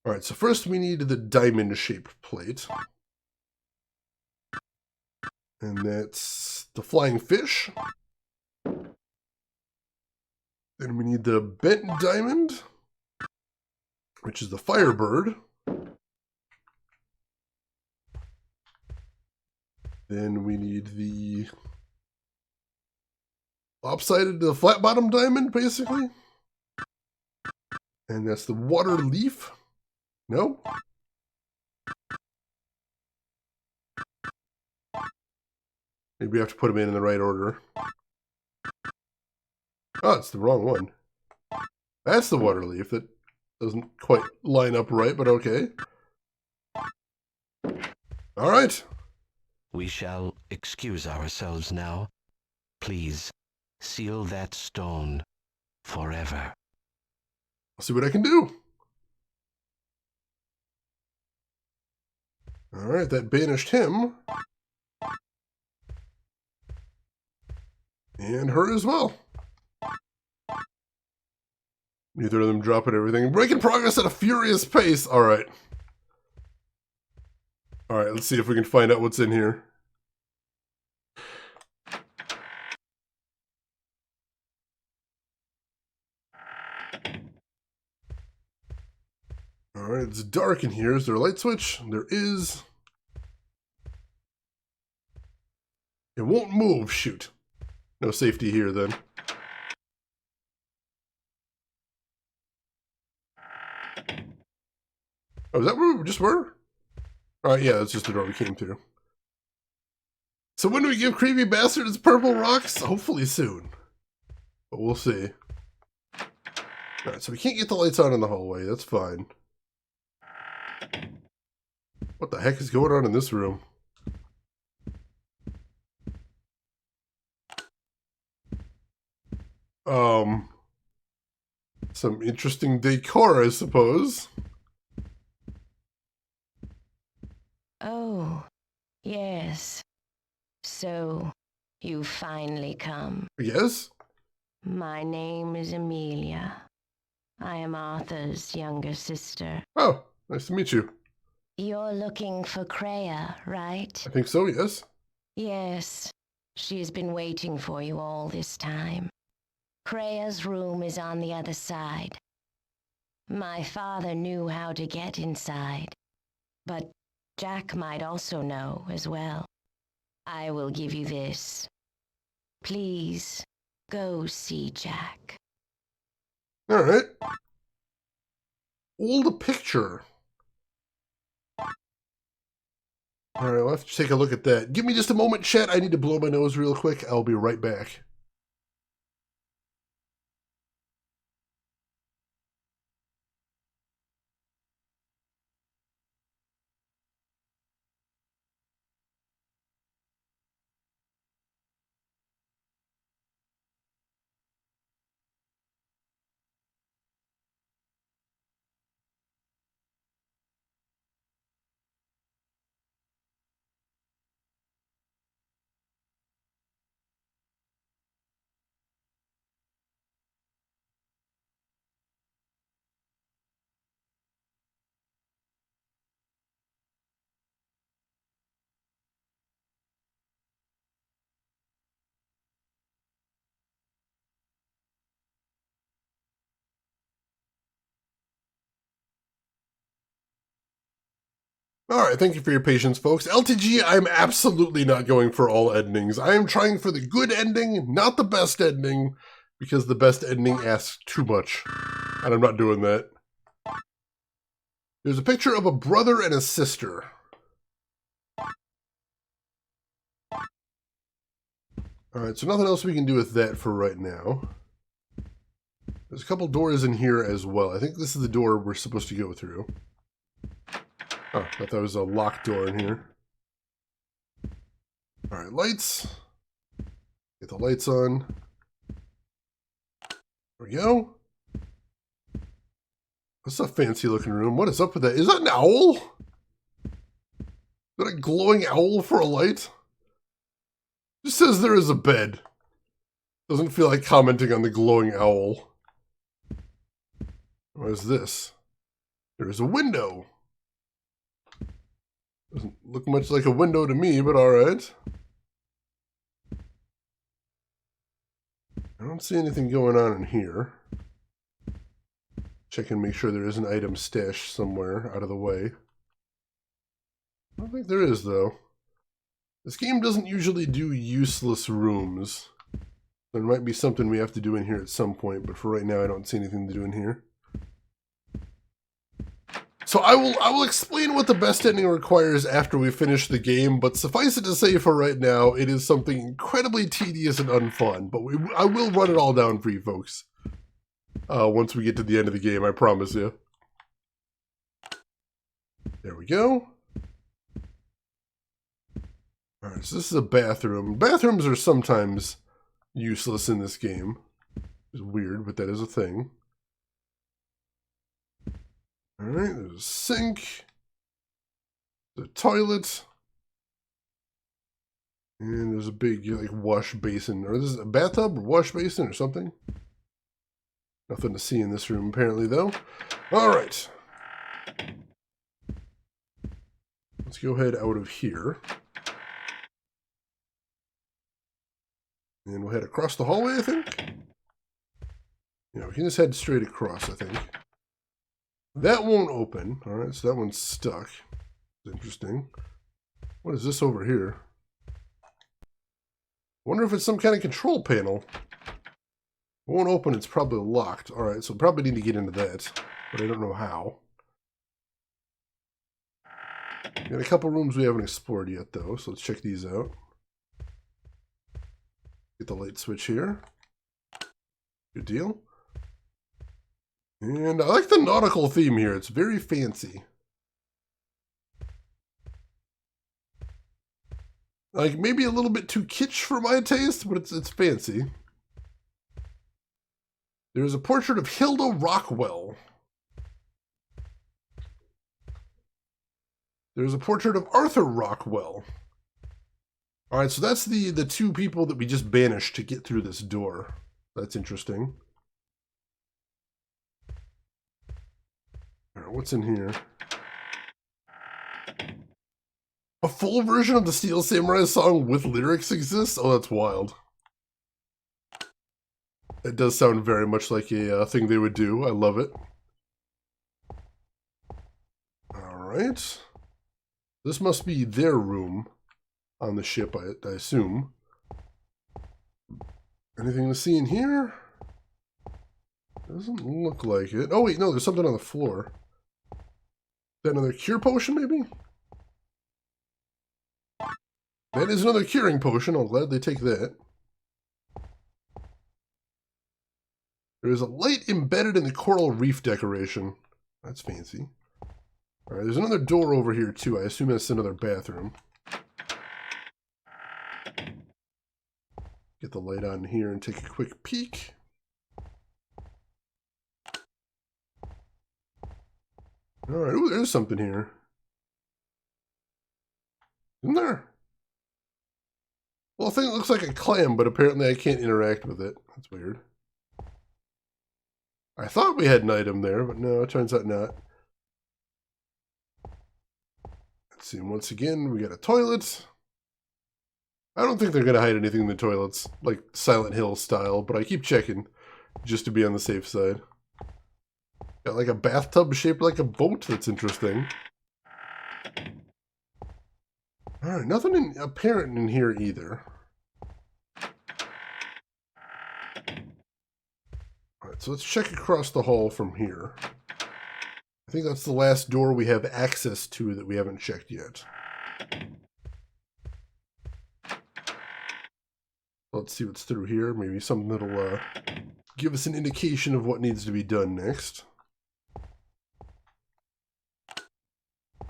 S1: Alright, so first we need the diamond-shaped plate. And that's the flying fish. Then we need the bent diamond, which is the firebird. Then we need the lopsided, the flat bottom diamond, basically. And that's the water leaf. No? Maybe we have to put them in the right order. Oh, it's the wrong one. That's the water leaf. That doesn't quite line up right, but okay. All right.
S2: We shall excuse ourselves now. Please, seal that stone forever.
S1: I'll see what I can do. All right, that banished him. And her as well. Neither of them dropping everything. Making progress at a furious pace. All right. All right, let's see if we can find out what's in here. All right, it's dark in here. Is there a light switch? There is. It won't move. Shoot. No safety here then. Oh, is that where we just were? Alright, yeah, that's just the door we came through. So when do we give Creepy Bastard his purple rocks? Hopefully soon. But we'll see. Alright, so we can't get the lights on in the hallway. That's fine. What the heck is going on in this room? Some interesting decor, I suppose.
S3: Oh, yes. So, you finally come.
S1: Yes?
S3: My name is Amelia. I am Arthur's younger sister.
S1: Oh, nice to meet you.
S3: You're looking for Kreia, right?
S1: I think so, yes.
S3: Yes. She has been waiting for you all this time. Kreia's room is on the other side. My father knew how to get inside, but Jack might also know as well. I will give you this. Please, go see Jack.
S1: Alright. Old picture. Alright, I'll have to take a look at that. Give me just a moment, chat. I need to blow my nose real quick. I'll be right back. Alright, thank you for your patience, folks. LTG, I'm absolutely not going for all endings. I am trying for the good ending, not the best ending, because the best ending asks too much. And I'm not doing that. There's a picture of a brother and a sister. Alright, so nothing else we can do with that for right now. There's a couple doors in here as well. I think this is the door we're supposed to go through. Oh, I thought that was a locked door in here. Alright, lights. Get the lights on. There we go. That's a fancy looking room. What is up with that? Is that an owl? Is that a glowing owl for a light? It just says there is a bed. Doesn't feel like commenting on the glowing owl. What is this? There is a window. Doesn't look much like a window to me, but alright. I don't see anything going on in here. Check and make sure there is an item stashed somewhere out of the way. I don't think there is, though. This game doesn't usually do useless rooms. There might be something we have to do in here at some point, but for right now I don't see anything to do in here. So I will explain what the best ending requires after we finish the game, but suffice it to say for right now, it is something incredibly tedious and unfun, but I will run it all down for you folks. Once we get to the end of the game, I promise you. There we go. Alright, so this is a bathroom. Bathrooms are sometimes useless in this game. It's weird, but that is a thing. Alright, there's a sink. There's a toilet. And there's a big, like, wash basin. Or this is a bathtub or wash basin or something. Nothing to see in this room, apparently, though. Alright. Let's go ahead out of here. And we'll head across the hallway, I think. Yeah, we can just head straight across, I think. That won't open. Alright, so that one's stuck. Interesting. What is this over here? Wonder if it's some kind of control panel. It won't open, it's probably locked. Alright, so probably need to get into that. But I don't know how. Got a couple rooms we haven't explored yet, though, so let's check these out. Get the light switch here. Good deal. And I like the nautical theme here. It's very fancy. Like, maybe a little bit too kitsch for my taste, but it's fancy. There's a portrait of Hilda Rockwell. There's a portrait of Arthur Rockwell. Alright, so that's the two people that we just banished to get through this door. That's interesting. Alright, what's in here? A full version of the Steel Samurai song with lyrics exists? Oh, that's wild. It does sound very much like a thing they would do. I love it. Alright. This must be their room. on the ship, I assume. Anything to see in here? Doesn't look like it. Oh, wait, no, there's something on the floor. Is that another cure potion, maybe? That is another curing potion. I'll gladly take that. There is a light embedded in the coral reef decoration. That's fancy. Alright, there's another door over here, too. I assume that's another bathroom. Get the light on here and take a quick peek. Alright, ooh, there's something here. Isn't there? Well, I think it looks like a clam, but apparently I can't interact with it. That's weird. I thought we had an item there, but no, it turns out not. Let's see, once again, we got a toilet. I don't think they're going to hide anything in the toilets, like Silent Hill style, but I keep checking, just to be on the safe side. Got like a bathtub shaped like a boat, that's interesting. Alright, nothing apparent in here either. Alright, so let's check across the hall from here. I think that's the last door we have access to that we haven't checked yet. Let's see what's through here. Maybe something that'll give us an indication of what needs to be done next.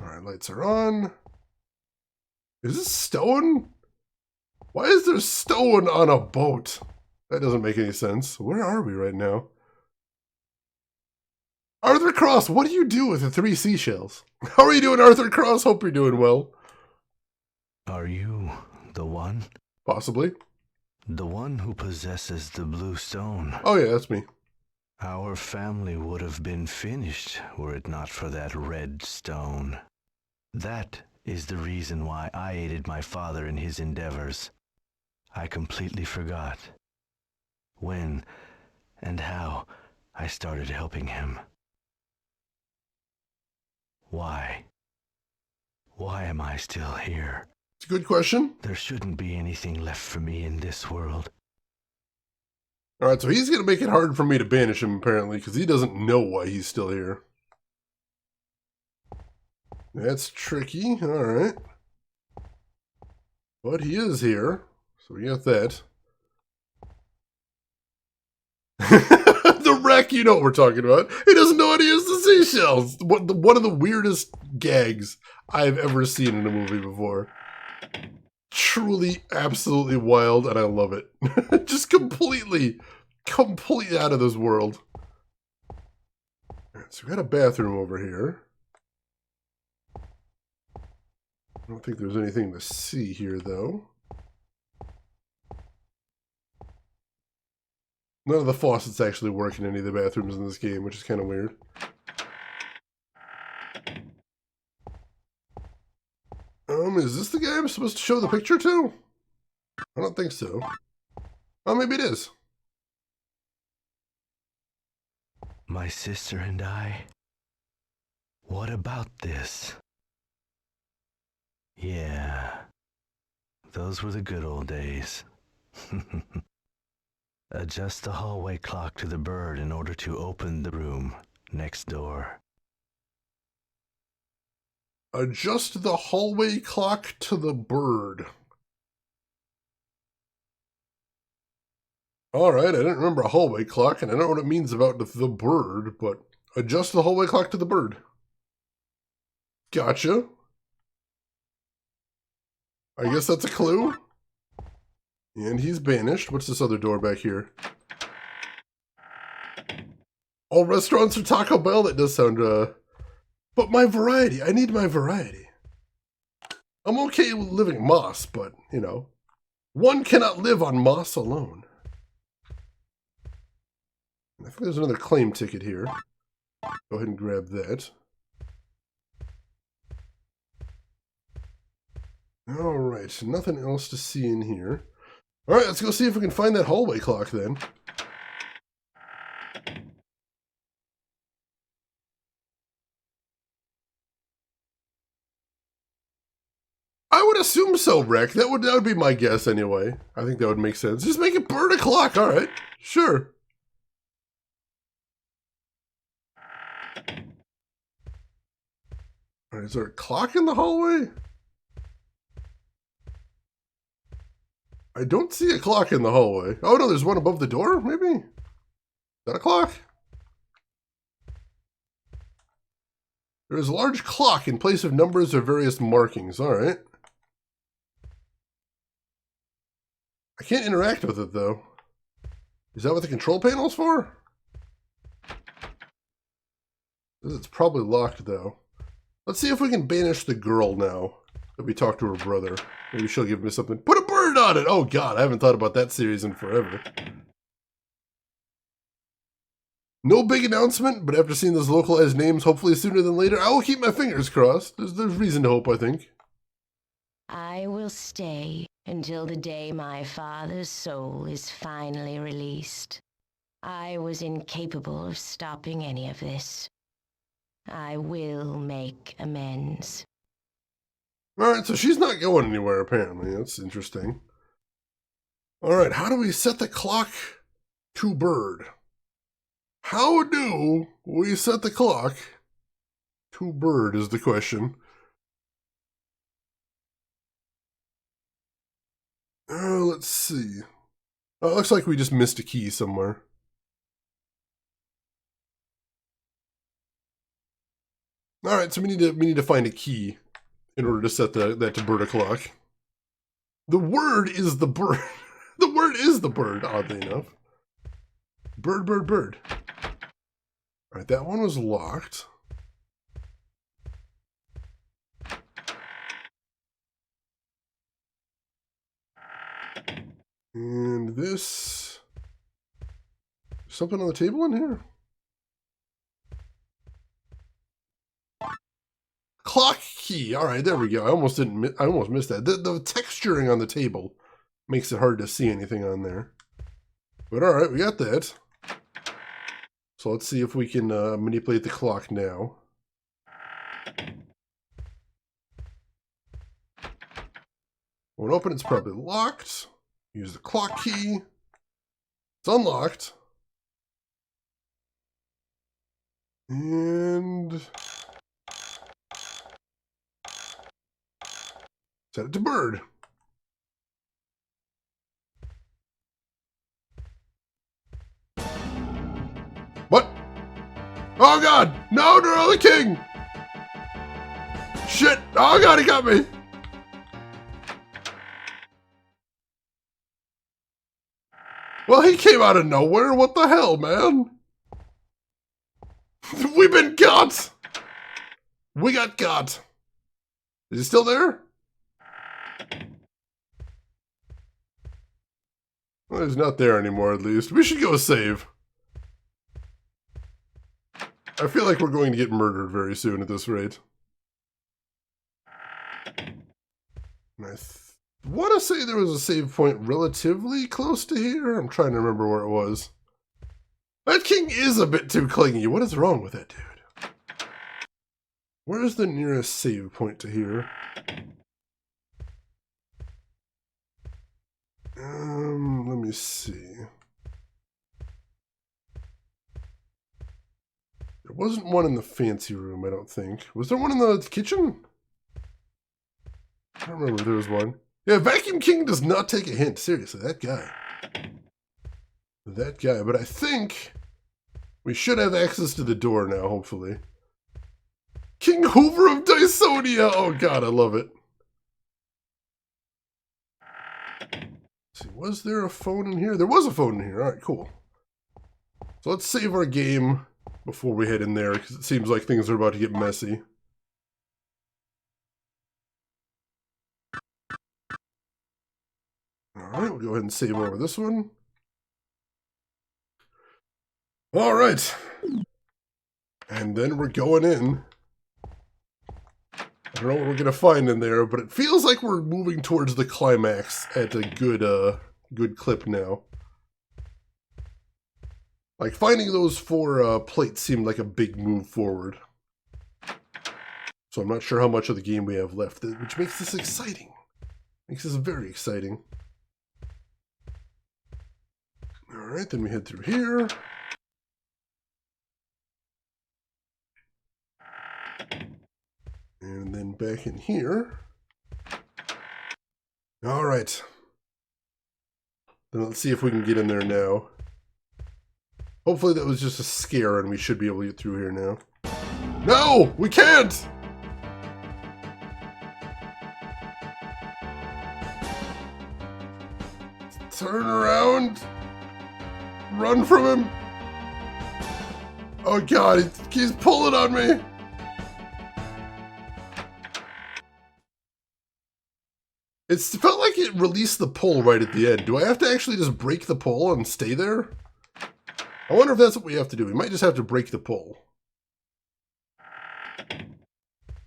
S1: Alright, lights are on. Is this stone? Why is there stone on a boat? That doesn't make any sense. Where are we right now? Arthur Cross, what do you do with the 3 seashells? How are you doing, Arthur Cross? Hope you're doing well.
S2: Are you the one?
S1: Possibly.
S2: The one who possesses the blue stone?
S1: Oh yeah, that's me.
S2: Our family would have been finished were it not for that red stone. That is the reason why I aided my father in his endeavors. I completely forgot when and how I started helping him. Why? Why am I still here?
S1: It's a good question.
S2: There shouldn't be anything left for me in this world.
S1: Alright, so he's going to make it hard for me to banish him, apparently, because he doesn't know why he's still here. That's tricky. Alright. But he is here, so we got that. The wreck, you know what we're talking about. He doesn't know how to use the seashells. One of the weirdest gags I've ever seen in a movie before. Truly, absolutely wild, and I love it. Just completely out of this world. Alright, so we got a bathroom over here. I don't think there's anything to see here, though. None of the faucets actually work in any of the bathrooms in this game, which is kind of weird. Is this the guy I'm supposed to show the picture to? I don't think so. Oh, maybe it is.
S2: My sister and I? What about this? Yeah, those were the good old days. Adjust the hallway clock to the bird in order to open the room next door.
S1: Adjust the hallway clock to the bird. Alright, I didn't remember a hallway clock, and I don't know what it means about the bird, but adjust the hallway clock to the bird. Gotcha. I guess that's a clue. And he's banished. What's this other door back here? All restaurants are Taco Bell? That does sound, But my variety. I need my variety. I'm okay with living moss, but, you know, one cannot live on moss alone. I think there's another claim ticket here. Go ahead and grab that. Alright, nothing else to see in here. Alright, let's go see if we can find that hallway clock then. I would assume so, Rek. That would be my guess anyway. I think that would make sense. Just make it bird o'clock. All right, sure. All right, is there a clock in the hallway? I don't see a clock in the hallway. Oh no, there's one above the door, maybe? Is that a clock? There is a large clock in place of numbers or various markings. All right. I can't interact with it, though. Is that what the control panel's for? It's probably locked, though. Let's see if we can banish the girl now that we talked to her brother. Maybe she'll give me something. Put a bird on it! Oh, God, I haven't thought about that series in forever. No big announcement, but after seeing those localized names, hopefully sooner than later, I will keep my fingers crossed. There's reason to hope, I think.
S3: I will stay until the day my father's soul is finally released. I was incapable of stopping any of this. I will make amends.
S1: Alright, so she's not going anywhere, apparently. That's interesting. Alright, how do we set the clock to bird? How do we set the clock to bird is the question. Let's see. Oh, it looks like we just missed a key somewhere. Alright, so we need to find a key in order to set that to bird o'clock. The word is the bird. The word is the bird, oddly enough. Bird, bird, bird. Alright, that one was locked. And this... something on the table in here? Clock key. Alright, there we go. I almost missed that. The texturing on the table makes it hard to see anything on there. But alright, we got that. So let's see if we can manipulate the clock now. When open, it's probably locked. Use the clock key. It's unlocked. And set it to bird. What? Oh God! No, no, the king! Shit! Oh God, he got me! Well, he came out of nowhere. What the hell, man? We've been got! We got got. Is he still there? Well, he's not there anymore, at least. We should go save. I feel like we're going to get murdered very soon at this rate. I want to say there was a save point relatively close to here. I'm trying to remember where it was. That king is a bit too clingy. What is wrong with that dude? Where's the nearest save point to here? Let me see. There wasn't one in the fancy room, I don't think. Was there one in the kitchen? I don't remember if there was one. Yeah, Vacuum King does not take a hint. Seriously, that guy. That guy. But I think we should have access to the door now, hopefully. King Hoover of Dysonia! Oh God, I love it. Let's see, was there a phone in here? There was a phone in here. Alright, cool. So let's save our game before we head in there, because it seems like things are about to get messy. Alright, we'll go ahead and save over this one. Alright. And then we're going in. I don't know what we're going to find in there, but it feels like we're moving towards the climax at a good clip now. Like, finding those 4 plates seemed like a big move forward. So I'm not sure how much of the game we have left, which makes this exciting. Makes this very exciting. Alright, then we head through here. And then back in here. Alright. Then let's see if we can get in there now. Hopefully that was just a scare and we should be able to get through here now. No! We can't! Turn around. Run from him. Oh god, he's pulling on me. It felt like it released the pole right at the end. Do I have to actually just break the pole and stay there? I wonder if that's what we have to do. We might just have to break the pole.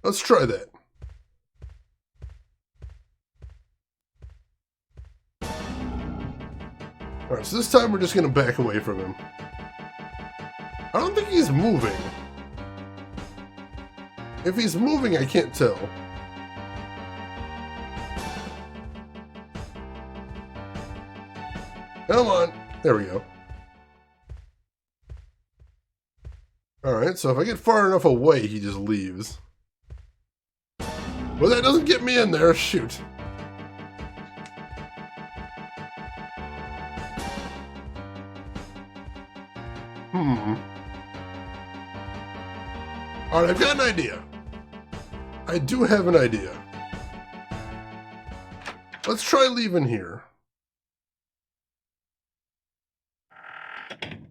S1: Let's try that. Alright, so this time we're just going to back away from him. I don't think he's moving. If he's moving, I can't tell. Come on. There we go. Alright, so if I get far enough away, he just leaves. Well, that doesn't get me in there. Shoot. Alright, I've got an idea. I do have an idea. Let's try leaving here.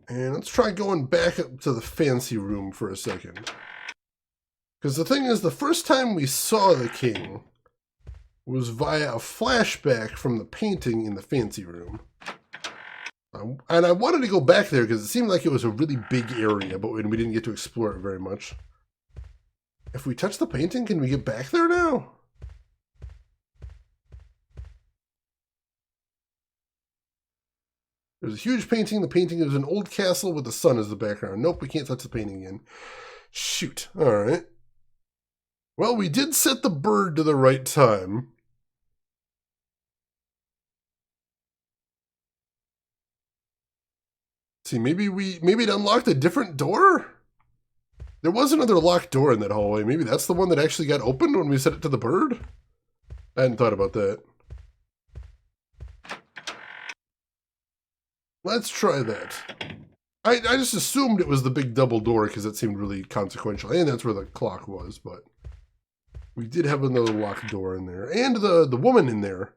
S1: And let's try going back up to the fancy room for a second. Because the thing is, the first time we saw the king was via a flashback from the painting in the fancy room. And I wanted to go back there because it seemed like it was a really big area, but we didn't get to explore it very much. If we touch the painting, can we get back there now? There's a huge painting. The painting is an old castle with the sun as the background. Nope, we can't touch the painting again. Shoot. Alright. Well, we did set the bird to the right time. See, maybe it unlocked a different door? There was another locked door in that hallway. Maybe that's the one that actually got opened when we set it to the bird? I hadn't thought about that. Let's try that. I just assumed it was the big double door because it seemed really consequential. And that's where the clock was, but we did have another locked door in there. And the woman in there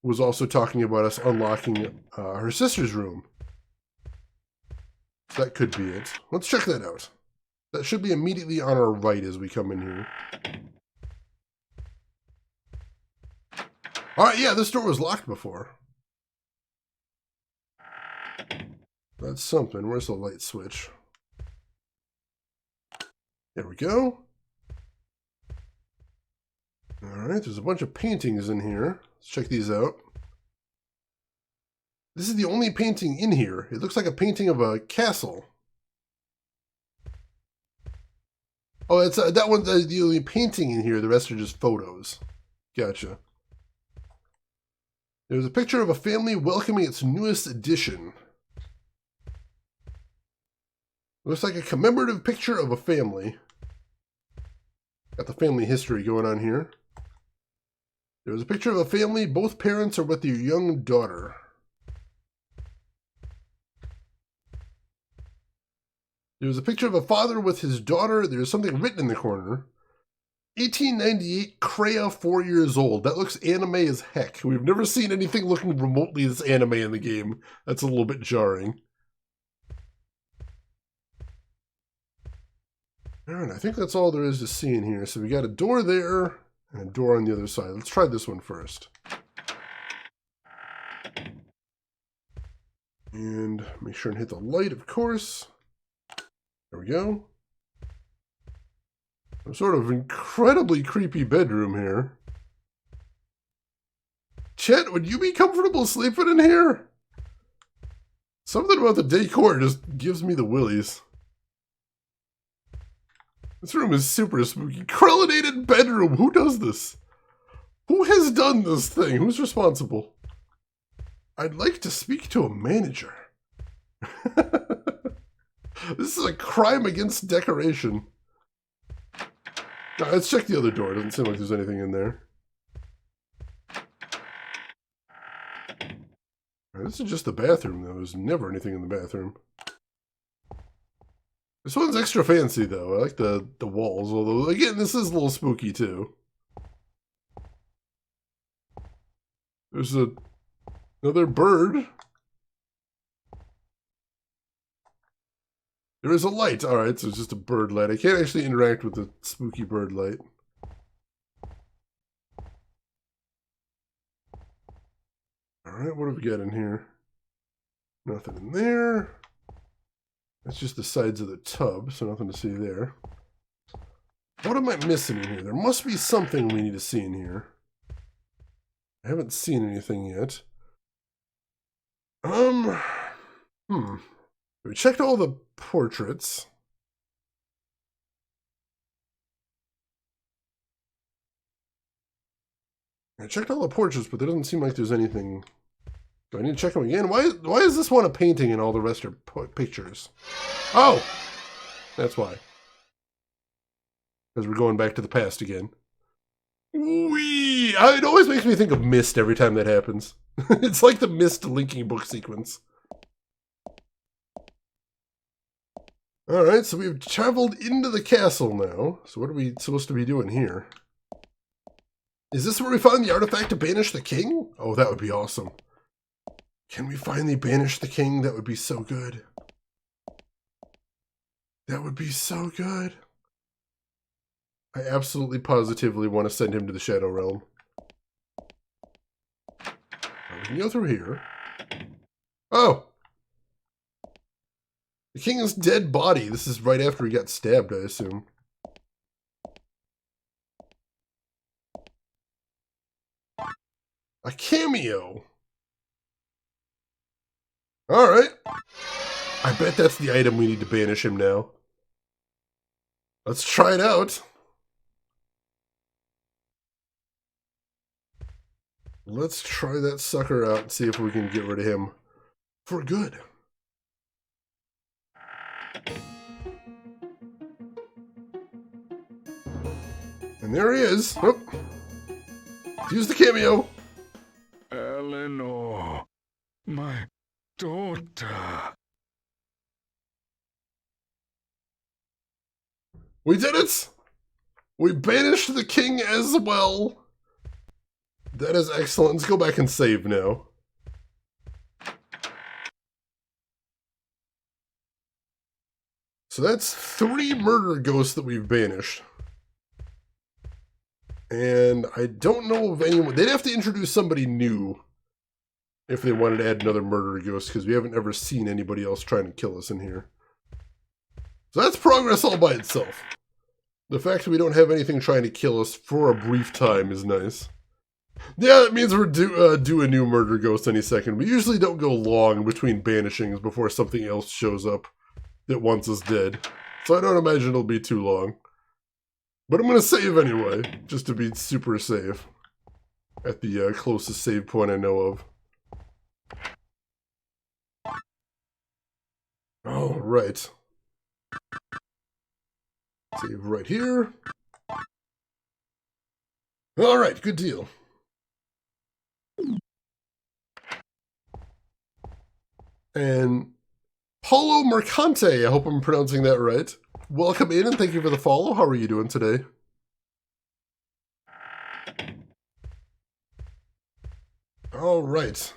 S1: was also talking about us unlocking her sister's room. So that could be it. Let's check that out. That should be immediately on our right as we come in here. Alright, yeah, this door was locked before. That's something. Where's the light switch? There we go. Alright, there's a bunch of paintings in here. Let's check these out. This is the only painting in here. It looks like a painting of a castle. Oh, it's that one's the only painting in here. The rest are just photos. Gotcha. There's a picture of a family welcoming its newest addition. Looks like a commemorative picture of a family. Got the family history going on here. There's a picture of a family. Both parents are with their young daughter. There's a picture of a father with his daughter. There's something written in the corner. 1898, Kreia, 4 years old. That looks anime as heck. We've never seen anything looking remotely as anime in the game. That's a little bit jarring. Alright, I think that's all there is to see in here. So we got a door there and a door on the other side. Let's try this one first. And make sure and hit the light, of course. There we go. A sort of incredibly creepy bedroom here. Chet, would you be comfortable sleeping in here? Something about the decor just gives me the willies. This room is super spooky. Crullinated bedroom. Who does this? Who has done this thing? Who's responsible? I'd like to speak to a manager. This is a crime against decoration. Let's check the other door. Doesn't seem like there's anything in there. This is just the bathroom, though. There's never anything in the bathroom. This one's extra fancy, though. I like the walls, although, again, this is a little spooky, too. There's another bird. There is a light. Alright, so it's just a bird light. I can't actually interact with the spooky bird light. Alright, what have we got in here? Nothing in there. That's just the sides of the tub, so nothing to see there. What am I missing in here? There must be something we need to see in here. I haven't seen anything yet. We checked all the portraits. I checked all the portraits, but there doesn't seem like there's anything. Do I need to check them again? Why is this one a painting and all the rest are pictures? Oh! That's why. Because we're going back to the past again. Whee! It always makes me think of Myst every time that happens. It's like the Myst linking book sequence. Alright, so we've traveled into the castle now. So what are we supposed to be doing here? Is this where we find the artifact to banish the king? Oh, that would be awesome. Can we finally banish the king? That would be so good. That would be so good. I absolutely positively want to send him to the Shadow Realm. We can go through here. Oh! The king's dead body. This is right after he got stabbed, I assume. A cameo. Alright. I bet that's the item we need to banish him now. Let's try it out. Let's try that sucker out and see if we can get rid of him for good. And there he is. Oh. Use the cameo.
S9: Eleanor, my daughter.
S1: We did it! We banished the king as well. That is excellent. Let's go back and save now. So that's 3 murder ghosts that we've banished. And I don't know of anyone. They'd have to introduce somebody new if they wanted to add another murder ghost, because we haven't ever seen anybody else trying to kill us in here. So that's progress all by itself. The fact that we don't have anything trying to kill us for a brief time is nice. Yeah, that means we're due a new murder ghost any second. We usually don't go long between banishings before something else shows up that wants us dead. So I don't imagine it'll be too long. But I'm going to save anyway, just to be super safe. At the closest save point I know of. All right. Save right here. All right, good deal. And Paulo Mercante, I hope I'm pronouncing that right. Welcome in and thank you for the follow. How are you doing today? All right.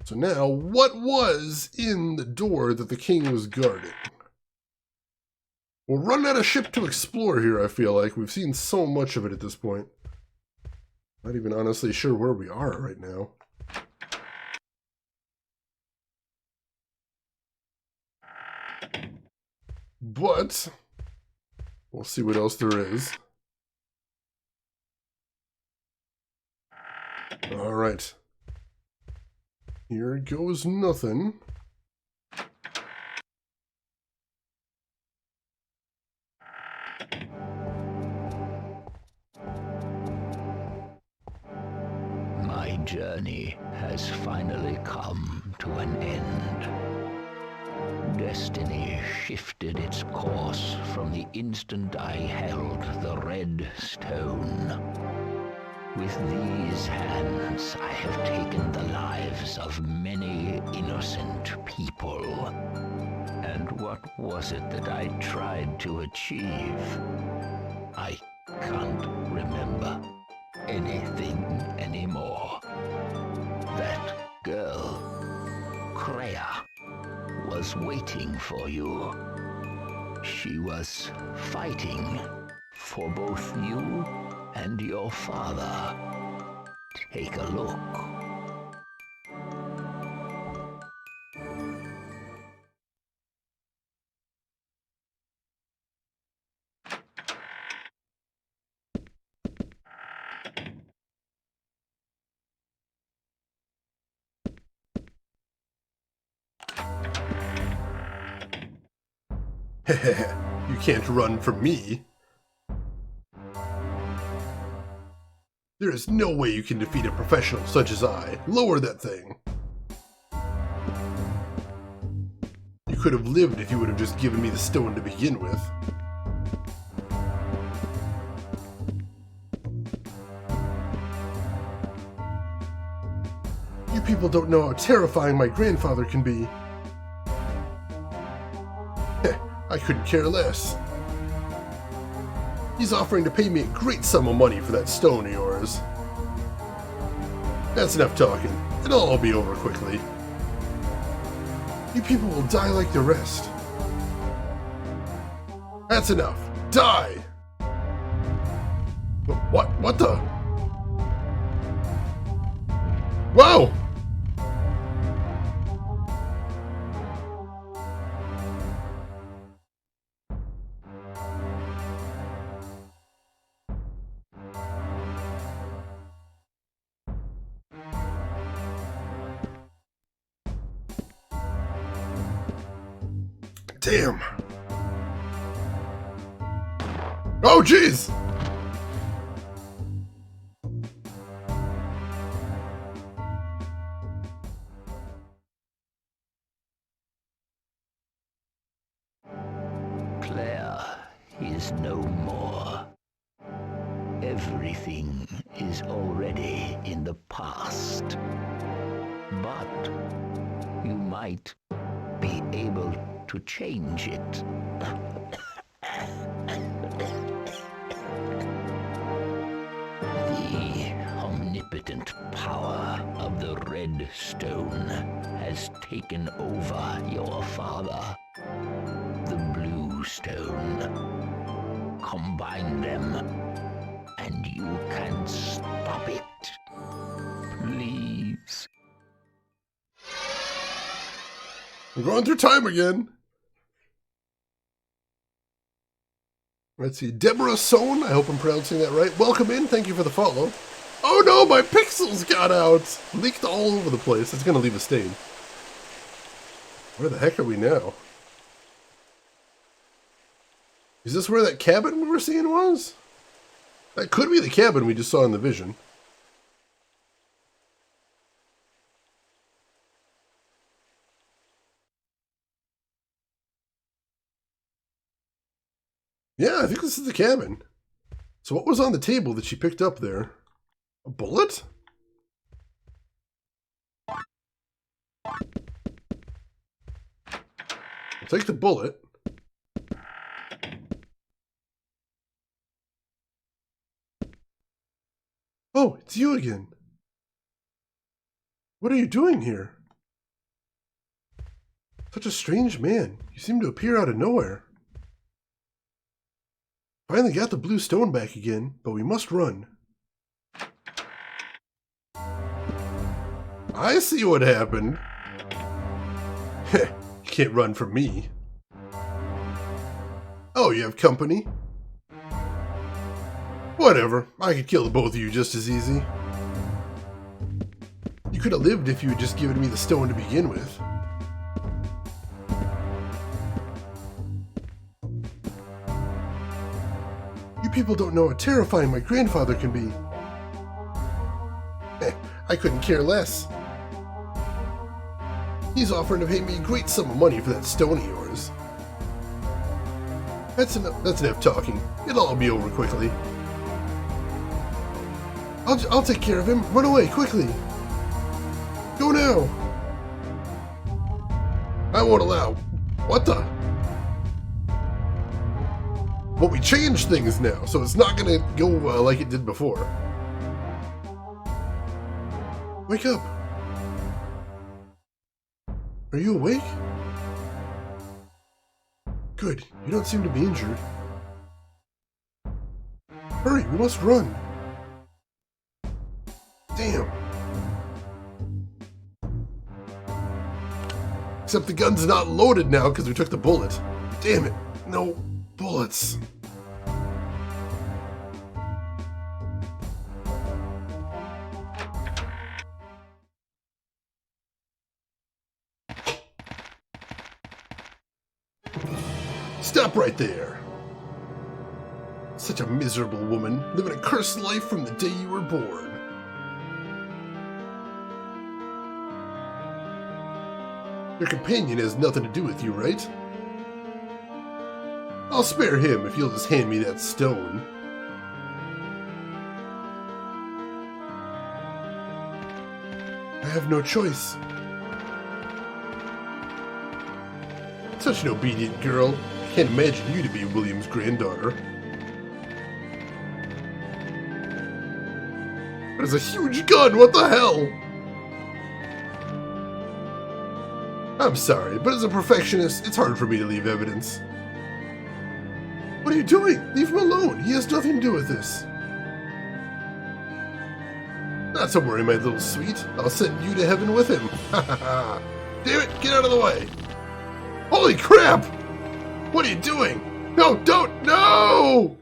S1: So now, what was in the door that the king was guarding? We're running out of ship to explore here, I feel like. We've seen so much of it at this point. Not even honestly sure where we are right now. But we'll see what else there is. All right. Here goes nothing.
S5: journey has finally come to an end. Destiny shifted its course from the instant I held the red stone. With these hands, I have taken the lives of many innocent people. And what was it that I tried to achieve? I can't remember anything anymore. That girl, Kreia, was waiting for you. She was fighting for both you and your father. Take a look.
S1: You can't run from me. There is no way you can defeat a professional such as I. Lower that thing. You could have lived if you would have just given me the stone to begin with. You people don't know how terrifying my grandfather can be. I couldn't care less. He's offering to pay me a great sum of money for that stone of yours. That's enough talking. It'll all be over quickly. You people will die like the rest. That's enough. Die! What the? Whoa! Damn. Oh, jeez!
S5: Claire is no more. Everything is already in the past. But you might be able to change it. The omnipotent power of the Red Stone has taken over your father. The Blue Stone. Combine them, and you can stop it. Please.
S1: I'm going through time again. Let's see, Deborah Sohn, I hope I'm pronouncing that right. Welcome in, thank you for the follow. Oh no, my pixels got out! Leaked all over the place, it's gonna leave a stain. Where the heck are we now? Is this where that cabin we were seeing was? That could be the cabin we just saw in the vision. Yeah, I think this is the cabin. So what was on the table that she picked up there? A bullet? I'll take the bullet. Oh, it's you again. What are you doing here? Such a strange man. You seem to appear out of nowhere. Finally got the blue stone back again, but we must run. I see what happened. You can't run from me. Oh, you have company? Whatever, I could kill the both of you just as easy. You could have lived if you had just given me the stone to begin with. You people don't know how terrifying my grandfather can be. I couldn't care less. He's offering to pay me a great sum of money for that stone of yours. That's enough talking. It'll all be over quickly. I'll take care of him. Run away, quickly. Go now. I won't allow. What the? Well, we changed things now, so it's not gonna go like it did before. Wake up. Are you awake? Good. You don't seem to be injured. Hurry, we must run. Damn. Except the gun's not loaded now because we took the bullet. Damn it. No bullets. Stop right there. Such a miserable woman, living a cursed life from the day you were born. Your companion has nothing to do with you, right? I'll spare him if you'll just hand me that stone. I have no choice. Such an obedient girl. I can't imagine you to be William's granddaughter. There's a huge gun, what the hell? I'm sorry, but as a perfectionist, it's hard for me to leave evidence. What are you doing? Leave him alone. He has nothing to do with this. Not to worry, my little sweet. I'll send you to heaven with him. Ha ha ha. Damn it, get out of the way. Holy crap! What are you doing? No, don't! No!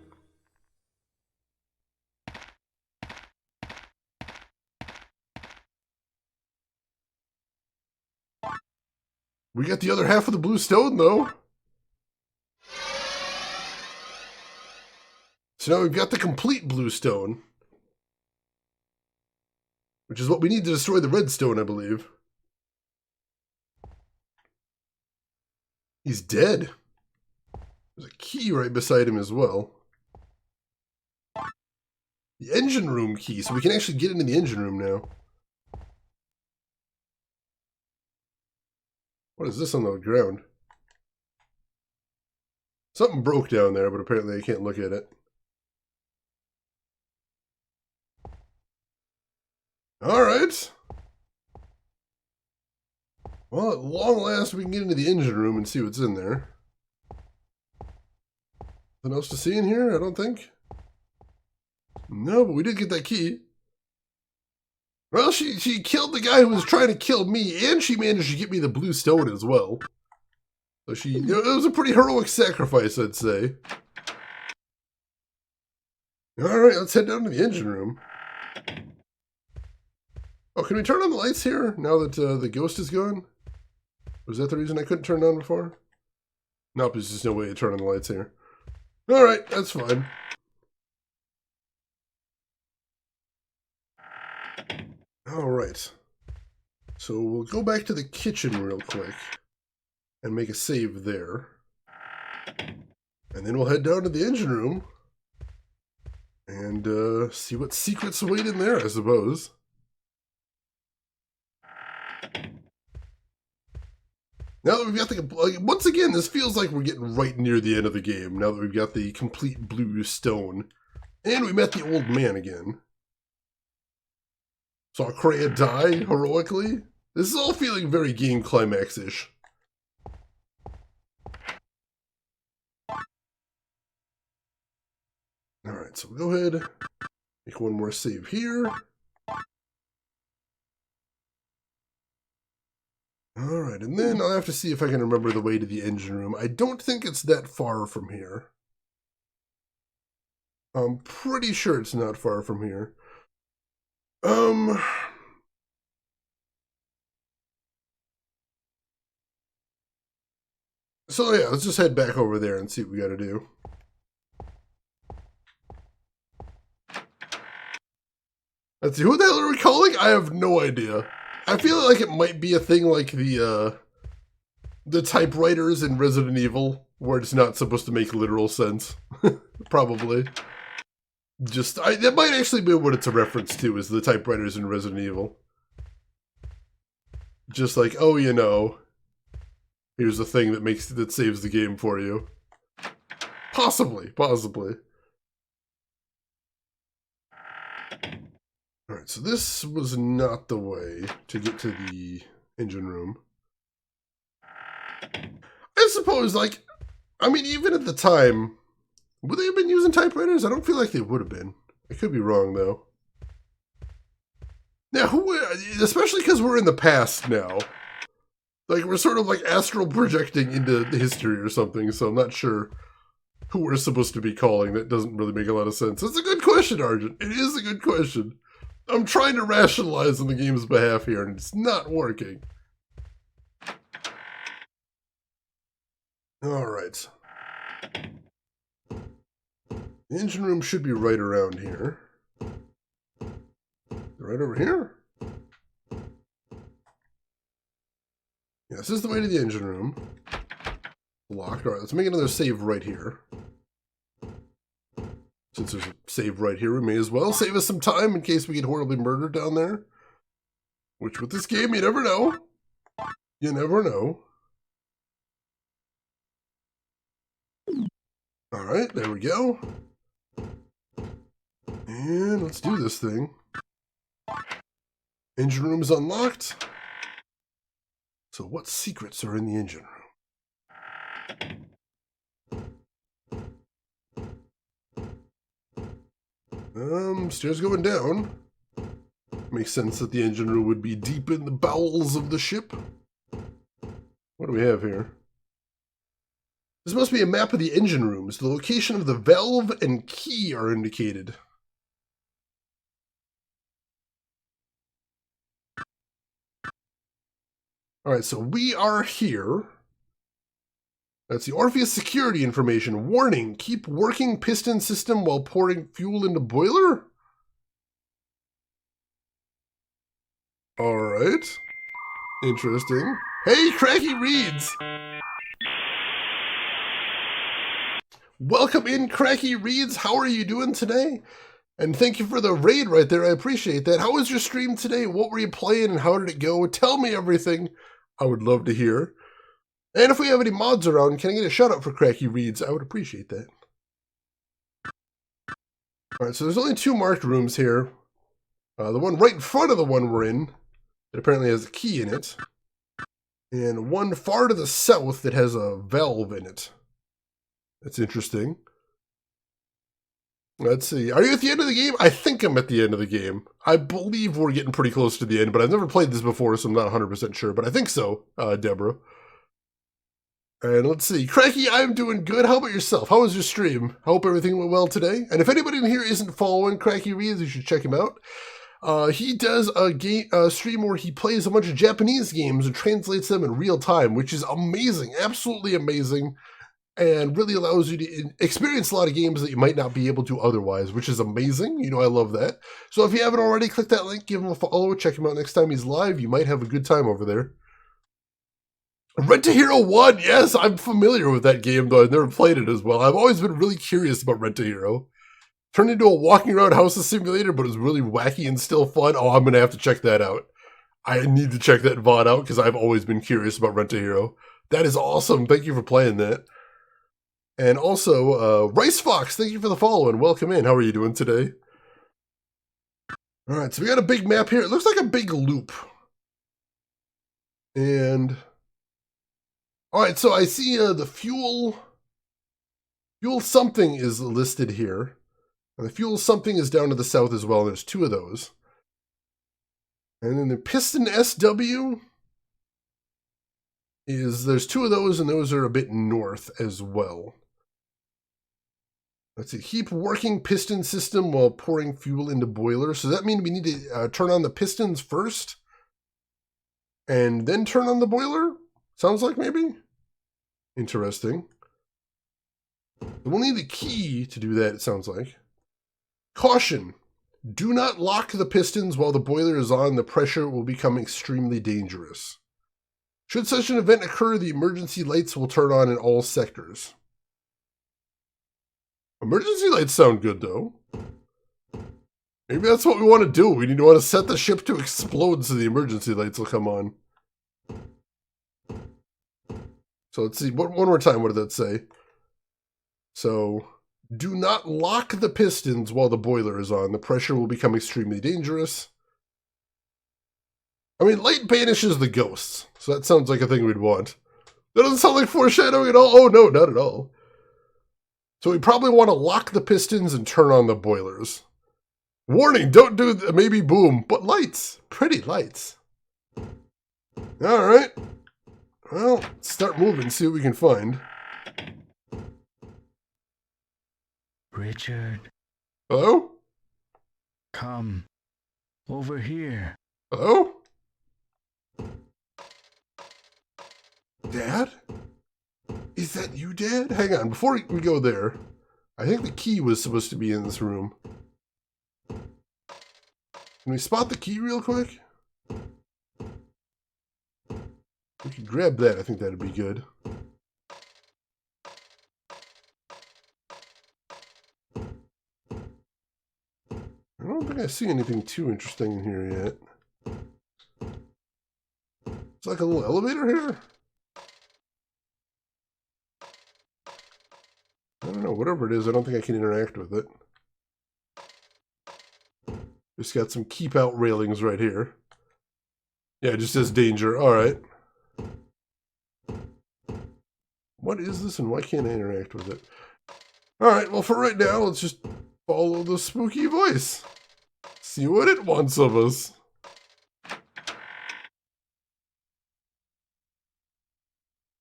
S1: We got the other half of the blue stone, though. So now we've got the complete blue stone. Which is what we need to destroy the red stone, I believe. He's dead. There's a key right beside him as well. The engine room key, so we can actually get into the engine room now. What is this on the ground? Something broke down there, but apparently I can't look at it. Alright. Well, at long last we can get into the engine room and see what's in there. Nothing else to see in here, I don't think. No, but we did get that key. Well, she killed the guy who was trying to kill me, and she managed to get me the blue stone as well. So it was a pretty heroic sacrifice, I'd say. Alright, let's head down to the engine room. Oh, can we turn on the lights here now that the ghost is gone? Was that the reason I couldn't turn it on before? Nope, there's just no way to turn on the lights here. Alright, that's fine. Alright. So we'll go back to the kitchen real quick and make a save there. And then we'll head down to the engine room and see what secrets wait in there, I suppose. Now that we've got the... once again, this feels like we're getting right near the end of the game, now that we've got the complete blue stone. And we met the old man again. Saw Kreia die heroically. This is all feeling very game climax-ish. Alright, so we'll go ahead, make one more save here. Alright, and then I'll have to see if I can remember the way to the engine room. I don't think it's that far from here. I'm pretty sure it's not far from here. So yeah, let's just head back over there and see what we gotta do. Let's see, who the hell are we calling? I have no idea. I feel like it might be a thing like the typewriters in Resident Evil, where it's not supposed to make literal sense. Probably. That might actually be what it's a reference to, is the typewriters in Resident Evil. Just like, oh, you know, here's the thing that saves the game for you. Possibly. Alright, so this was not the way to get to the engine room. I suppose, like, I mean, even at the time, would they have been using typewriters? I don't feel like they would have been. I could be wrong, though. Yeah, especially because we're in the past now. Like, we're sort of like astral projecting into history or something, so I'm not sure who we're supposed to be calling. That doesn't really make a lot of sense. It's a good question, Argent. It is a good question. I'm trying to rationalize on the game's behalf here, and it's not working. Alright. The engine room should be right around here. Right over here? Yeah, this is the way to the engine room. Locked. Alright, let's make another save right here. Since there's a save right here, we may as well save us some time in case we get horribly murdered down there. Which, with this game, you never know. You never know. Alright, there we go. And let's do this thing. Engine room is unlocked. So what secrets are in the engine room? Stairs going down. Makes sense that the engine room would be deep in the bowels of the ship. What do we have here? This must be a map of the engine rooms. The location of the valve and key are indicated. Alright, so we are here. That's the Orpheus security information. Warning, keep working piston system while pouring fuel into boiler? Alright. Interesting. Hey, Cracky Reeds! Welcome in, Cracky Reeds. How are you doing today? And thank you for the raid right there. I appreciate that. How was your stream today? What were you playing and how did it go? Tell me everything. I would love to hear. And if we have any mods around, can I get a shout out for Cracky Reeds? I would appreciate that. Alright, so there's only 2 marked rooms here. The one right in front of the one we're in, that apparently has a key in it. And one far to the south that has a valve in it. That's interesting. Let's see. Are you at the end of the game? I think I'm at the end of the game. I believe we're getting pretty close to the end, but I've never played this before, so I'm not 100% sure. But I think so, Deborah. And let's see. Cracky, I'm doing good. How about yourself? How was your stream? I hope everything went well today. And if anybody in here isn't following Cracky Reeds, you should check him out. He does a stream where he plays a bunch of Japanese games and translates them in real time, which is amazing. Absolutely amazing. And really allows you to experience a lot of games that you might not be able to otherwise, which is amazing. You know, I love that. So if you haven't already, click that link, give him a follow, check him out next time he's live. You might have a good time over there. Rent a Hero 1, yes, I'm familiar with that game, though I've never played it as well. I've always been really curious about Rent a Hero. Turned into a walking around houses simulator, but it was really wacky and still fun. Oh, I'm going to have to check that out. I need to check that VOD out because I've always been curious about Rent a Hero. That is awesome. Thank you for playing that. And also, Rice Fox, thank you for the follow and welcome in. How are you doing today? Alright, so we got a big map here. It looks like a big loop. And... Alright, so I see the fuel something is listed here. And the fuel something is down to the south as well. There's 2 of those. And then the piston SW there's 2 of those, and those are a bit north as well. Let's see, keep working piston system while pouring fuel into boiler. So does that mean we need to turn on the pistons first? And then turn on the boiler? Sounds like maybe? Interesting. We'll need the key to do that, it sounds like. Caution. Do not lock the pistons while the boiler is on. The pressure will become extremely dangerous. Should such an event occur, the emergency lights will turn on in all sectors. Emergency lights sound good, though. Maybe that's what we want to do. We need to want to set the ship to explode so the emergency lights will come on. So let's see. One more time. What did that say? So, do not lock the pistons while the boiler is on. The pressure will become extremely dangerous. I mean, light banishes the ghosts. So that sounds like a thing we'd want. That doesn't sound like foreshadowing at all. Oh, no, not at all. So we probably want to lock the pistons and turn on the boilers. Warning, don't do maybe boom, but lights. Pretty lights. Alright. Well, let's start moving, see what we can find.
S6: Richard,
S1: Hello?
S6: come over here.
S1: Hello? Dad? Is that you, Dad? Hang on, before we go there, I think the key was supposed to be in this room. Can we spot the key real quick? We could grab that. I think that'd be good. I don't think I see anything too interesting in here yet. It's like a little elevator here? I don't know. Whatever it is, I don't think I can interact with it. Just got some keep out railings right here. Yeah, it just says danger. Alright. What is this and why can't I interact with it? Alright, well for right now, let's just follow the spooky voice. See what it wants of us.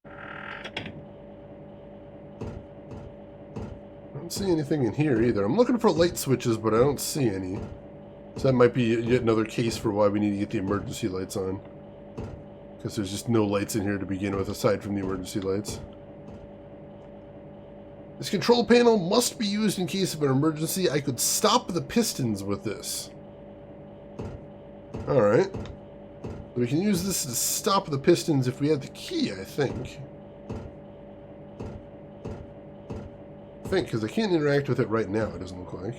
S1: I don't see anything in here either. I'm looking for light switches, but I don't see any. So that might be yet another case for why we need to get the emergency lights on. Because there's just no lights in here to begin with, aside from the emergency lights. This control panel must be used in case of an emergency. I could stop the pistons with this. Alright. We can use this to stop the pistons if we have the key, I think. Because I can't interact with it right now, it doesn't look like.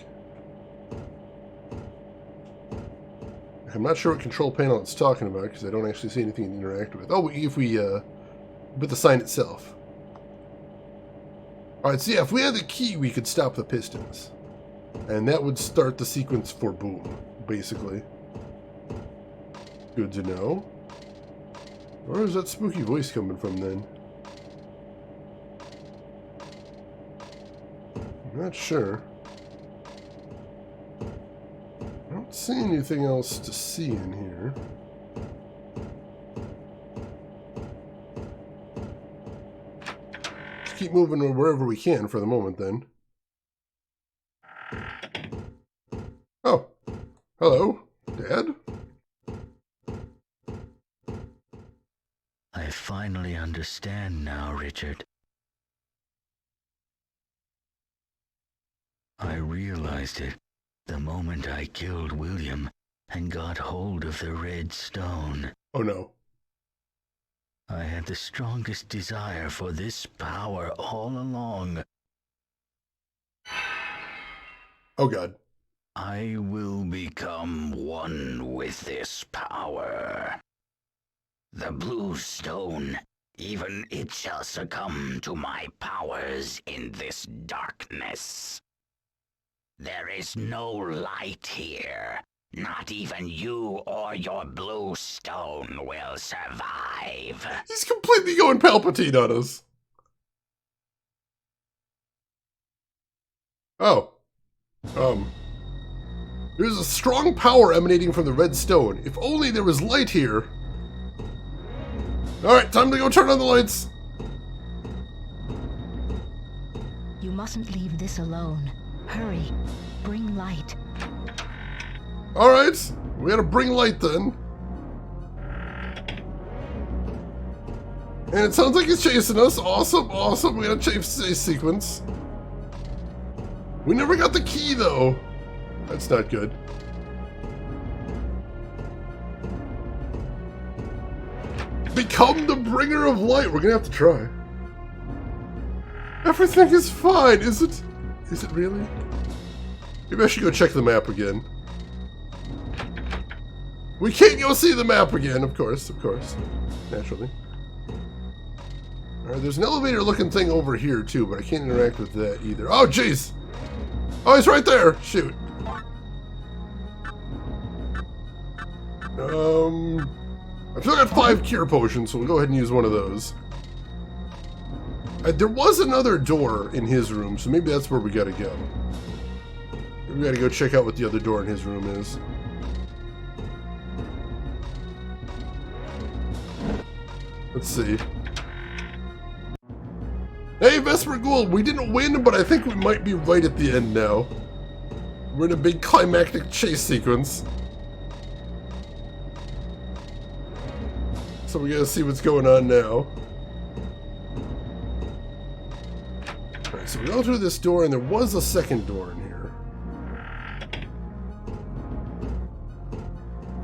S1: I'm not sure what control panel it's talking about because I don't actually see anything to interact with. Oh, if we put the sign itself. Alright, so yeah, if we had the key, we could stop the pistons. And that would start the sequence for boom, basically. Good to know. Where is that spooky voice coming from then? I'm not sure. I don't see anything else to see in here. Just keep moving wherever we can for the moment then. Oh. Hello, Dad?
S6: I finally understand now, Richard. I realized it the moment I killed William and got hold of the red stone.
S1: Oh no.
S6: I had the strongest desire for this power all along.
S1: Oh god.
S5: I will become one with this power. The blue stone, even it shall succumb to my powers in this darkness. There is no light here. Not even you or your blue stone will survive.
S1: He's completely going Palpatine on us. Oh. There's a strong power emanating from the red stone. If only there was light here. Alright, time to go turn on the lights.
S10: You mustn't leave this alone. Hurry. Bring light.
S1: Alright, we gotta bring light then. And it sounds like he's chasing us. Awesome, awesome. We got a chase sequence. We never got the key though. That's not good. Become the bringer of light. We're gonna have to try. Everything is fine, is it? Is it really? Maybe I should go check the map again. We can't go see the map again, of course, naturally. Alright, there's an elevator-looking thing over here, too, but I can't interact with that either. Oh, jeez! Oh, he's right there! Shoot. I've still got 5 cure potions, so we'll go ahead and use one of those. There was another door in his room, so maybe that's where we gotta go. We gotta go check out what the other door in his room is. Let's see. Hey, Vesper Ghoul, we didn't win, but I think we might be right at the end now. We're in a big climactic chase sequence. So we gotta see what's going on now. Alright, so we go through this door, and there was a second door in here.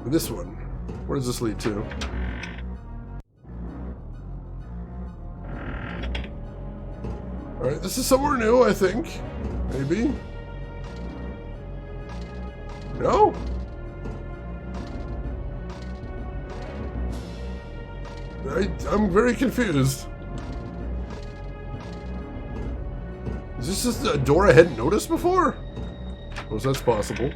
S1: This one. Where does this lead to? Alright, this is somewhere new, I think. Maybe. No? I'm very confused. Is this just a door I hadn't noticed before? I suppose that's possible.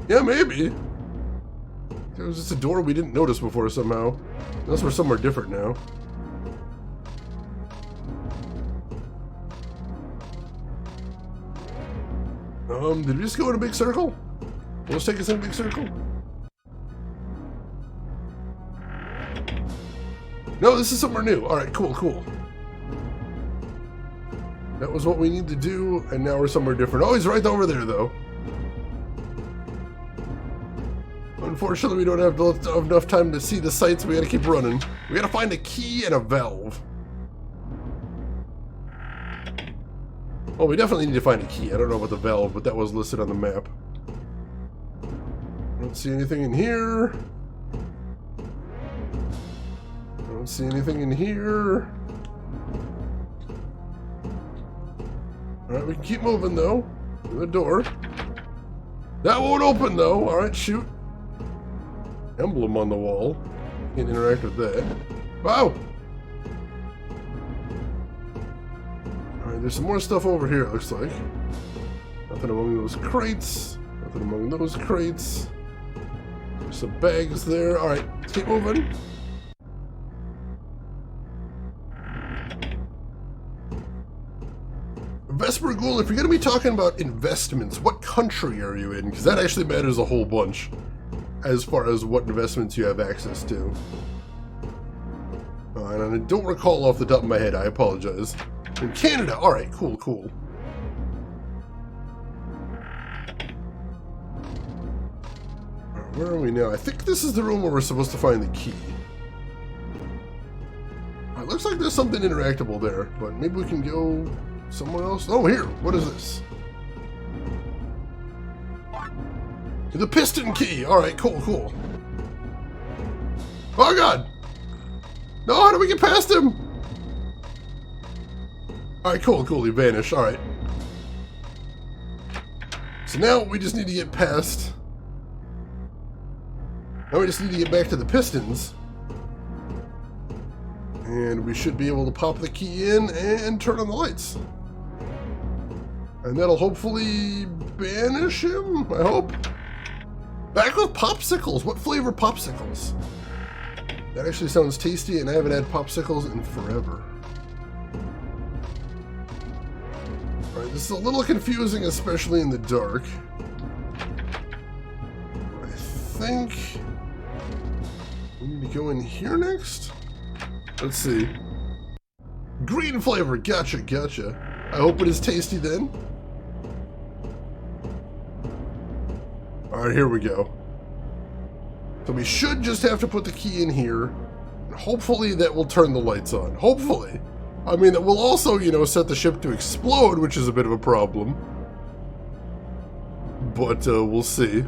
S1: Yeah, maybe. It was just a door we didn't notice before somehow. Unless we're somewhere different now. Did we just go in a big circle? Will this take us in a big circle? No, this is somewhere new. Alright, cool. That was what we need to do, and now we're somewhere different. Oh, he's right over there, though. Unfortunately, we don't have enough time to see the sights. We gotta keep running. We gotta find a key and a valve. Oh, we definitely need to find a key. I don't know about the valve, but that was listed on the map. I don't see anything in here. I don't see anything in here. Alright, we can keep moving, though. To the door. That won't open, though. Alright, shoot. Emblem on the wall. Can't interact with that. Wow! Alright, there's some more stuff over here, it looks like. Nothing among those crates. Nothing among those crates. There's some bags there. Alright, let's keep moving. Vesper Ghoul, if you're going to be talking about investments, what country are you in? Because that actually matters a whole bunch. As far as what investments you have access to. And I don't recall off the top of my head, I apologize. In Canada, alright, cool. Alright, where are we now? I think this is the room where we're supposed to find the key. It looks like there's something interactable there, but maybe we can go somewhere else. Oh, here, what is this? The piston key! Alright, cool. Oh god! No, how do we get past him? Alright, cool, he vanished. Alright. So now we just need to get past... Now we just need to get back to the pistons. And we should be able to pop the key in and turn on the lights. And that'll hopefully banish him, I hope. Back with popsicles. What flavor popsicles? That actually sounds tasty, and I haven't had popsicles in forever. Alright, this is a little confusing, especially in the dark. I think we need to go in here next? Let's see. Green flavor. Gotcha. I hope it is tasty then. Alright, here we go. So we should just have to put the key in here. Hopefully that will turn the lights on. Hopefully. I mean, that will also, set the ship to explode, which is a bit of a problem. but we'll see.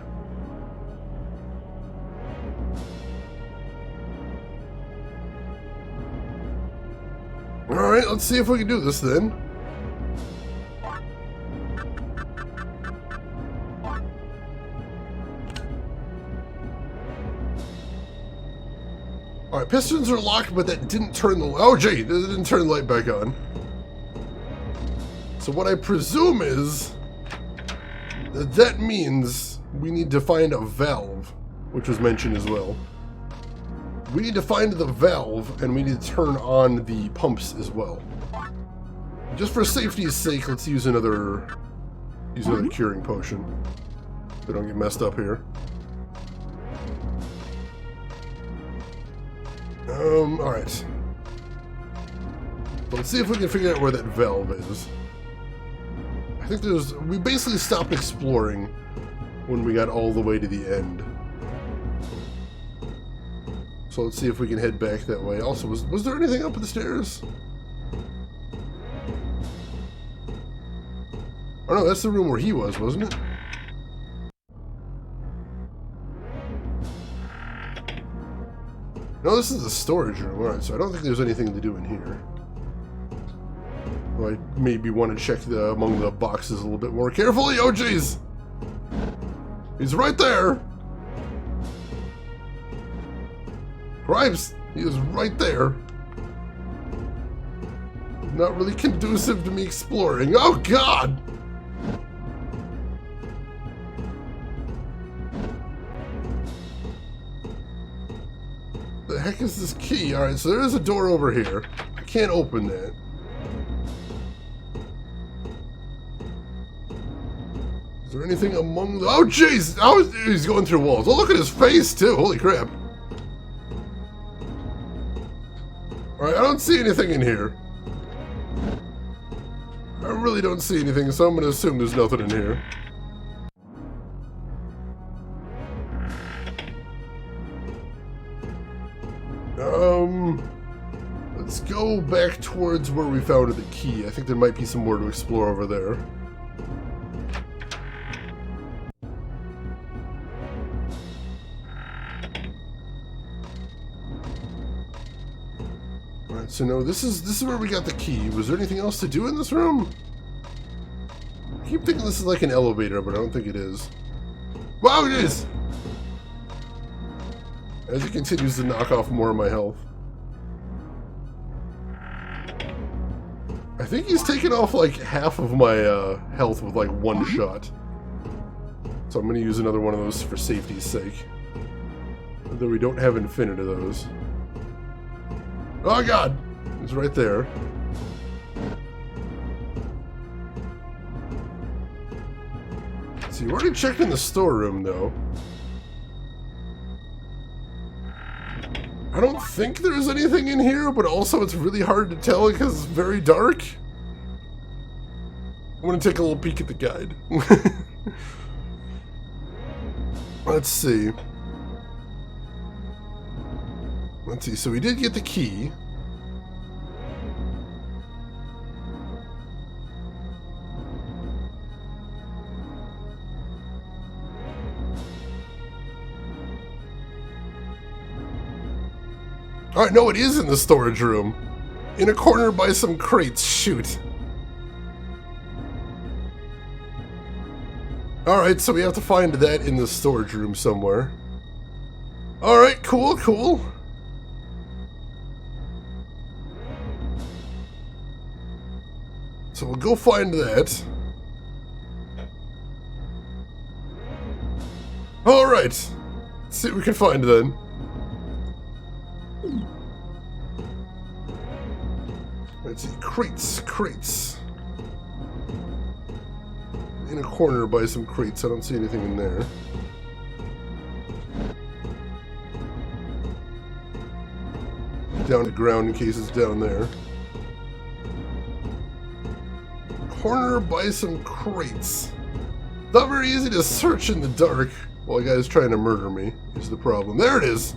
S1: Alright, let's see if we can do this then. Alright, pistons are locked, but that didn't turn the... Oh, gee, that didn't turn the light back on. So what I presume is that means we need to find a valve, which was mentioned as well. We need to find the valve, and we need to turn on the pumps as well. Just for safety's sake, let's use another curing potion. So don't get messed up here. Alright. Let's see if we can figure out where that valve is. I think we basically stopped exploring when we got all the way to the end. So let's see if we can head back that way. Also, was there anything up the stairs? Oh no, that's the room where he was, wasn't it? No, this is the storage room. Alright, so I don't think there's anything to do in here. Well, I maybe want to check among the boxes a little bit more carefully. Oh, jeez! He's right there! Cripes! He is right there. Not really conducive to me exploring. Oh, God! The heck is this key? Alright, so there is a door over here. I can't open that. Is there anything among the... Oh, jeez! Oh, he's going through walls. Oh, look at his face, too. Holy crap. Alright, I don't see anything in here. I really don't see anything, so I'm going to assume there's nothing in here. Let's go back towards where we found the key. I think there might be some more to explore over there. Alright, so no, this is where we got the key. Was there anything else to do in this room? I keep thinking this is like an elevator, but I don't think it is. Wow, it is! As he continues to knock off more of my health. I think he's taken off like half of my health with like one shot. So I'm going to use another one of those for safety's sake. Although we don't have infinite of those. Oh God! He's right there. Let's see, we already checked in the storeroom though. I don't think there's anything in here, but also it's really hard to tell because it's very dark. I'm going to take a little peek at the guide. Let's see. Let's see, so we did get the key. Alright, no, it is in the storage room. In a corner by some crates. Shoot. Alright, so we have to find that in the storage room somewhere. Alright, cool, cool. So we'll go find that. Alright. Let's see what we can find then. Let's see, crates. In a corner by some crates, I don't see anything in there. Down to the ground in case it's down there. Corner by some crates. Not very easy to search in the dark while a guy's trying to murder me, is the problem. There it is!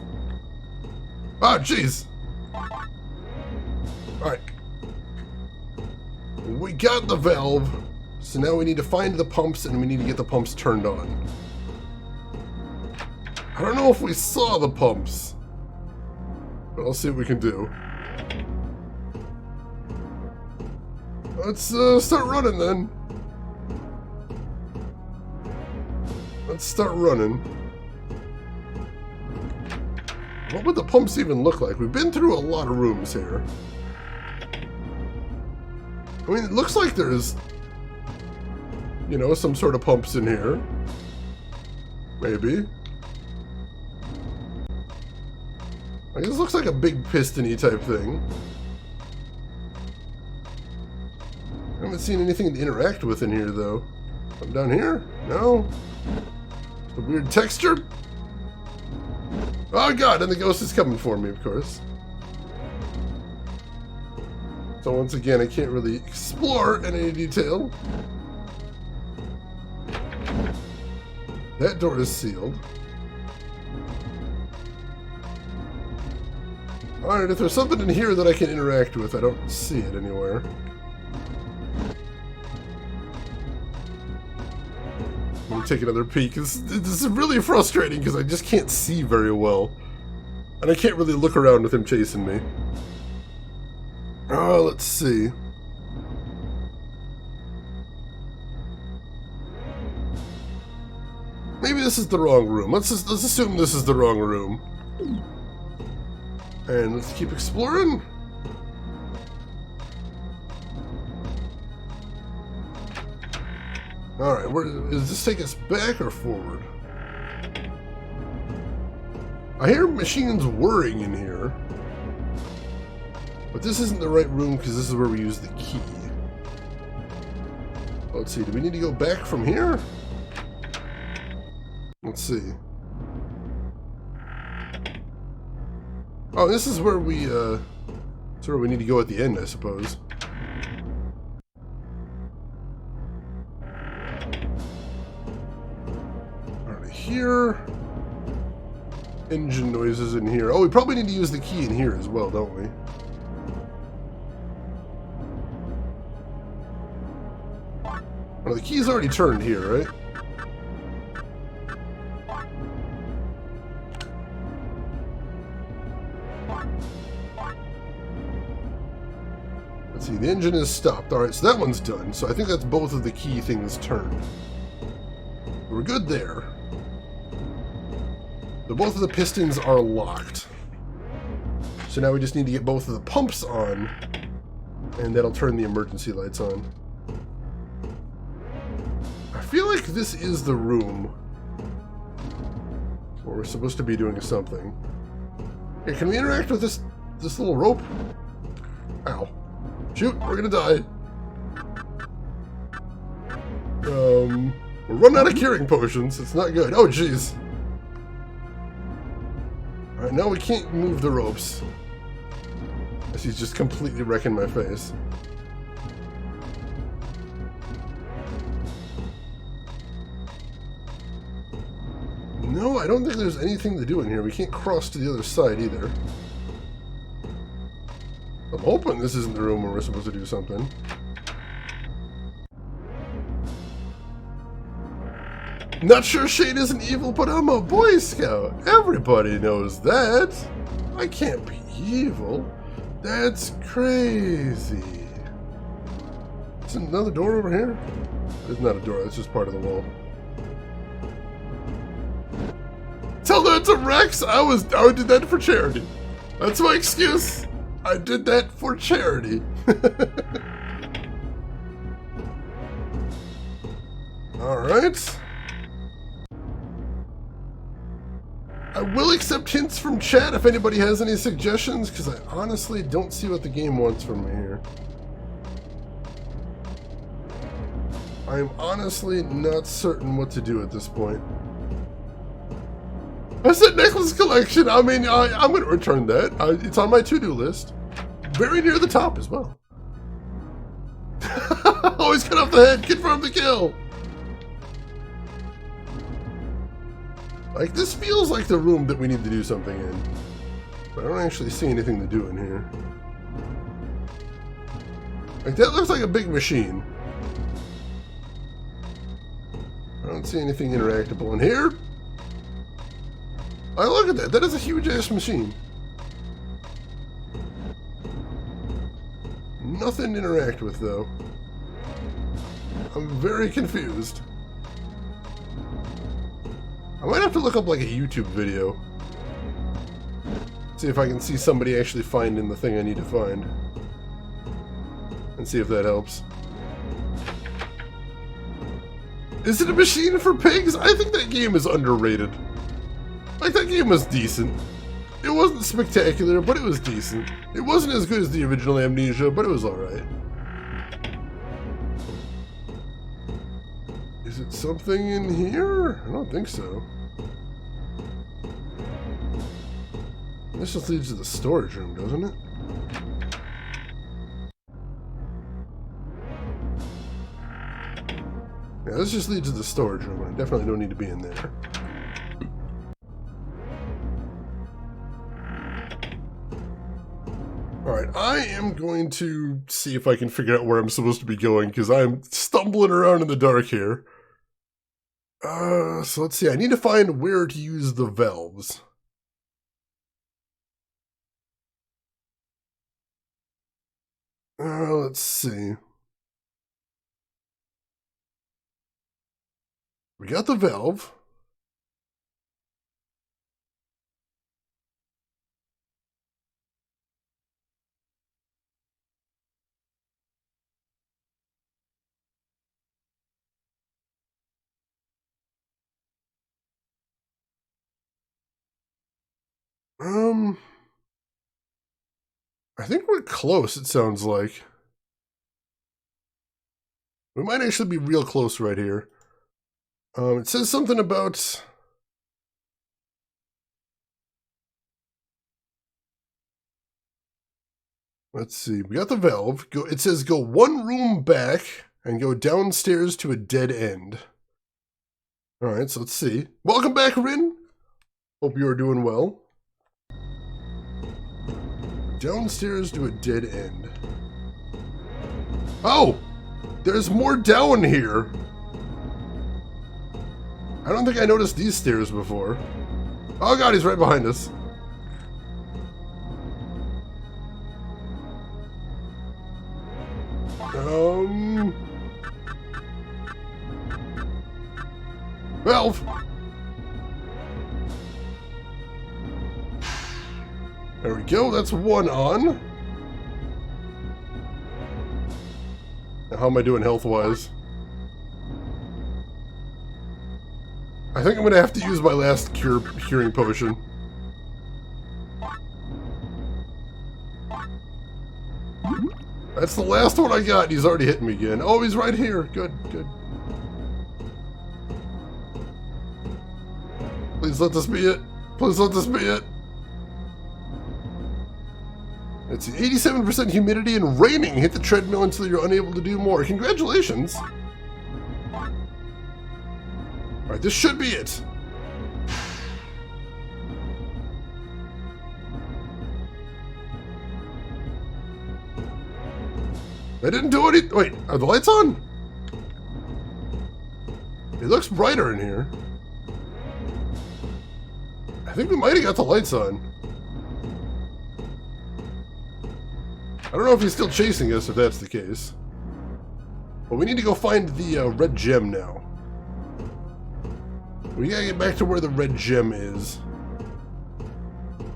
S1: Ah, jeez! Alright. We got the valve. So now we need to find the pumps and we need to get the pumps turned on. I don't know if we saw the pumps, but I'll see what we can do. Let's start running then. Let's start running. What would the pumps even look like? We've been through a lot of rooms here. I mean, it looks like there's, you know, some sort of pumps in here. Maybe. I guess it looks like a big piston-y type thing. I haven't seen anything to interact with in here, though. I'm down here? No? The weird texture? Oh god, and the ghost is coming for me, of course. So once again, I can't really explore in any detail. That door is sealed. Alright, if there's something in here that I can interact with, I don't see it anywhere. Let me take another peek. This is really frustrating because I just can't see very well. And I can't really look around with him chasing me. Oh, let's see. Maybe this is the wrong room. Let's assume this is the wrong room. And let's keep exploring. Alright, does this take us back or forward? I hear machines whirring in here. But this isn't the right room because this is where we use the key. Let's see, do we need to go back from here? Let's see. Oh, this is where we, that's where we need to go at the end, I suppose. Alright, here. Engine noises in here. Oh, we probably need to use the key in here as well, don't we? Oh, the key's already turned here, right? Let's see, the engine is stopped. Alright, so that one's done. So I think that's both of the key things turned. We're good there. So both of the pistons are locked. So now we just need to get both of the pumps on, and that'll turn the emergency lights on. I feel like this is the room where we're supposed to be doing something. Here, can we interact with this little rope? Ow. Shoot, we're gonna die. We're running out of curing potions. It's not good. Oh, jeez. Alright, now we can't move the ropes. As he's just completely wrecking my face. No, I don't think there's anything to do in here. We can't cross to the other side either. I'm hoping this isn't the room where we're supposed to do something. Not sure Shane isn't evil, but I'm a Boy Scout. Everybody knows that. I can't be evil. That's crazy. Is there another door over here? There's not a door, that's just part of the wall. Tell that to Rex! I did that for charity. That's my excuse. I did that for charity. Alright. I will accept hints from chat if anybody has any suggestions, because I honestly don't see what the game wants from me here. I'm honestly not certain what to do at this point. I said necklace collection. I mean, I'm going to return that. It's on my to-do list. Very near the top as well. Always cut off the head. Confirm the kill. Like, this feels like the room that we need to do something in. But I don't actually see anything to do in here. Like, that looks like a big machine. don't see anything interactable in here. Oh, look at that. That is a huge-ass machine. Nothing to interact with, though. I'm very confused. I might have to look up, like, a YouTube video. See if I can see somebody actually finding the thing I need to find. And see if that helps. Is it a machine for pigs? I think that game is underrated. Like, that game was decent. It wasn't spectacular, but it was decent. It wasn't as good as the original Amnesia, but it was alright. Is it something in here? I don't think so. This just leads to the storage room, doesn't it? Yeah, this just leads to the storage room. I definitely don't need to be in there. Alright, I am going to see if I can figure out where I'm supposed to be going, because I'm stumbling around in the dark here. So let's see, I need to find where to use the valves. Let's see. We got the valve. I think we're close, it sounds like. We might actually be real close right here. It says something about... Let's see, we got the valve. It says go one room back and go downstairs to a dead end. Alright, so let's see. Welcome back, Rin. Hope you are doing well. Downstairs to a dead end. Oh! There's more down here! I don't think I noticed these stairs before. Oh god, he's right behind us. Valve! There we go, that's one on. Now, how am I doing health-wise? I think I'm gonna have to use my last curing potion. That's the last one I got, and he's already hitting me again. Oh, he's right here. Good, good. Please let this be it. Please let this be it. It's 87% humidity and raining. Hit the treadmill until you're unable to do more. Congratulations. Alright, this should be it. I didn't do any... Wait, are the lights on? It looks brighter in here. I think we might have got the lights on. I don't know if he's still chasing us, if that's the case. But we need to go find the red gem now. We gotta get back to where the red gem is.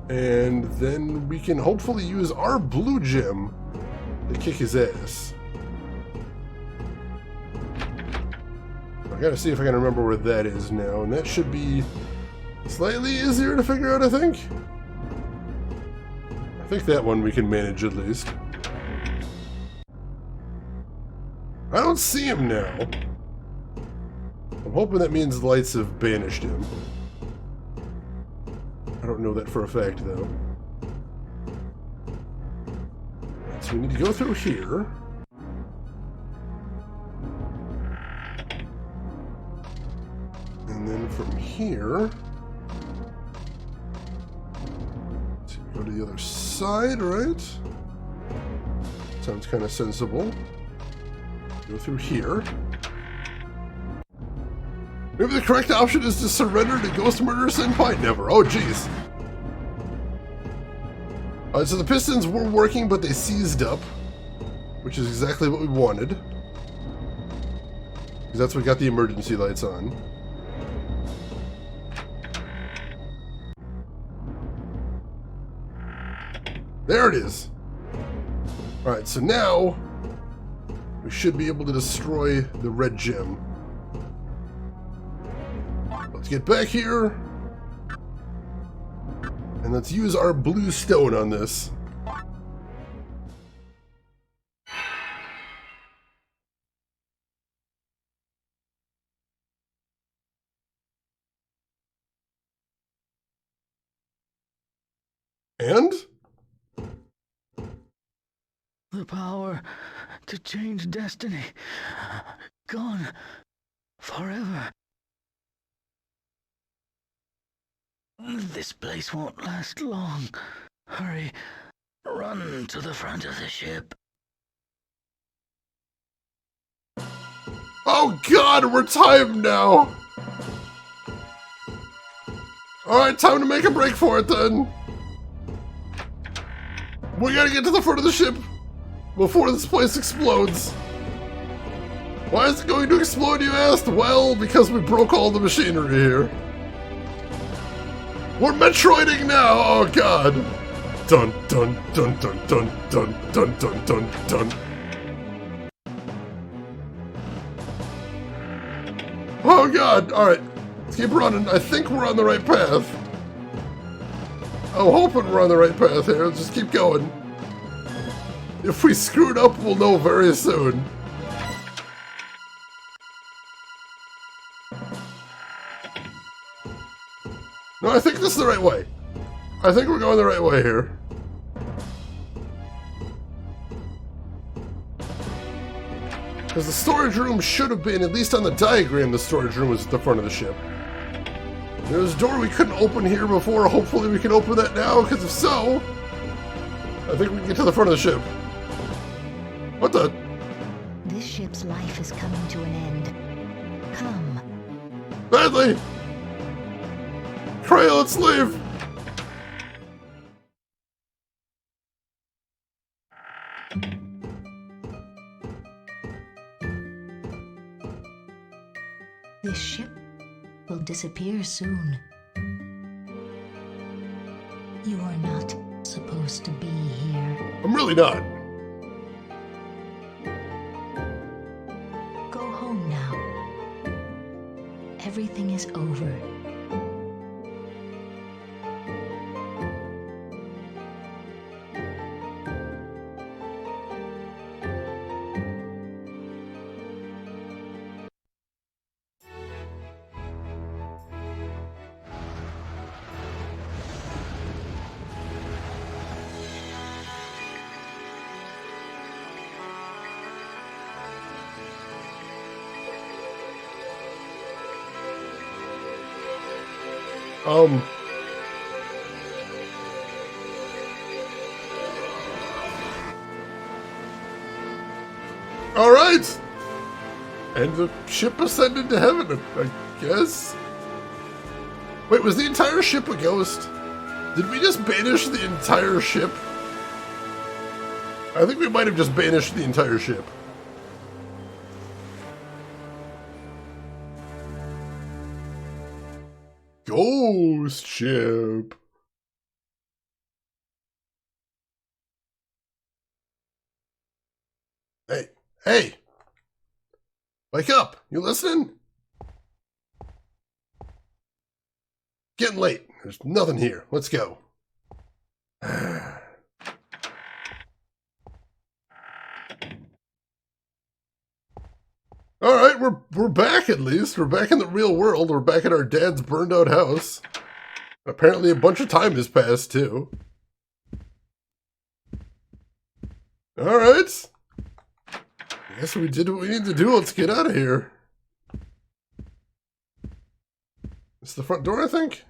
S1: And then we can hopefully use our blue gem to kick his ass. I gotta see if I can remember where that is now, and that should be slightly easier to figure out, I think. I think that one we can manage at least. I don't see him now. I'm hoping that means the lights have banished him. I don't know that for a fact, though. So we need to go through here. And then from here... to go to the other side, right? Sounds kind of sensible. Go through here. Maybe the correct option is to surrender to Ghost Murderer Senpai? Never. Oh, jeez. Alright, so the pistons were working, but they seized up. Which is exactly what we wanted. Because that's what got the emergency lights on. There it is. Alright, so now we should be able to destroy the red gem. Let's get back here. And let's use our blue stone on this. And?
S6: The power to change destiny. Gone. Forever. This place won't last long. Hurry. Run to the front of the ship.
S1: Oh god, we're timed now! Alright, time to make a break for it then. We gotta get to the front of the ship before this place explodes. Why is it going to explode, you asked? Well, because we broke all the machinery here. We're Metroiding now! Oh god! Dun dun dun dun dun dun dun dun dun dun. Oh god! Alright. Let's keep running. I think we're on the right path. I'm hoping we're on the right path here. Let's just keep going. If we screwed up, we'll know very soon. No, I think this is the right way. I think we're going the right way here. Because the storage room should have been, at least on the diagram, the storage room was at the front of the ship. There was a door we couldn't open here before. Hopefully we can open that now, because if so, I think we can get to the front of the ship. What the?
S10: This ship's life is coming to an end. Come.
S1: Badly! Freya, let's leave!
S10: This ship will disappear soon. You are not supposed to be here.
S1: I'm really not.
S10: Go home now. Everything is over.
S1: Alright! And the ship ascended to heaven, I guess? Wait, was the entire ship a ghost? Did we just banish the entire ship? I think we might have just banished the entire ship. Ghost ship. Hey, hey! Wake up! You listening? Getting late. There's nothing here. Let's go. Alright, we're back at least. We're back in the real world. We're back at our dad's burned out house. Apparently a bunch of time has passed too. Alright. I guess we did what we need to do. Let's get out of here. It's the front door, I think?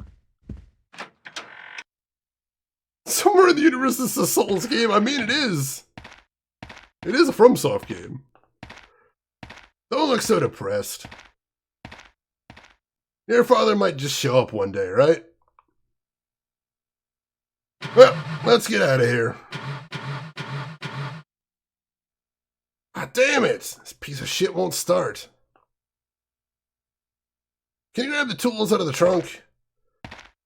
S1: Somewhere in the universe this is a Souls game. I mean, it is. It is a FromSoft game. Don't look so depressed. Your father might just show up one day, right? Well, let's get out of here. Ah, damn it! This piece of shit won't start. Can you grab the tools out of the trunk?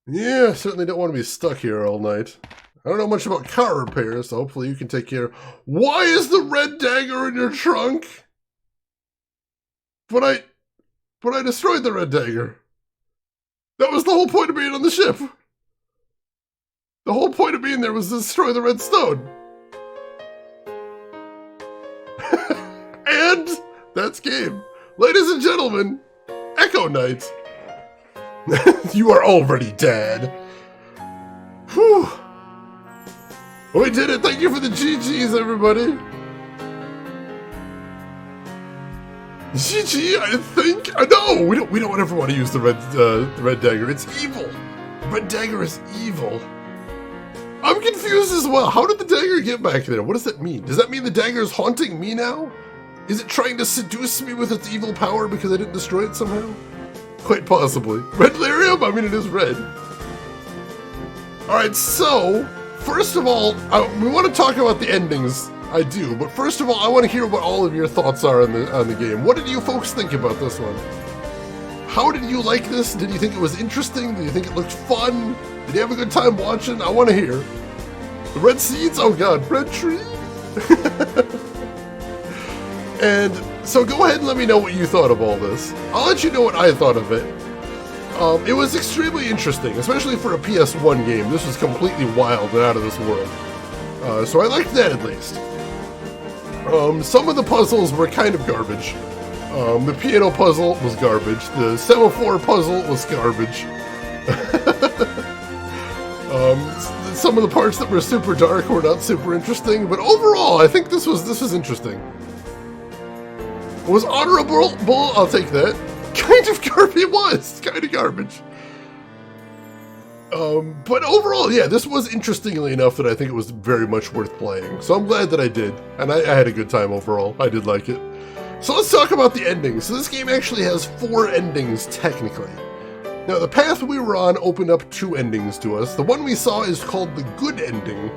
S1: Yeah, I certainly don't want to be stuck here all night. I don't know much about car repairs, so hopefully you can take care. Why is the red dagger in your trunk? But I destroyed the red dagger. That was the whole point of being on the ship. The whole point of being there was to destroy the red stone. And that's game. Ladies and gentlemen, Echo Knight. You are already dead. Whew. We did it. Thank you for the GGs, everybody. GG, I think. No, we don't ever want to use the red dagger. It's evil. Red dagger is evil. I'm confused as well. How did the dagger get back there? What does that mean? Does that mean the dagger is haunting me now? Is it trying to seduce me with its evil power because I didn't destroy it somehow? Quite possibly. Red lyrium? I mean, it is red. Alright, so, first of all, we want to talk about the endings. I do, but first of all, I want to hear what all of your thoughts are on the game. What did you folks think about this one? How did you like this? Did you think it was interesting? Did you think it looked fun? Did you have a good time watching? I want to hear. The red seeds? Oh god, red tree? And so go ahead and let me know what you thought of all this. I'll let you know what I thought of it. It was extremely interesting, especially for a PS1 game. This was completely wild and out of this world. So I liked that at least. Some of the puzzles were kind of garbage. The piano puzzle was garbage. The semaphore puzzle was garbage. Some of the parts that were super dark were not super interesting, but overall, I think this was interesting. Was honorable? I'll take that. Kind of garbage. It was kind of garbage. But overall, yeah, this was interestingly enough that I think it was very much worth playing. So I'm glad that I did, and I had a good time overall. I did like it. So let's talk about the endings. So this game actually has 4 endings, technically. Now, the path we were on opened up 2 endings to us. The one we saw is called the good ending.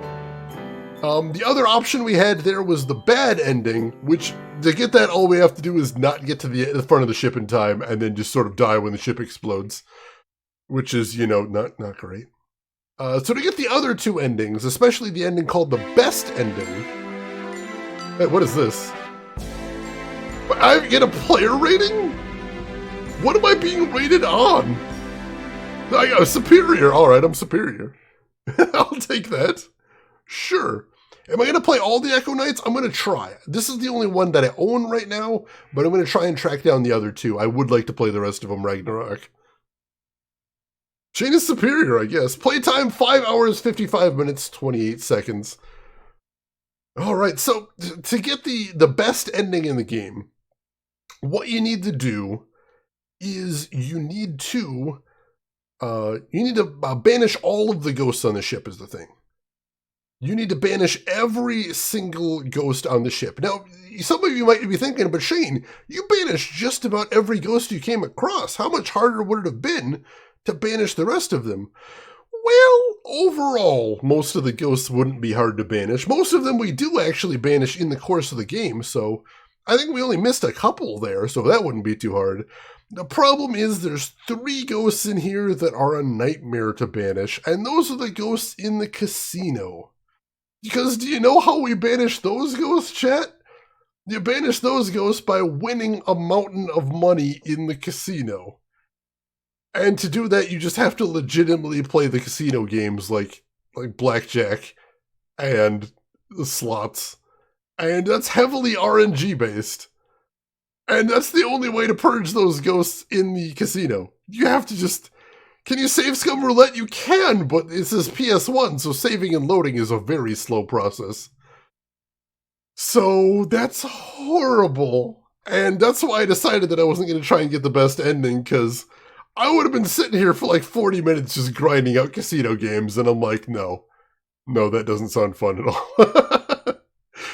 S1: The other option we had there was the bad ending, which, to get that, all we have to do is not get to the front of the ship in time, and then just sort of die when the ship explodes. Which is, you know, not great. So to get the other 2 endings, especially the ending called the best ending... Hey, what is this? I get a player rating? What am I being rated on? I got superior. Alright, I'm superior. I'll take that. Sure. Am I going to play all the Echo Knights? I'm going to try. This is the only one that I own right now, but I'm going to try and track down the other 2. I would like to play the rest of them Ragnarok. Shane is superior, I guess. Playtime, 5 hours, 55 minutes, 28 seconds. Alright, so to get the best ending in the game, what you need to do is you need to banish all of the ghosts on the ship is the thing. You need to banish every single ghost on the ship. Now, some of you might be thinking, but Shane, you banished just about every ghost you came across. How much harder would it have been to banish the rest of them? Well, overall, most of the ghosts wouldn't be hard to banish. Most of them we do actually banish in the course of the game, so I think we only missed a couple there, so that wouldn't be too hard. The problem is there's 3 ghosts in here that are a nightmare to banish, and those are the ghosts in the casino. Because do you know how we banish those ghosts, chat? You banish those ghosts by winning a mountain of money in the casino. And to do that, you just have to legitimately play the casino games like blackjack and the slots. And that's heavily RNG based. And that's the only way to purge those ghosts in the casino. You have to just... Can you save Scum Roulette? You can, but this is PS1, so saving and loading is a very slow process. So that's horrible. And that's why I decided that I wasn't going to try and get the best ending, because I would have been sitting here for like 40 minutes just grinding out casino games, and I'm like, no, that doesn't sound fun at all.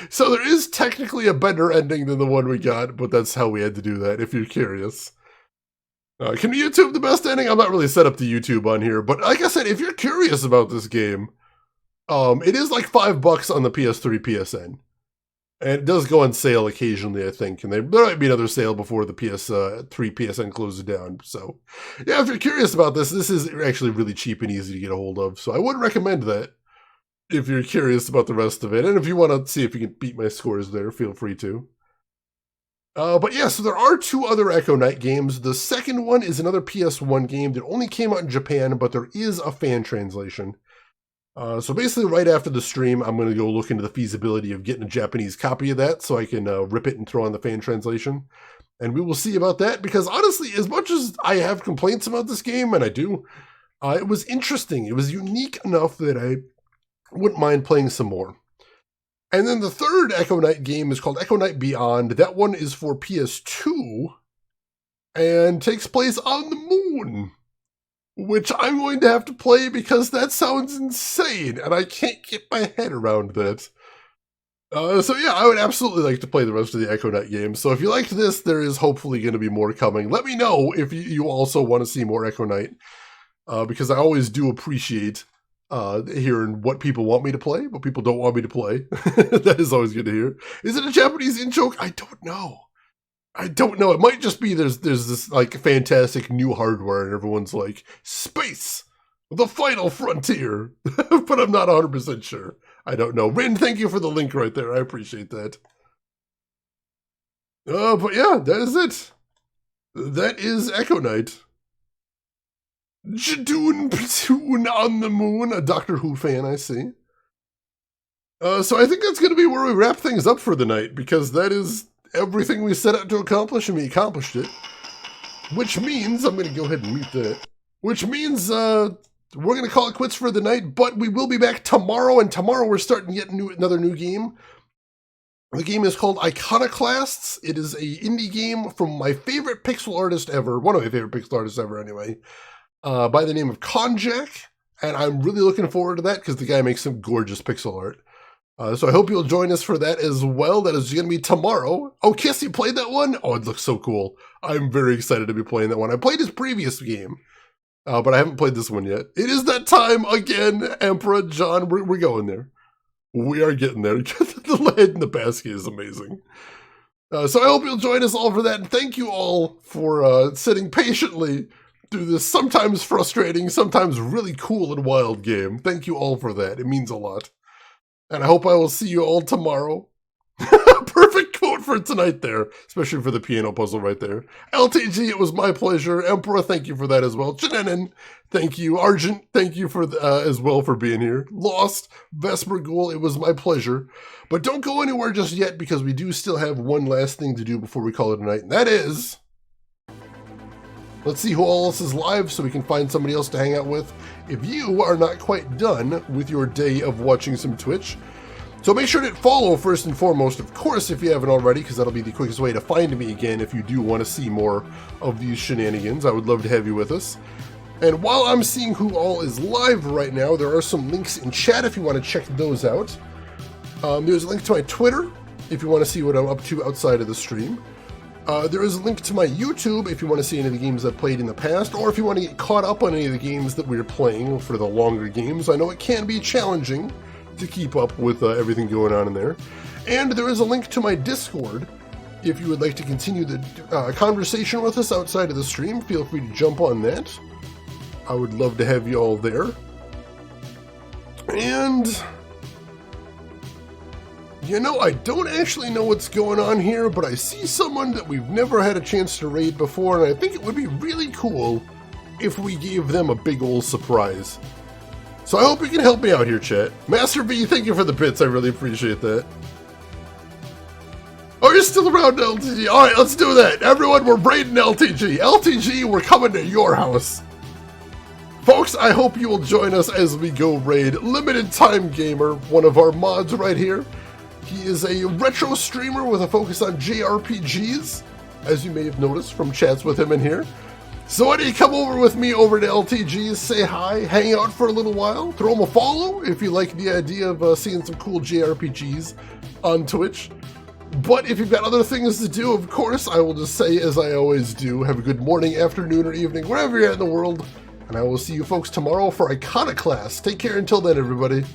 S1: So there is technically a better ending than the one we got, but that's how we had to do that, if you're curious. Can YouTube the best ending? I'm not really set up to YouTube on here, but like I said, if you're curious about this game, it is like $5 on the PS3 PSN. And it does go on sale occasionally, I think, and there might be another sale before the PS3 PSN closes down. So, yeah, if you're curious about this, this is actually really cheap and easy to get a hold of. So I would recommend that if you're curious about the rest of it. And if you want to see if you can beat my scores there, feel free to. But yeah, so there are 2 other Echo Knight games. The second one is another PS1 game that only came out in Japan, but there is a fan translation. So basically right after the stream, I'm going to go look into the feasibility of getting a Japanese copy of that so I can rip it and throw on the fan translation. And we will see about that, because honestly, as much as I have complaints about this game, and I do, it was interesting. It was unique enough that I wouldn't mind playing some more. And then the third Echo Knight game is called Echo Knight Beyond. That one is for PS2 and takes place on the moon, which I'm going to have to play because that sounds insane, and I can't get my head around that. So yeah, I would absolutely like to play the rest of the Echo Knight games. So if you liked this, there is hopefully going to be more coming. Let me know if you also want to see more Echo Knight, because I always do appreciate hearing what people want me to play, what people don't want me to play. That is always good to hear. Is it a Japanese in-joke? I don't know. It might just be there's this like fantastic new hardware and everyone's like, space, the final frontier. But I'm not 100% sure. I don't know. Rin, thank you for the link right there. I appreciate that. But yeah, that is it. That is Echo Knight. Jadoon Platoon on the moon. A Doctor Who fan, I see. So I think that's going to be where we wrap things up for the night, because that is everything we set out to accomplish, and we accomplished it. Which means, I'm going to go ahead and mute that. Which means, we're going to call it quits for the night, but we will be back tomorrow, and tomorrow we're starting yet another new game. The game is called Iconoclasts. It is a indie game from my favorite pixel artist ever, one of my favorite pixel artists ever anyway, by the name of Konjac, and I'm really looking forward to that because the guy makes some gorgeous pixel art. So I hope you'll join us for that as well. That is going to be tomorrow. Oh, Kiss, you played that one? Oh, it looks so cool. I'm very excited to be playing that one. I played his previous game, but I haven't played this one yet. It is that time again, Emperor John. We're going there. We are getting there. The lead in the basket is amazing. So I hope you'll join us all for that. And thank you all for sitting patiently through this sometimes frustrating, sometimes really cool and wild game. Thank you all for that. It means a lot. And I hope I will see you all tomorrow. Perfect quote for tonight there, especially for the piano puzzle right there. LTG, it was my pleasure. Emperor, thank you for that as well. Chinanen, thank you. Argent, thank you for as well for being here. Lost, Vesper Ghoul, it was my pleasure. But don't go anywhere just yet, because we do still have one last thing to do before we call it a night, and that is, let's see who else is live so we can find somebody else to hang out with if you are not quite done with your day of watching some Twitch. So make sure to follow first and foremost, of course, if you haven't already, because that'll be the quickest way to find me again if you do want to see more of these shenanigans. I would love to have you with us. And while I'm seeing who all is live right now, there are some links in chat if you want to check those out. There's a link to my Twitter if you want to see what I'm up to outside of the stream. There is a link to my YouTube if you want to see any of the games I've played in the past, or if you want to get caught up on any of the games that we're playing for the longer games. I know it can be challenging to keep up with everything going on in there. And there is a link to my Discord. If you would like to continue the conversation with us outside of the stream, feel free to jump on that. I would love to have you all there. And you know, I don't actually know what's going on here, but I see someone that we've never had a chance to raid before, and I think it would be really cool if we gave them a big ol' surprise. So I hope you can help me out here, chat. Master V, thank you for the bits. I really appreciate that. Oh, you're still around, LTG. All right, let's do that. Everyone, we're raiding LTG. LTG, we're coming to your house. Folks, I hope you will join us as we go raid Limited Time Gamer, one of our mods right here. He is a retro streamer with a focus on JRPGs, as you may have noticed from chats with him in here. So why don't you come over with me over to LTG's, say hi, hang out for a little while, throw him a follow if you like the idea of seeing some cool JRPGs on Twitch. But if you've got other things to do, of course, I will just say, as I always do, have a good morning, afternoon, or evening, wherever you're at in the world. And I will see you folks tomorrow for Iconoclast. Take care until then, everybody.